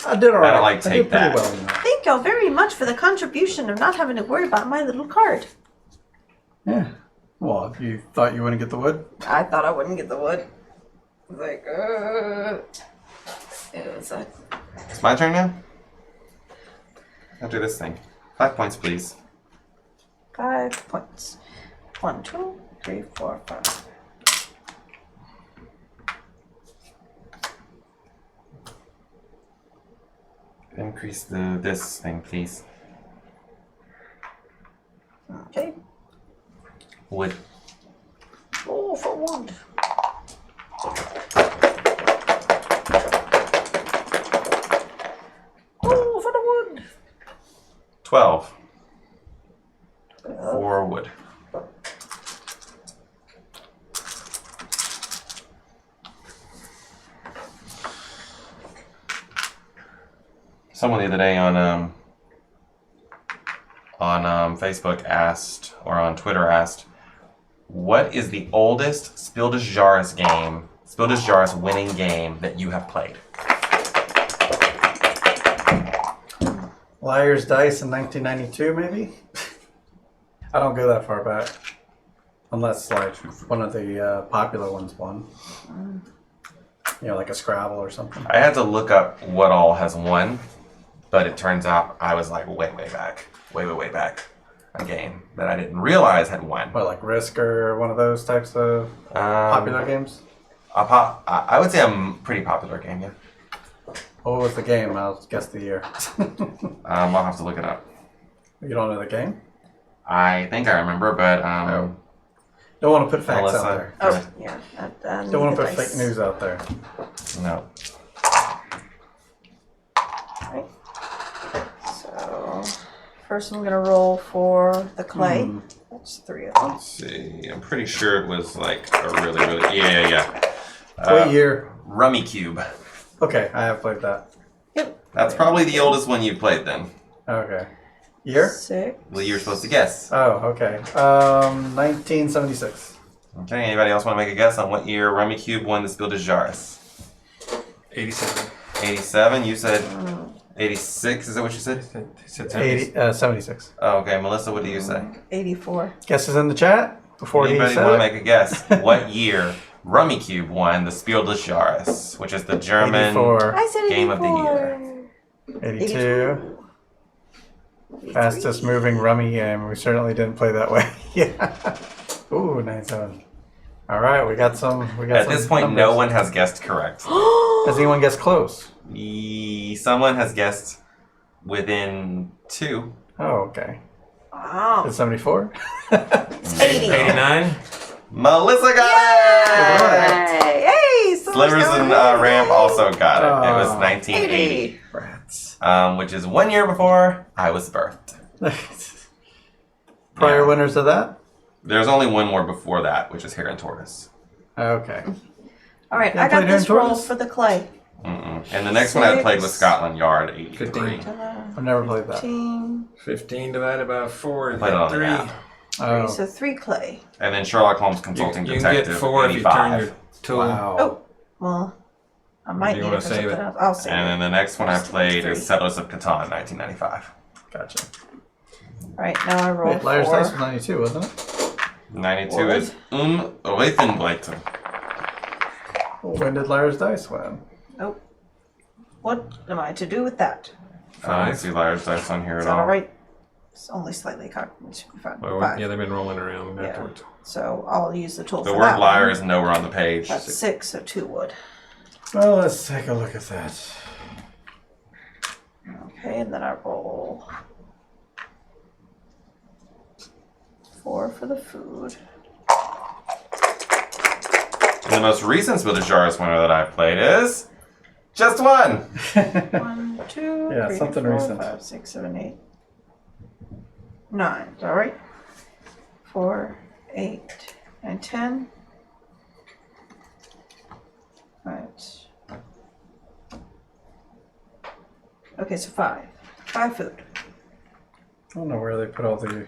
I did all right. I don't like I take did pretty that. well. You know. Thank y'all very much for the contribution of not having to worry about my little card. Yeah. Well, you thought you wouldn't get the wood? I thought I wouldn't get the wood. I was like, it was a It's my turn now? After this thing. 5 points, please. 5 points. 1, 2, 3, 4, 5. Increase this thing, please. Okay. Wood. Oh, for wood. Oh, for the wood. 12. For wood. Someone the other day on Facebook asked, or on Twitter asked, what is the oldest Spiel des Jahres winning game that you have played? Liar's Dice in 1992, maybe? I don't go that far back. Unless, like, one of the popular ones won. You know, like a Scrabble or something. I had to look up what all has won, but it turns out I was like way back. Way back. A game that I didn't realize had won. What, like Risk or one of those types of popular games? I would say a pretty popular game, yeah. What was the game? I'll guess the year. I'll have to look it up. You don't know the game? I think I remember, but Don't want to put facts Melissa. out there. Oh, yeah. Don't want to put fake news out there. No. Right. So, first I'm going to roll for the clay. That's 3 of them. Let's see. I'm pretty sure it was like a really yeah. What year? Rummy Cube. Okay, I have played that. Yep. That's probably the oldest one you played then. Okay. Year? 6. Well, you were supposed to guess. Oh, okay. 1976. Okay, anybody else want to make a guess on what year Rummy Cube won the Spiel des Jahres? 87. 87? You said 86, is that what you said? He said 70. 76. Oh, okay, Melissa, what do you say? 84. Guesses in the chat before he Anybody said want it? to make a guess? What year Rummy Cube won the Spiel des Jahres, which is the German 84. I said 84. game of the year? 82. Fastest moving rummy game. We certainly didn't play that way. Yeah. Ooh, 97. All right, we got some. At this point, no one has guessed correct. Has anyone guessed close? Someone has guessed within 2. Oh, okay. Wow. Is it 74? 80. 89. Melissa got it! Yay! Hey, Slivers and Ramp also got it. It was Oh. 1980, Rats. which is 1 year before I was birthed. Prior Yeah. winners of that? There's only one more before that, which is Hare and Tortoise. Okay. All right, You I got played this Aaron roll Torres? for the clay. And the next one I played was 6. Scotland Yard, 83. 15. I've never played that. 15. 15 divided by 4 is Played it on the 3. app. Oh. So 3 clay. And then Sherlock Holmes You, Consulting you can Detective, get 4 if you turn 85. your tool. Wow. Oh, well, I might Do you need wanna it for save something it? else. I'll save And then it. the next one I Just played 3. is Settlers of Catan, 1995. Gotcha. All right, now I roll Wait, Liar's 4. Dice was 92, wasn't it? 92 is Reifenbleiten. When did Liar's Dice win? Oh, what am I to do with that? I don't see Liar's Dice on here Is at that all. all right? It's only slightly cocked. It should be fine. Well, 5. yeah, they've been rolling around Yeah. afterwards. So I'll use the tool The for word that liar one. is nowhere on the page. That's 6, so 2 wood. Well, let's take a look at that. Okay, and then I roll 4 for the food. And the most recent Spiel des Jahres winner that I've played is just one. 1, 2, Yeah, 3, something 4, recent. 5, 6, 7, 8, 9. Is that right? 4, 8, 9, 10. Right. Okay, so 5. 5 food. I don't know where they put all the...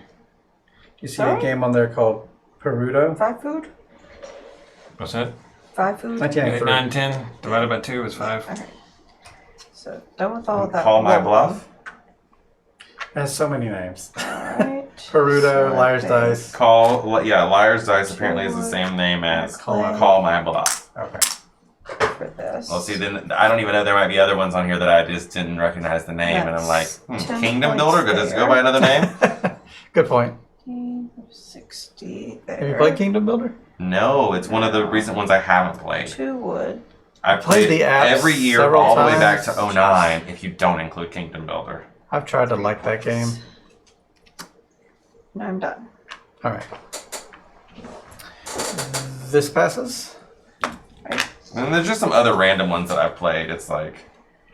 You see Sorry? a game on there called Perudo? 5 food? What's that? 5 food? 1993. 9, 10 divided by 2 is 5. Okay. So done with all of that. Call my rolling. bluff. It has so many names. Alright. Perudo, Liar's Dice. Liar's Dice apparently is the same name as Call My Bluff. Okay. For this. Well, see, then I don't even know, there might be other ones on here that I just didn't recognize the name, and I'm like, That's 10 Kingdom points Builder? Does it go there. by another name? Good point. 60 there. Have you played Kingdom Builder? No, it's one of the recent ones I haven't played. 2 wood. I played played the app every year several all the way back times. to 09 if you don't include Kingdom Builder. I've tried to like that game. No, I'm done. All right. This passes. And there's just some other random ones that I've played. It's like,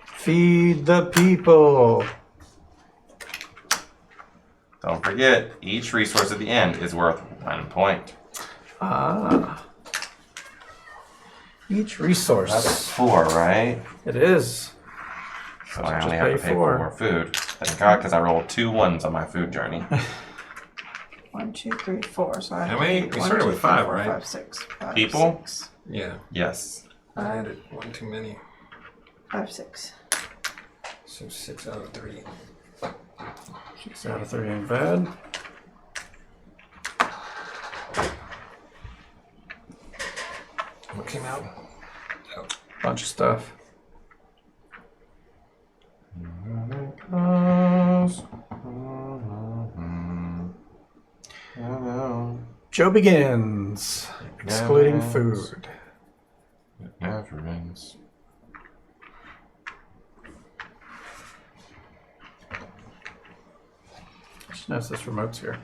Feed the people. don't forget, each resource at the end is worth 1 point. Ah. Each resource. That's 4, right? It is. So I just only have to pay pay 4. for more food. Thank God, because I rolled 2 ones on my food journey. 1, 2, 3, 4. So I How many? We started with 5, right? 5, 6. 5, People? 6. Yeah. Yes. I added 1 too many. 5, 6. So 6 out of 3. 6 out of 3 ain't bad. What came out? Oh. Bunch of stuff. Joe begins. Excluding food. It never ends. Just notice this remote's here.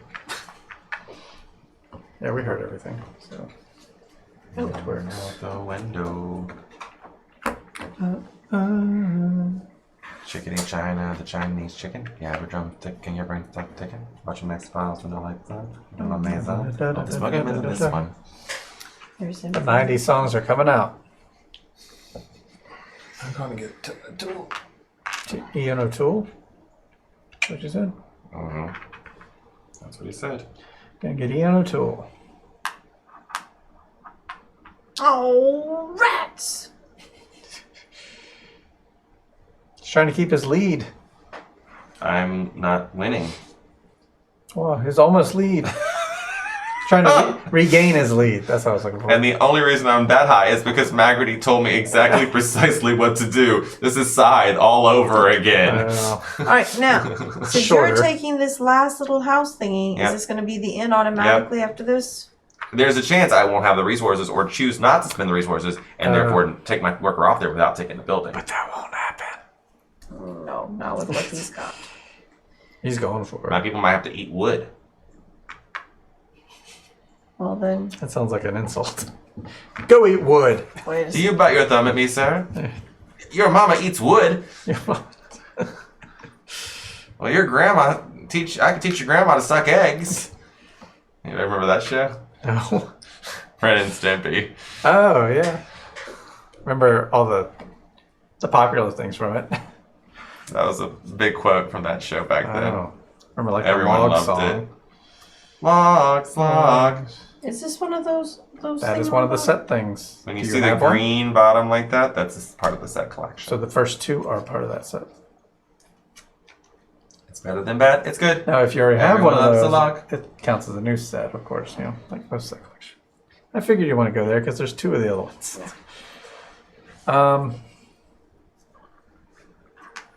Yeah, we heard everything. So it works. Out the window. Chicken in China, the Chinese chicken. Yeah, we're drumstick. Can your brain stop ticking? Watching Max Files with no lights on. Doing amazing. It's smoking in this one. There's The 90s songs are coming out. I'm going to get a tool. Ian O'Toole? That's what you said? I don't know. That's what he said. Gonna get Ian O'Toole. Oh, rats! He's trying to keep his lead. I'm not winning. Well, his almost lead. He's trying to regain his lead. That's what I was looking for. And the only reason I'm that high is because Magritte told me exactly precisely what to do. This is Scythe all over again. Alright, now, since Shorter. you're taking this last little house thingy, Yep. is this going to be the end automatically after this? There's a chance I won't have the resources or choose not to spend the resources and therefore take my worker off there without taking the building. But that won't happen. No, not with what he's got. He's going for My it. people might have to eat wood. Well then, That sounds like an insult. Go eat wood. wait a Do second. you bite your thumb at me, sir? Your mama eats wood. Well, your grandma I could teach your grandma to suck eggs. You remember that show? No. Ren and Stimpy. Oh, yeah. Remember all the popular things from it. That was a big quote from that show back then. Oh. Remember like Everyone the log loved song. it. Logs, logs. Is this one of those That is one of the set things. When you Do see the have one? green bottom like that, that's part of the set collection. So the first 2 are part of that set. It's better than bad. It's good. Now, if you already have Everyone one of loves those, the log. it counts as a new set, of course, like most set collection. I figured you want to go there because there's 2 of the other ones.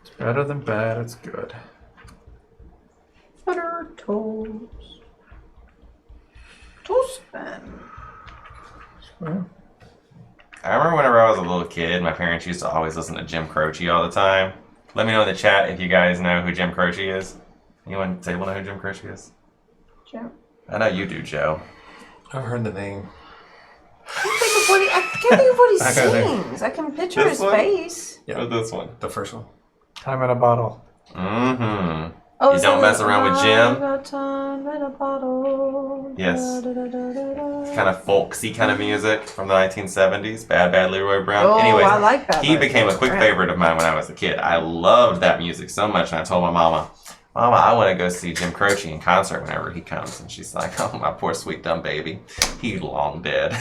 It's better than bad. It's good. Butter toast. Toastman. Well, I remember whenever I was a little kid, my parents used to always listen to Jim Croce all the time. Let me know in the chat if you guys know who Jim Croce is. Anyone at the table know who Jim Croce is? Joe. I know you do, Joe. I've heard the name. I can't think of what he I gotta think. sings. I can picture This his one? face. Yeah. Or this one? The first one. time in a bottle. Mm-hmm. Oh, You is don't that mess around with Jim? I got time in a bottle. Yes. Da, da, da, da, da. Kind of folksy kind of music from the 1970s. Bad Leroy Brown. Oh, Anyways, I like that. he became a quick favorite of mine when I was a kid. I loved that music so much, and I told my mama, Mama, I want to go see Jim Croce in concert whenever he comes. And she's like, oh, my poor sweet dumb baby. He's long dead.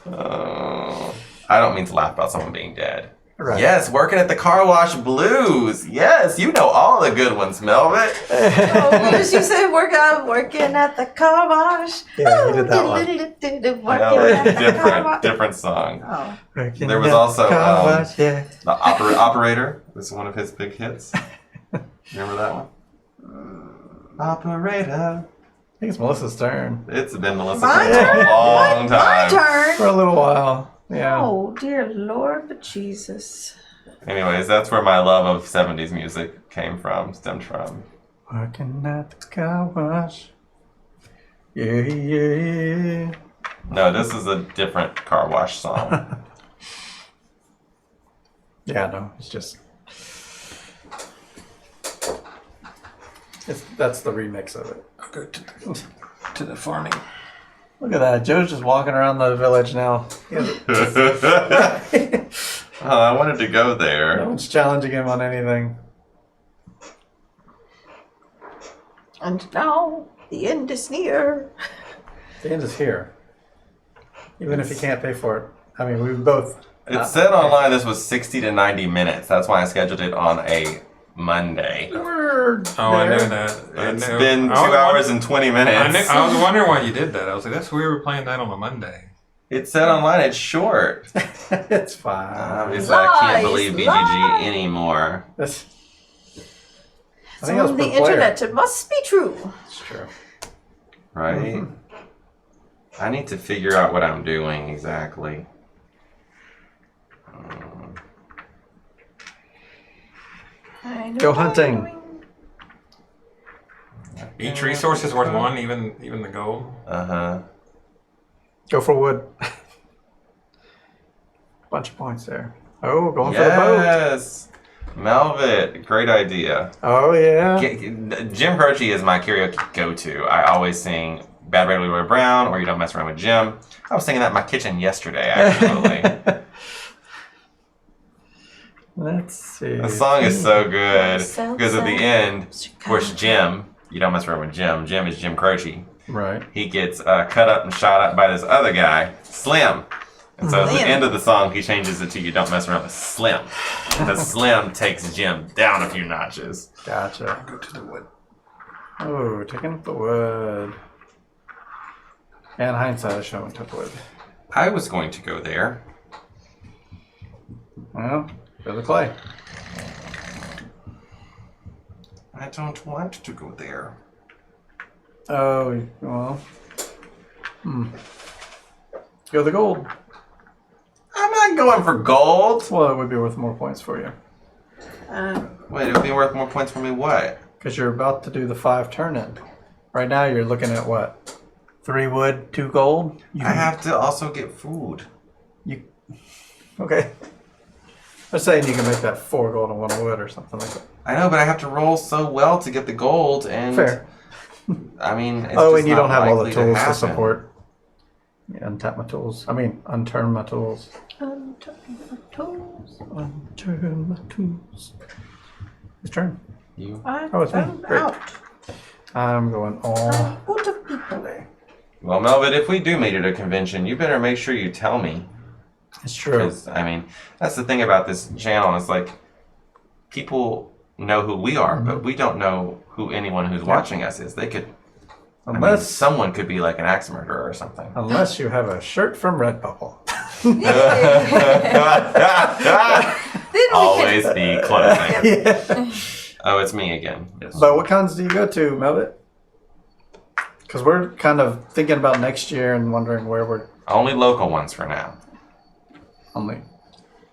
Oh, I don't mean to laugh about someone being dead. I Right. Yes, working at the Car Wash Blues. Yes, you know all the good ones, Melvin. Oh, what did you say? Working at the car wash. Yeah, you did that one. Different song. Oh. Working There was at also, the car wash, yeah. The Operator was one of his big hits. Remember that one? Operator. I think it's Melissa's turn. It's been Melissa's My turn for a turn? long My time. turn. For a little while. Yeah. Oh, dear Lord, but Jesus. Anyways, that's where my love of 70s music stemmed from. Working at the car wash. Yeah. No, this is a different Car Wash song. Yeah, no, it's just. That's the remix of it. I'll go to the farming. Look at that. Joe's just walking around the village now. Oh, I wanted to go No there. one's challenging him on anything. And now the end is near. The end is here. Even if you can't pay for it. I mean, we both. It said online this was 60 to 90 minutes. That's why I scheduled it on a Monday. We're Oh, I there. know that. It's been 2 hours and 20 minutes. I was wondering why you did that. I was like, that's weird. We're playing that on a Monday. It said online it's short. It's fine. Obviously, I can't believe BGG lies. anymore. That's, I It's think that was on per the player. internet. It must be true. It's true. Right? I need to figure out what I'm doing exactly. I know Go what I'm hunting. doing. Each resource is worth one, even the gold. Uh-huh. Go for wood. Bunch of points there. Oh, going for the boat. Yes! Melvin, great idea. Oh, yeah. Jim Croce is my karaoke go-to. I always sing Bad Red Roy Brown or You Don't Mess Around with Jim. I was singing that in my kitchen yesterday, actually. Let's see. The song is so good Sounds because at the like end, of course, Jim, You Don't Mess Around with Jim. Jim is Jim Croce. Right. He gets cut up and shot up by this other guy, Slim. And so at the Slim. end of the song, he changes it to You Don't Mess Around with Slim. Because Slim takes Jim down a few notches. Gotcha. Go to the wood. Oh, taking up the wood. And hindsight, I should have took wood. I was going to go there. Well, go to the clay. I don't want to go there. Oh, well. Go the gold. I'm not going for gold. Well, it would be worth more points for you. Wait, it would be worth more points for me what? Because you're about to do the 5 turn-in. Right now, you're looking at what? 3 wood, 2 gold? I have to also get food. Okay. I'm saying you can make that 4 gold and 1 wood or something like that. I know, but I have to roll so well to get the gold, and Fair. I mean, it's Oh, just and you not don't have all the likely tools to happen. support. Yeah, untap my tools. I mean, unturn my tools. Unturn my tools. Whose turn? You? Oh, it's me. I'm Great. out. I'm going all I'm out of people. Well, Melvin, if we do meet at a convention, you better make sure you tell me. It's true. Because, I mean, that's the thing about this channel. It's like, people know who we are, but we don't know who anyone who's watching us is. They could, Unless someone could be like an axe murderer or something. unless you have a shirt from Redbubble. Always be closing. Yeah. Oh, it's me again. Yes. But what cons do you go to, Melvin? Because we're kind of thinking about next year and wondering where we're Only local ones for now. only.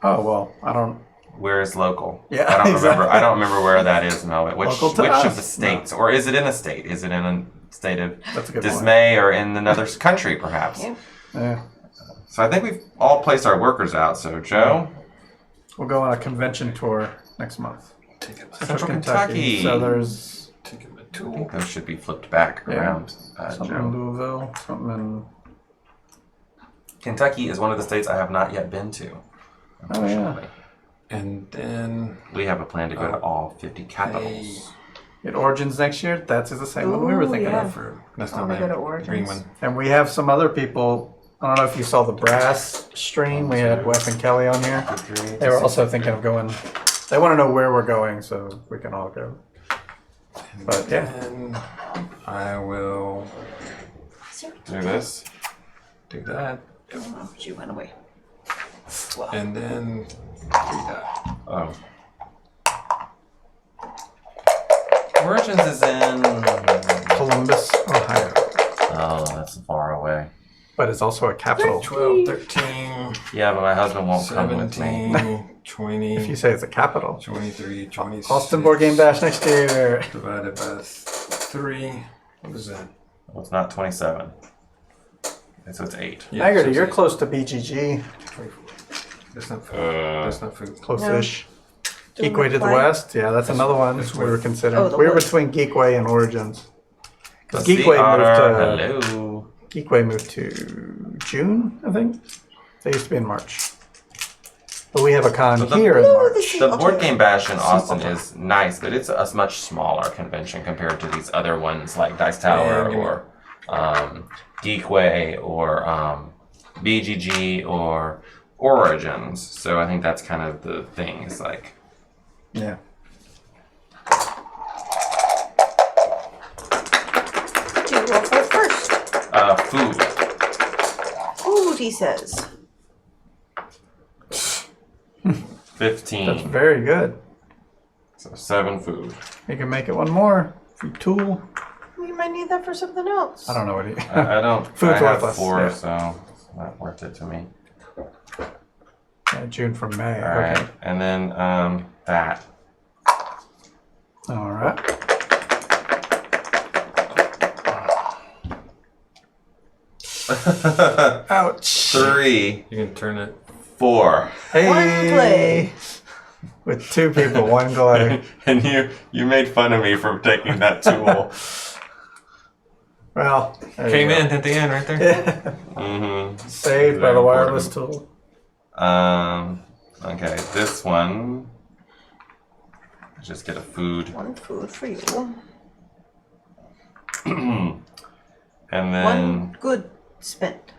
Oh well, I don't. Where is local? Yeah, I don't exactly. remember. I don't remember where that is, Melvin. Which Local to of us. the states, or is it in a state? Is it in a state of That's a good dismay, or in another country, perhaps? Yeah. point. Yeah, So I think we've all placed our workers out. So Joe, we'll go on a convention tour next month. Central Kentucky. So there's Taking the I tool. think those should be flipped back Yeah. around. something in Joe. Louisville, something in. Kentucky is one of the states I have not yet been to. Oh yeah. Unfortunately. And then We have a plan to go to all 50 capitals. At Origins next year. That's the same one we were Ooh, thinking yeah. of. for that's I not wanna the go to Origins. green one. And we have some other people I don't know if you saw the brass stream. We had Wes and Kelly on here. They were also thinking of going. They want to know where we're going, so we can all go. But yeah, And I will Do this. do that. Oh, she went away. And then 3 die. Oh. Origins is in. Columbus, Ohio, Oh, that's far away. but it's also a capital. 12, 13, Yeah, but my husband won't come with me. 17, 20, If you say it's a capital. 23, 26. Austin Board Game Bash next year. Divided by 3. What is that? Well, it's not 27. Okay, so it's 8. Yeah, Haggerty, so it's you're 8. close to BGG. 24. That's not food. Uh, That's not food. Close-ish. Do we Geekway to the play? west. Yeah, that's another one This we way. were considering. Oh, the We were west. between Geekway and Origins. Because Sea Geekway Otter, moved to hello. Geekway moved to June, I think. They used to be in March. But we have a con But the- here in Ooh, March. the sea The otter. board game bash in Austin Otter. is nice, but it's a much smaller convention compared to these other ones like Dice Tower Yeah, or Geekway or BGG or Origins. So I think that's kind of the thing. It's like Yeah. Do you roll for it first? food. Food, he says. 15. That's very good. So 7 food. You can make it one more. Free tool. You might need that for something else. I don't know what he. I don't. Food's I have worthless, 4, yeah. so it's not worth it to me. Yeah, June from May. All right, Okay. and then that. All right. Ouch. 3, You can turn it. 4. Hey. One play. With 2 people, 1 glide. And you made fun of me for taking that tool. Well, there Came you in at the end right there. Mm-hmm. Saved by Very the wireless important. tool. Okay, this one. Just get a food. One food for you. And then. One good spent.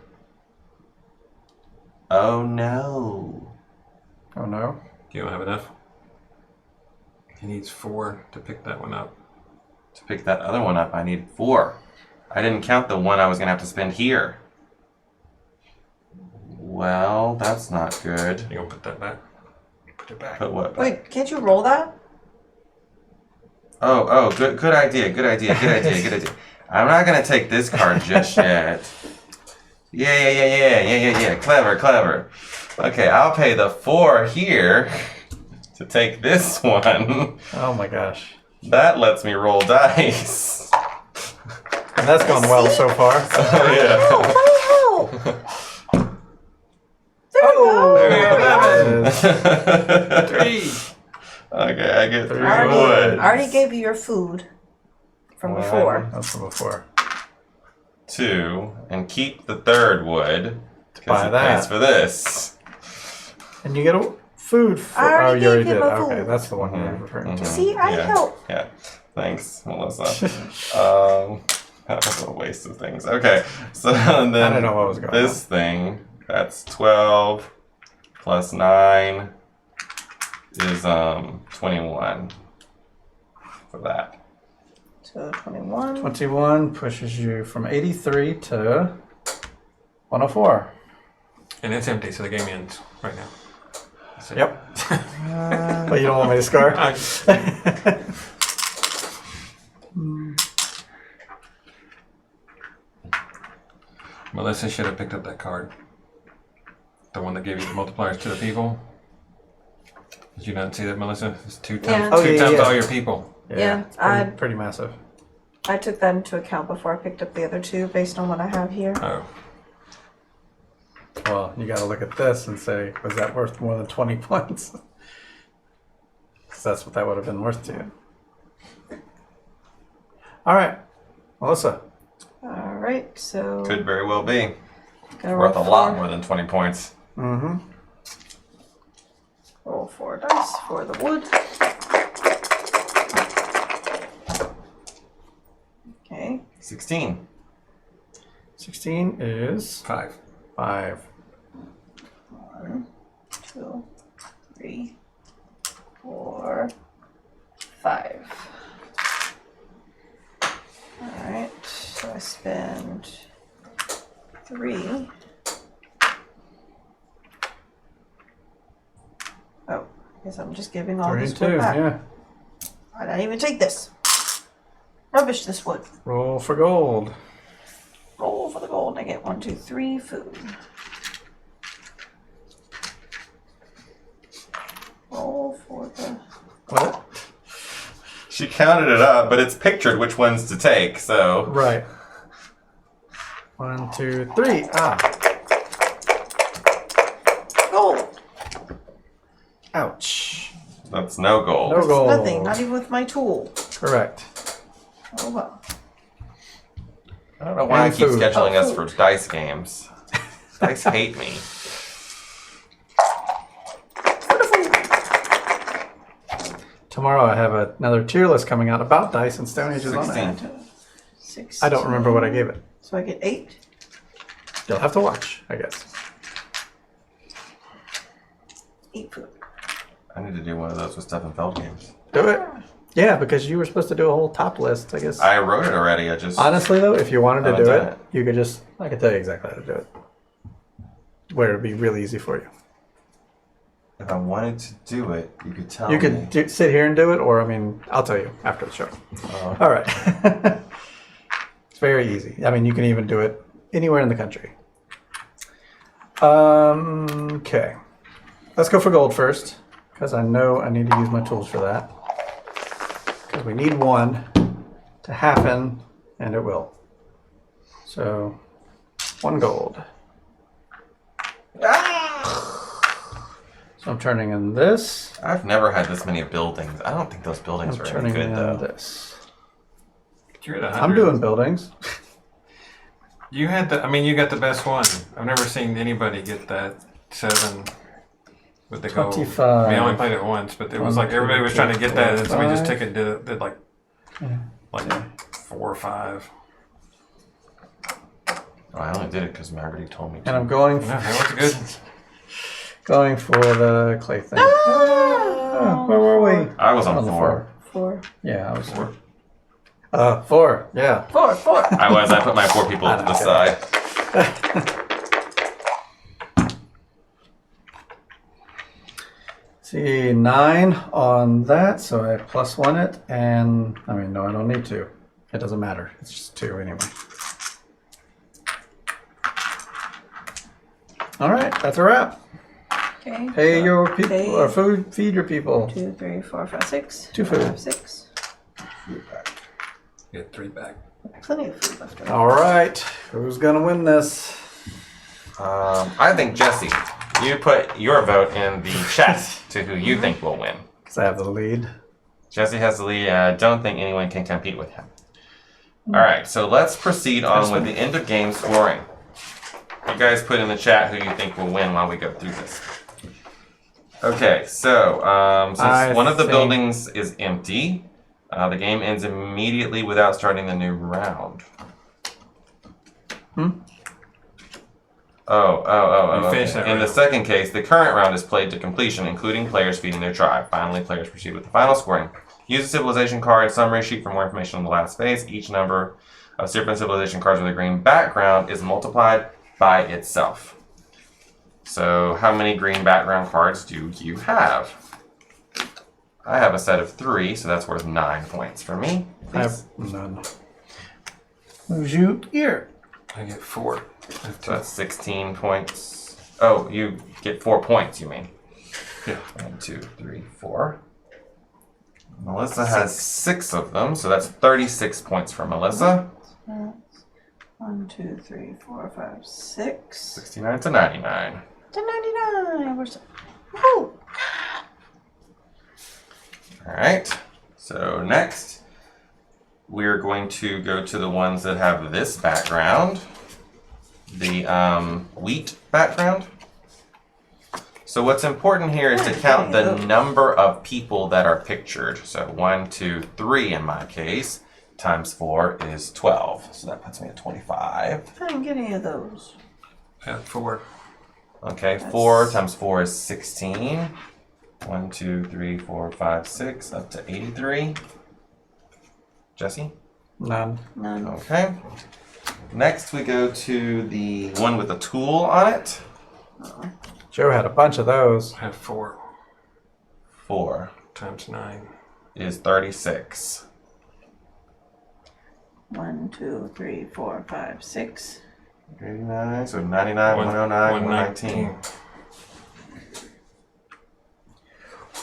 Oh no. Oh no. You don't have enough. He needs 4 to pick that one up. To pick that other one up, I need 4. I didn't count the one I was going to have to spend here. Well, that's not good. You gonna put that back? Put it back. But what? back? Wait, can't you roll that? Oh, good idea. Good idea. I'm not going to take this card just yet. Yeah. Clever. Okay, I'll pay the 4 here to take this one. Oh my gosh. That lets me roll dice. And that's gone well so far. Oh, Oh, there we go. There it is. 3. Okay, I get 3 Three I wood. already, I already gave you your food from One. before. That's from before. 2, and keep the 3rd wood because Buy it that. pays for this. And you get a food. For, I already you already gave him did. a Okay, food. that's the one you're referring to. See, I help. Yeah, thanks, Melissa. That was a waste of things. Okay, so and then I don't know what was going this thing, that's 12 plus 9 is 21 for that. So 21. 21 pushes you from 83 to 104. And it's empty, so the game ends right now. That's it. Yep. But you don't want me to score? Melissa should have picked up that card. The one that gave you the multipliers to the people. Did you not see that, Melissa? It's 2 times, Yeah. Oh, two yeah, times yeah. all your people. Yeah, pretty massive. I took that into account before I picked up the other 2 based on what I have here. Oh. Well, you got to look at this and say, was that worth more than 20 points? Because that's what that would have been worth to you. All right, Melissa. All right, so Could very well be gonna worth a roll lot 4. more than 20 points. Mm-hmm. Roll 4 dice for the wood. Okay. 16. 16 is 5. 5. 1, 2, 3, 4, 5. Alright, so I spend 3. Oh, I guess I'm just giving all 3 this and wood 2, back. yeah. I didn't even take this. Rubbish this wood. Roll for gold. Roll for the gold. I get 1, 2, 3 food. Roll for the. What? She counted it up, but it's pictured which ones to take, so. Right. 1, 2, 3. Ah. Gold. Ouch. That's no gold. No gold. Nothing. Not even with my tool. Correct. Oh well. I don't know why I And keep food. scheduling us food. for dice games. Dice hate me. Tomorrow I have another tier list coming out about dice and Stone Ages on 16. it. 16. I don't remember what I gave it. So I get 8. You'll have to watch, I guess. 8 food. I need to do one of those with Stefan Feld games. Do it. Yeah, because you were supposed to do a whole top list, I guess. I wrote it already. I just. Honestly, though, if you wanted to Haven't do done it, it. you could just, I could tell you exactly how to do it. Where it'd be really easy for you. If I wanted to do it, you could tell You me. could sit here and do it, or, I mean, I'll tell you after the show. Oh. All right. It's very easy. I mean, you can even do it anywhere in the country. Okay. Let's go for gold first, because I know I need to use my tools for that. Because we need 1 to happen, and it will. So, 1 gold. So I'm turning in this. I've never had this many buildings. I don't think those buildings I'm are any turning good, in though. this. You're at 100. I'm doing buildings. You had the. I mean, you got the best one. I've never seen anybody get that 7 with the gold. 25. I mean, I only played it once, but it was 1, like everybody was 2, trying to get that, and somebody just 5. took it and did like 4 or 5. Oh, I only did it because Margaret told me to. And I'm going Yeah, that was good. going for the clay thing. Oh, where were we? I was on the 4. 4. Yeah, I was 4. 4. Yeah. 4. 4. I was. I put my 4 people to the side. See, 9 on that, so I +1 it, and I mean, no, I don't need to. It doesn't matter. It's just 2 anyway. All right, that's a wrap. Okay. Pay so your people, pay- or food, feed your people. 2, 3, 4, 5, 6. 2 food. 5, 6. Get 3 back. Plenty of food left over. All right, who's gonna win this? I think Jesse, you put your vote in the chat to who you think will win. Because I have the lead. Jesse has the lead. I don't think anyone can compete with him. All right, so let's proceed on with the end of game scoring. You guys put in the chat who you think will win while we go through this. Okay, so I since one of the think- buildings is empty, the game ends immediately without starting the new round. Oh. You finished that In the round. second case, the current round is played to completion, including players feeding their tribe. Finally, players proceed with the final scoring. Use a civilization card summary sheet for more information on the last phase. Each number of different civilization cards with a green background is multiplied by itself. So, how many green background cards do you have? I have a set of 3, so that's worth 9 points for me. I have none. Moves you here. I get 4. So that's 16 points. Oh, you get 4 points, you mean? Yeah. 1, 2, 3, 4. Melissa has 6 of them, so that's 36 points for Melissa. 1, 2, 3, 4, 5, 6. 69 to 99. To 99. Where's the... Woohoo! Alright, so next we're going to go to the ones that have this background. The wheat background. So what's important here is to count the number of people that are pictured. So 1, 2, 3 in my case, times 4 is 12. So that puts me at 25. I didn't get any of those. At 4. Okay, 4 times 4 is 16. 1, 2, 3, 4, 5, 6, up to 83. Jesse? None. None. Okay. Next, we go to the one with the tool on it. Joe had a bunch of those. I have 4 4 times 9. is 36. 1, 2, 3, 4, 5, 6. 89, so 99, 109, 119.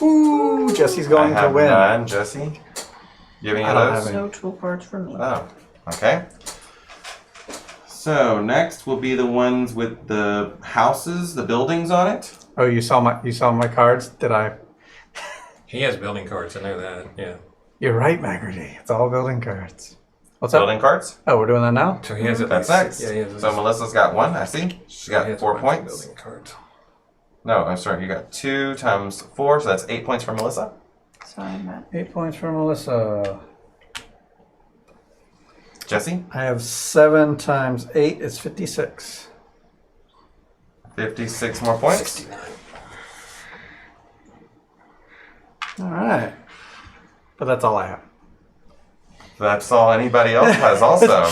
Ooh, Jesse's I going to have win. none. Jesse? You have any I of don't those? have No tool cards for me. Oh, okay. So next will be the ones with the houses, the buildings on it. Oh, you saw my cards? Did I? He has building cards. I know that. Yeah. You're right, Magarty. It's all building cards. What's up? Building cards. Oh, we're doing that now? So he has at That's least. next. Yeah, he has at So least- Melissa's got 1. I see. She's he got has 4 a bunch of points. Building cards. No, I'm sorry. You got 2 times 4, so that's 8 points for Melissa. So I'm at 8 points for Melissa. Jesse, I have 7 times 8 is 56. 56 more points. 69. All right. But that's all I have. That's all anybody else has also.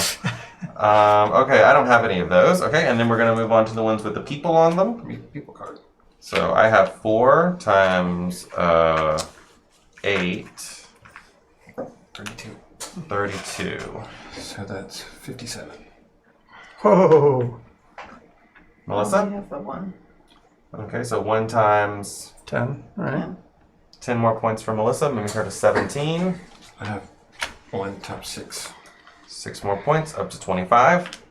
Okay, I don't have any of those. Okay, and then we're going to move on to the ones with the people on them. People card. So I have 4 times 8, 32. 32. So that's 57. Whoa. I Melissa? have the 1. Okay, so 1 times 10. All right. 10 more points for Melissa, moving her to 17. I have 1 times 6. 6 more points, up to 25.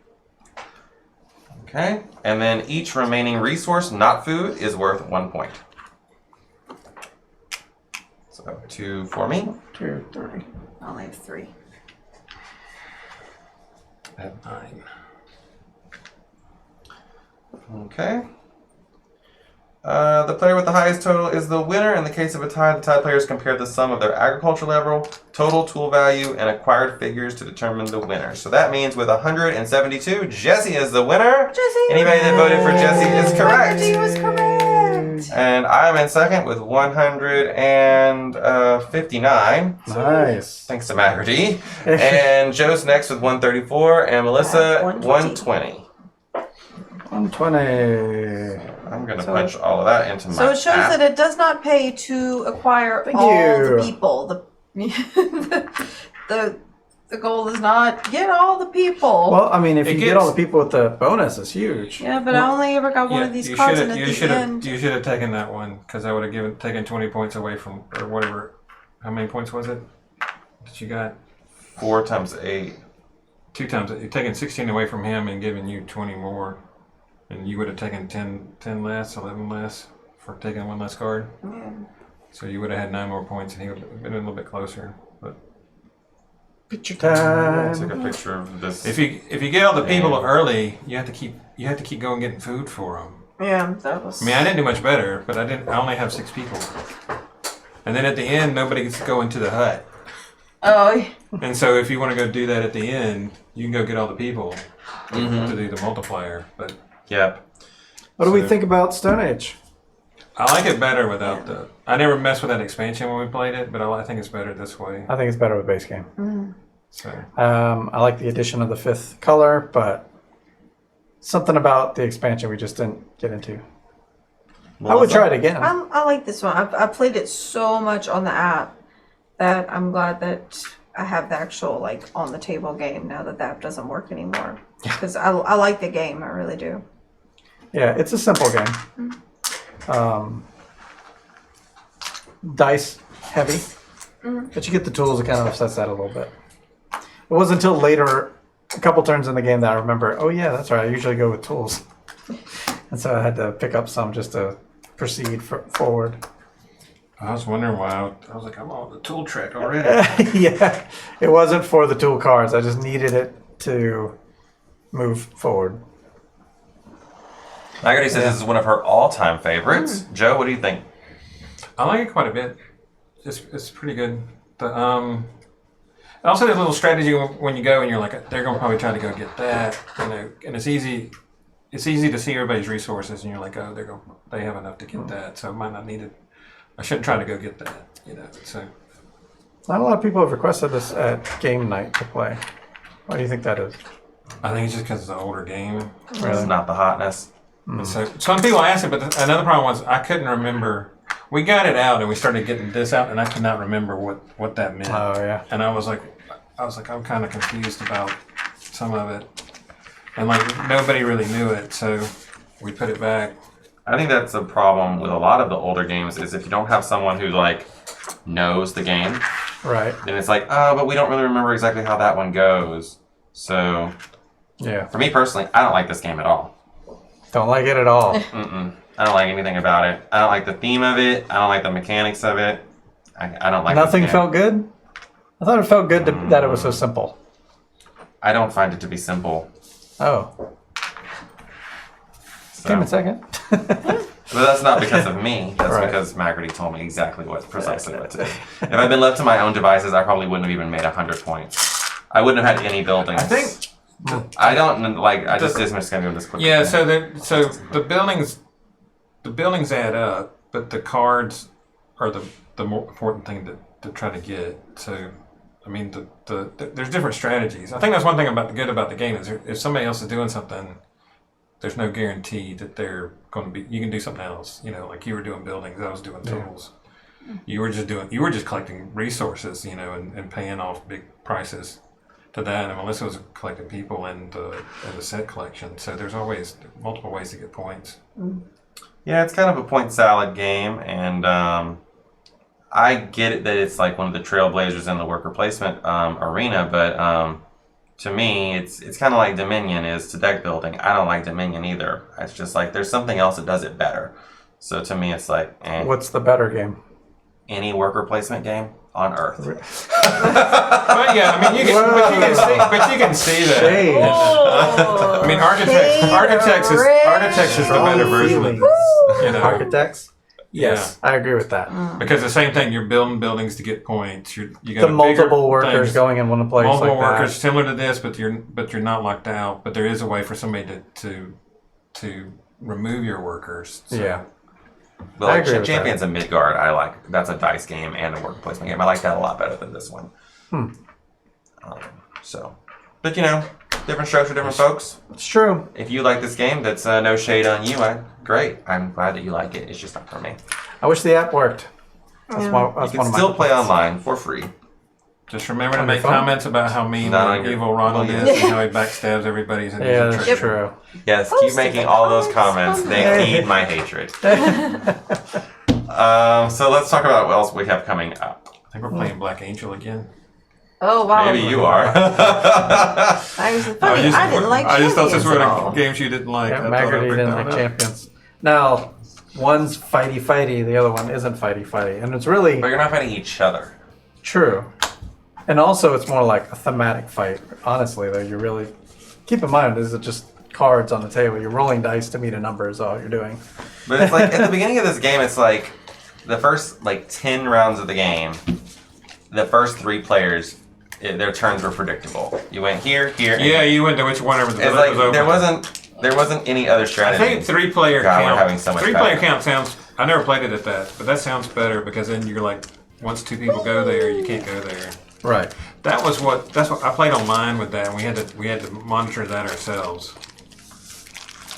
Okay, and then each remaining resource, not food, is worth 1 point. So 2 for me. 2, 3. I only have 3. I have 9. Okay. The player with the highest total is the winner. In the case of a tie, the tied players compare the sum of their agriculture level, total tool value, and acquired figures to determine the winner. So that means with 172, Jesse is the winner. Jesse! Anybody that voted for Jesse is correct. Magarty was correct. And I'm in second with 159. Nice. Thanks to Magarty. And Joe's next with 134, and Melissa 120. 120. I'm gonna So- punch all of that into my So it shows app. that it does not pay to acquire Thank all you. the people. The goal is not get all the people. Well, I mean, if It you get all gets- the people with the bonus, it's huge. yeah, but I only ever got one of these cards, and at the end, You should have taken that one because I would have taken 20 points away from or whatever. How many points was it that you got? 4 times 8. 2 times. You're taking 16 away from him and giving you 20 more, and you would have taken 10 less, 11 less for taking 1 less card. yeah. So you would have had 9 more points, and he would have been a little bit closer. But Picture I time. took a picture of this. if you get all the people early, you have to keep going getting food for them. Yeah, that was. I mean, I didn't do much better, but I only have 6 people. And then at the end, nobody gets to go into the hut. Oh, And so if you want to go do that at the end, you can go get all the people to do the multiplier. But Yep. What do we So- think about Stone Age? I like it better without the... I never messed with that expansion when we played it, but I think it's better this way. I think it's better with base game. So I like the addition of the 5th color, but something about the expansion we just didn't get into. I would try it again. I like this one. I played it so much on the app that I'm glad that I have the actual like on the table game now that the app doesn't work anymore. Because I like the game, I really do. Yeah, it's a simple game. Dice heavy, but you get the tools. It kind of offsets that a little bit. It wasn't until later, a couple turns in the game, that I remember. Oh yeah, that's right. I usually go with tools, and so I had to pick up some just to proceed forward. I was wondering why. I was like, I'm on the tool track already. Yeah, it wasn't for the tool cards. I just needed it to move forward. Magarty says this is one of her all-time favorites. Joe, what do you think? I like it quite a bit. It's pretty good. But also there's a little strategy when you go and you're like, they're gonna probably try to go get that, and it's easy it's easy to see everybody's resources, and you're like, oh, they have enough to get that, so I might not need it. I shouldn't try to go get that, So Not a lot of people have requested this at game night to play. Why do you think that is? I think it's just because it's an older game. It's not the hotness. So some people asked it, but another problem was I couldn't remember. We got it out and we started getting this out, and I could not remember what that meant. Oh yeah. And I was like, I'm kind of confused about some of it, and like nobody really knew it, so we put it back. I think that's a problem with a lot of the older games is if you don't have someone who like knows the game, Right. then it's like, oh, but we don't really remember exactly how that one goes. So Yeah. for me personally, I don't like this game at all. Don't like it at all. Mm-mm. I don't like anything about it. I don't like the theme of it. I don't like the mechanics of it. I don't like Nothing this game. felt good? I thought it felt good that it was so simple. I don't find it to be simple. Oh. So. Give me a second. But that's not because of me. That's Right. because Magarty told me precisely what to do. If I'd been left to my own devices, I probably wouldn't have even made 100 points. I wouldn't have had any buildings. I think. I don't like. I just just gonna go this quick. Yeah, so the buildings add up, but the cards are the more important thing to try to get. So, I mean, there's different strategies. I think that's one thing good about the game is if somebody else is doing something, there's no guarantee that they're going to be. You can do something else. Like you were doing buildings, I was doing tools. You were just collecting resources, and paying off big prices to that. And Melissa was collecting people and the set collection. So there's always multiple ways to get points. Yeah, it's kind of a point salad game, and I get it that it's like one of the trailblazers in the worker placement arena, but to me, it's kind of like Dominion is to deck building. I don't like Dominion either. It's just like there's something else that does it better. So to me, it's like What's the better game? any worker placement game on Earth. But yeah, I mean, you can see that. Shade. I mean, Architects is the better version of this. Architects? Yes, I agree with that. Because the same thing, you're building buildings to get points. You got The multiple bigger workers things. going in one place Multiple like workers, that. similar to this, but you're not locked out. But there is a way for somebody to remove your workers. So. Yeah. But I like agree with Champions of Midgard, I like. That's a dice game and a worker placement game. I like that a lot better than this one. But different strokes for different folks. It's true. If you like this game, that's no shade on you. Great. I'm glad that you like it. It's just not for me. I wish the app worked. That's, Yeah. that's You one can of my still play complaints. online for free. Just remember to On your make phone? comments about how mean Not on and your- evil Ronald well, is yeah. and how he backstabs everybody. Yeah, that's true. Yes, Post keep it making in all those comments. comments. They feed my hatred. So let's talk about what else we have coming up. I think we're playing Black Angel again. Oh wow! Maybe you are. I was funny. I didn't like. I just thought this Champions were at all. the games you didn't like. Yeah, I thought I'd Magarty bring didn't that like up. Champions. Now, one's fighty, the other one isn't fighty. And it's really But you're not fighting each other. true. And also, it's more like a thematic fight. Honestly, though, you really... Keep in mind, is it just cards on the table? You're rolling dice to meet a number is all you're doing. But it's like at the beginning of this game, it's like the first 10 rounds of the game, the first 3 players, their turns were predictable. You went here, and Yeah, you went to which one ever the it's was like open. there wasn't any other I strategy. think 3-player God, we're count. having so much 3-player fun. count sounds. I never played it at that, but that sounds better because then you're like, once 2 people go there, you can't go there. Right. That's what I played on mine with that, and we had to monitor that ourselves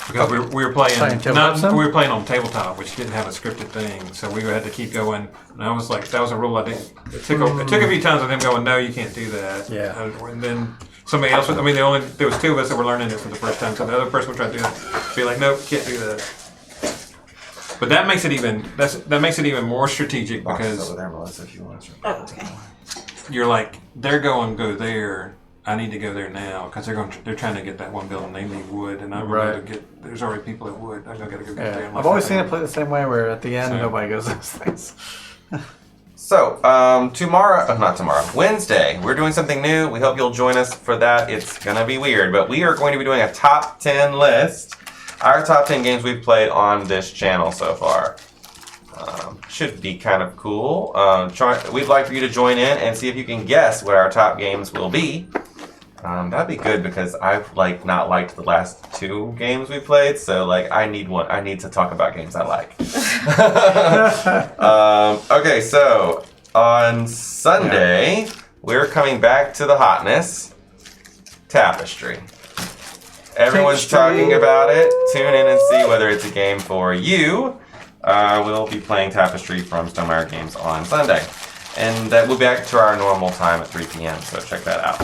because we were playing Playing tabletop sim? we were playing on tabletop, which didn't have a scripted thing, so we had to keep going. And I was like, that was a rule I didn't. It took a few times of them going, no, you can't do that. Yeah. And then somebody else. I mean, there was 2 of us that were learning it for the first time, so the other person would try to do it, be like, nope, can't do that. But that makes it even more strategic Boxes because over there, Melissa, if you want to. Oh, okay. you're like, they're going go there. I need to go there now because they're trying to get that one building. They need wood, and I'm Right. going to get. There's already people at wood. I'm gonna go get there. Yeah. I've always seen it play the same way where at the end, Same. nobody goes those things. So, Wednesday, we're doing something new. We hope you'll join us for that. It's going to be weird, but we are going to be doing a top 10 list. Our top 10 games we've played on this channel so far. Should be kind of cool. We'd like for you to join in and see if you can guess what our top games will be. That'd be good because I've like not liked the last 2 games we played, so like I need to talk about games I like. Okay, so on Sunday we're coming back to the hotness. Tapestry. Everyone's talking about it. Tune in and see whether it's a game for you. We'll be playing Tapestry from Stonemaier Games on Sunday. And that will be back to our normal time at 3 p.m., so check that out.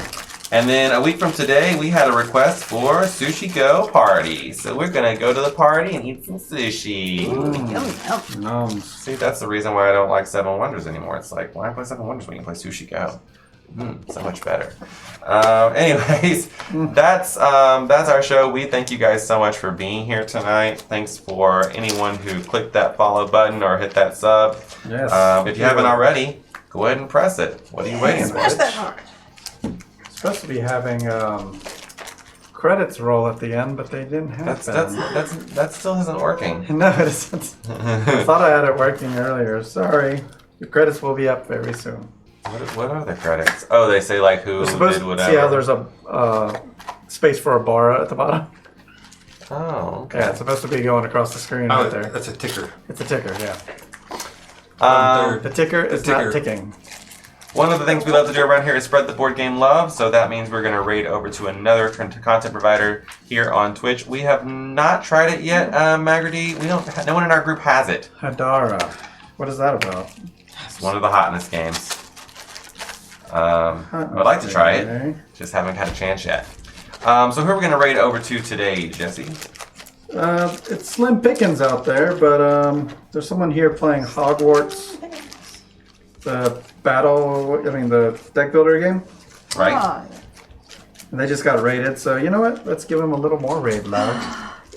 And then a week from today, we had a request for Sushi Go Party. So we're going to go to the party and eat some sushi. Yum, yum. See, that's the reason why I don't like 7 Wonders anymore. It's like, why play 7 Wonders when you can play Sushi Go? So much better. Anyways, that's our show. We thank you guys so much for being here tonight. Thanks for anyone who clicked that follow button or hit that sub. Yes. If you haven't already, go ahead and press it. What are you waiting for? Smash that hard. Supposed to be having credits roll at the end, but they didn't have That still isn't working. No, it isn't. I thought I had it working earlier. Sorry. Your credits will be up very soon. What are the credits? Oh, they say like who did whatever. See how there's a space for a bar at the bottom? Oh, okay. Yeah, it's supposed to be going across the screen right there. That's a ticker. It's a ticker, yeah. Third. The ticker is not ticking. One of the things we love to do around here is spread the board game love, so that means we're going to raid over to another content provider here on Twitch. We have not tried it yet, Magrady. No one in our group has it. Hadara. What is that about? It's one of the hotness games. I would like to try it, just haven't had a chance yet. So who are we going to raid over to today, Jesse? It's slim pickings out there, but there's someone here playing Hogwarts. The deck builder game. Right? Ah, And they just got raided, so you know what? Let's give them a little more raid love.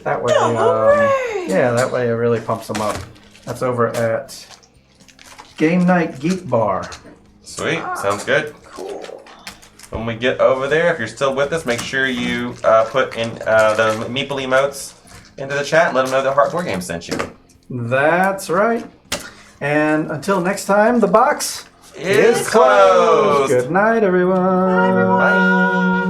That way, that way it really pumps them up. That's over at Game Night Geek Bar. Sweet, sounds good. cool. When we get over there, if you're still with us, make sure you put in the meeple emotes into the chat and let them know that Heart Board Game sent you. That's right. And until next time, the box Is closed. Good night, everyone. Bye, everyone. Bye.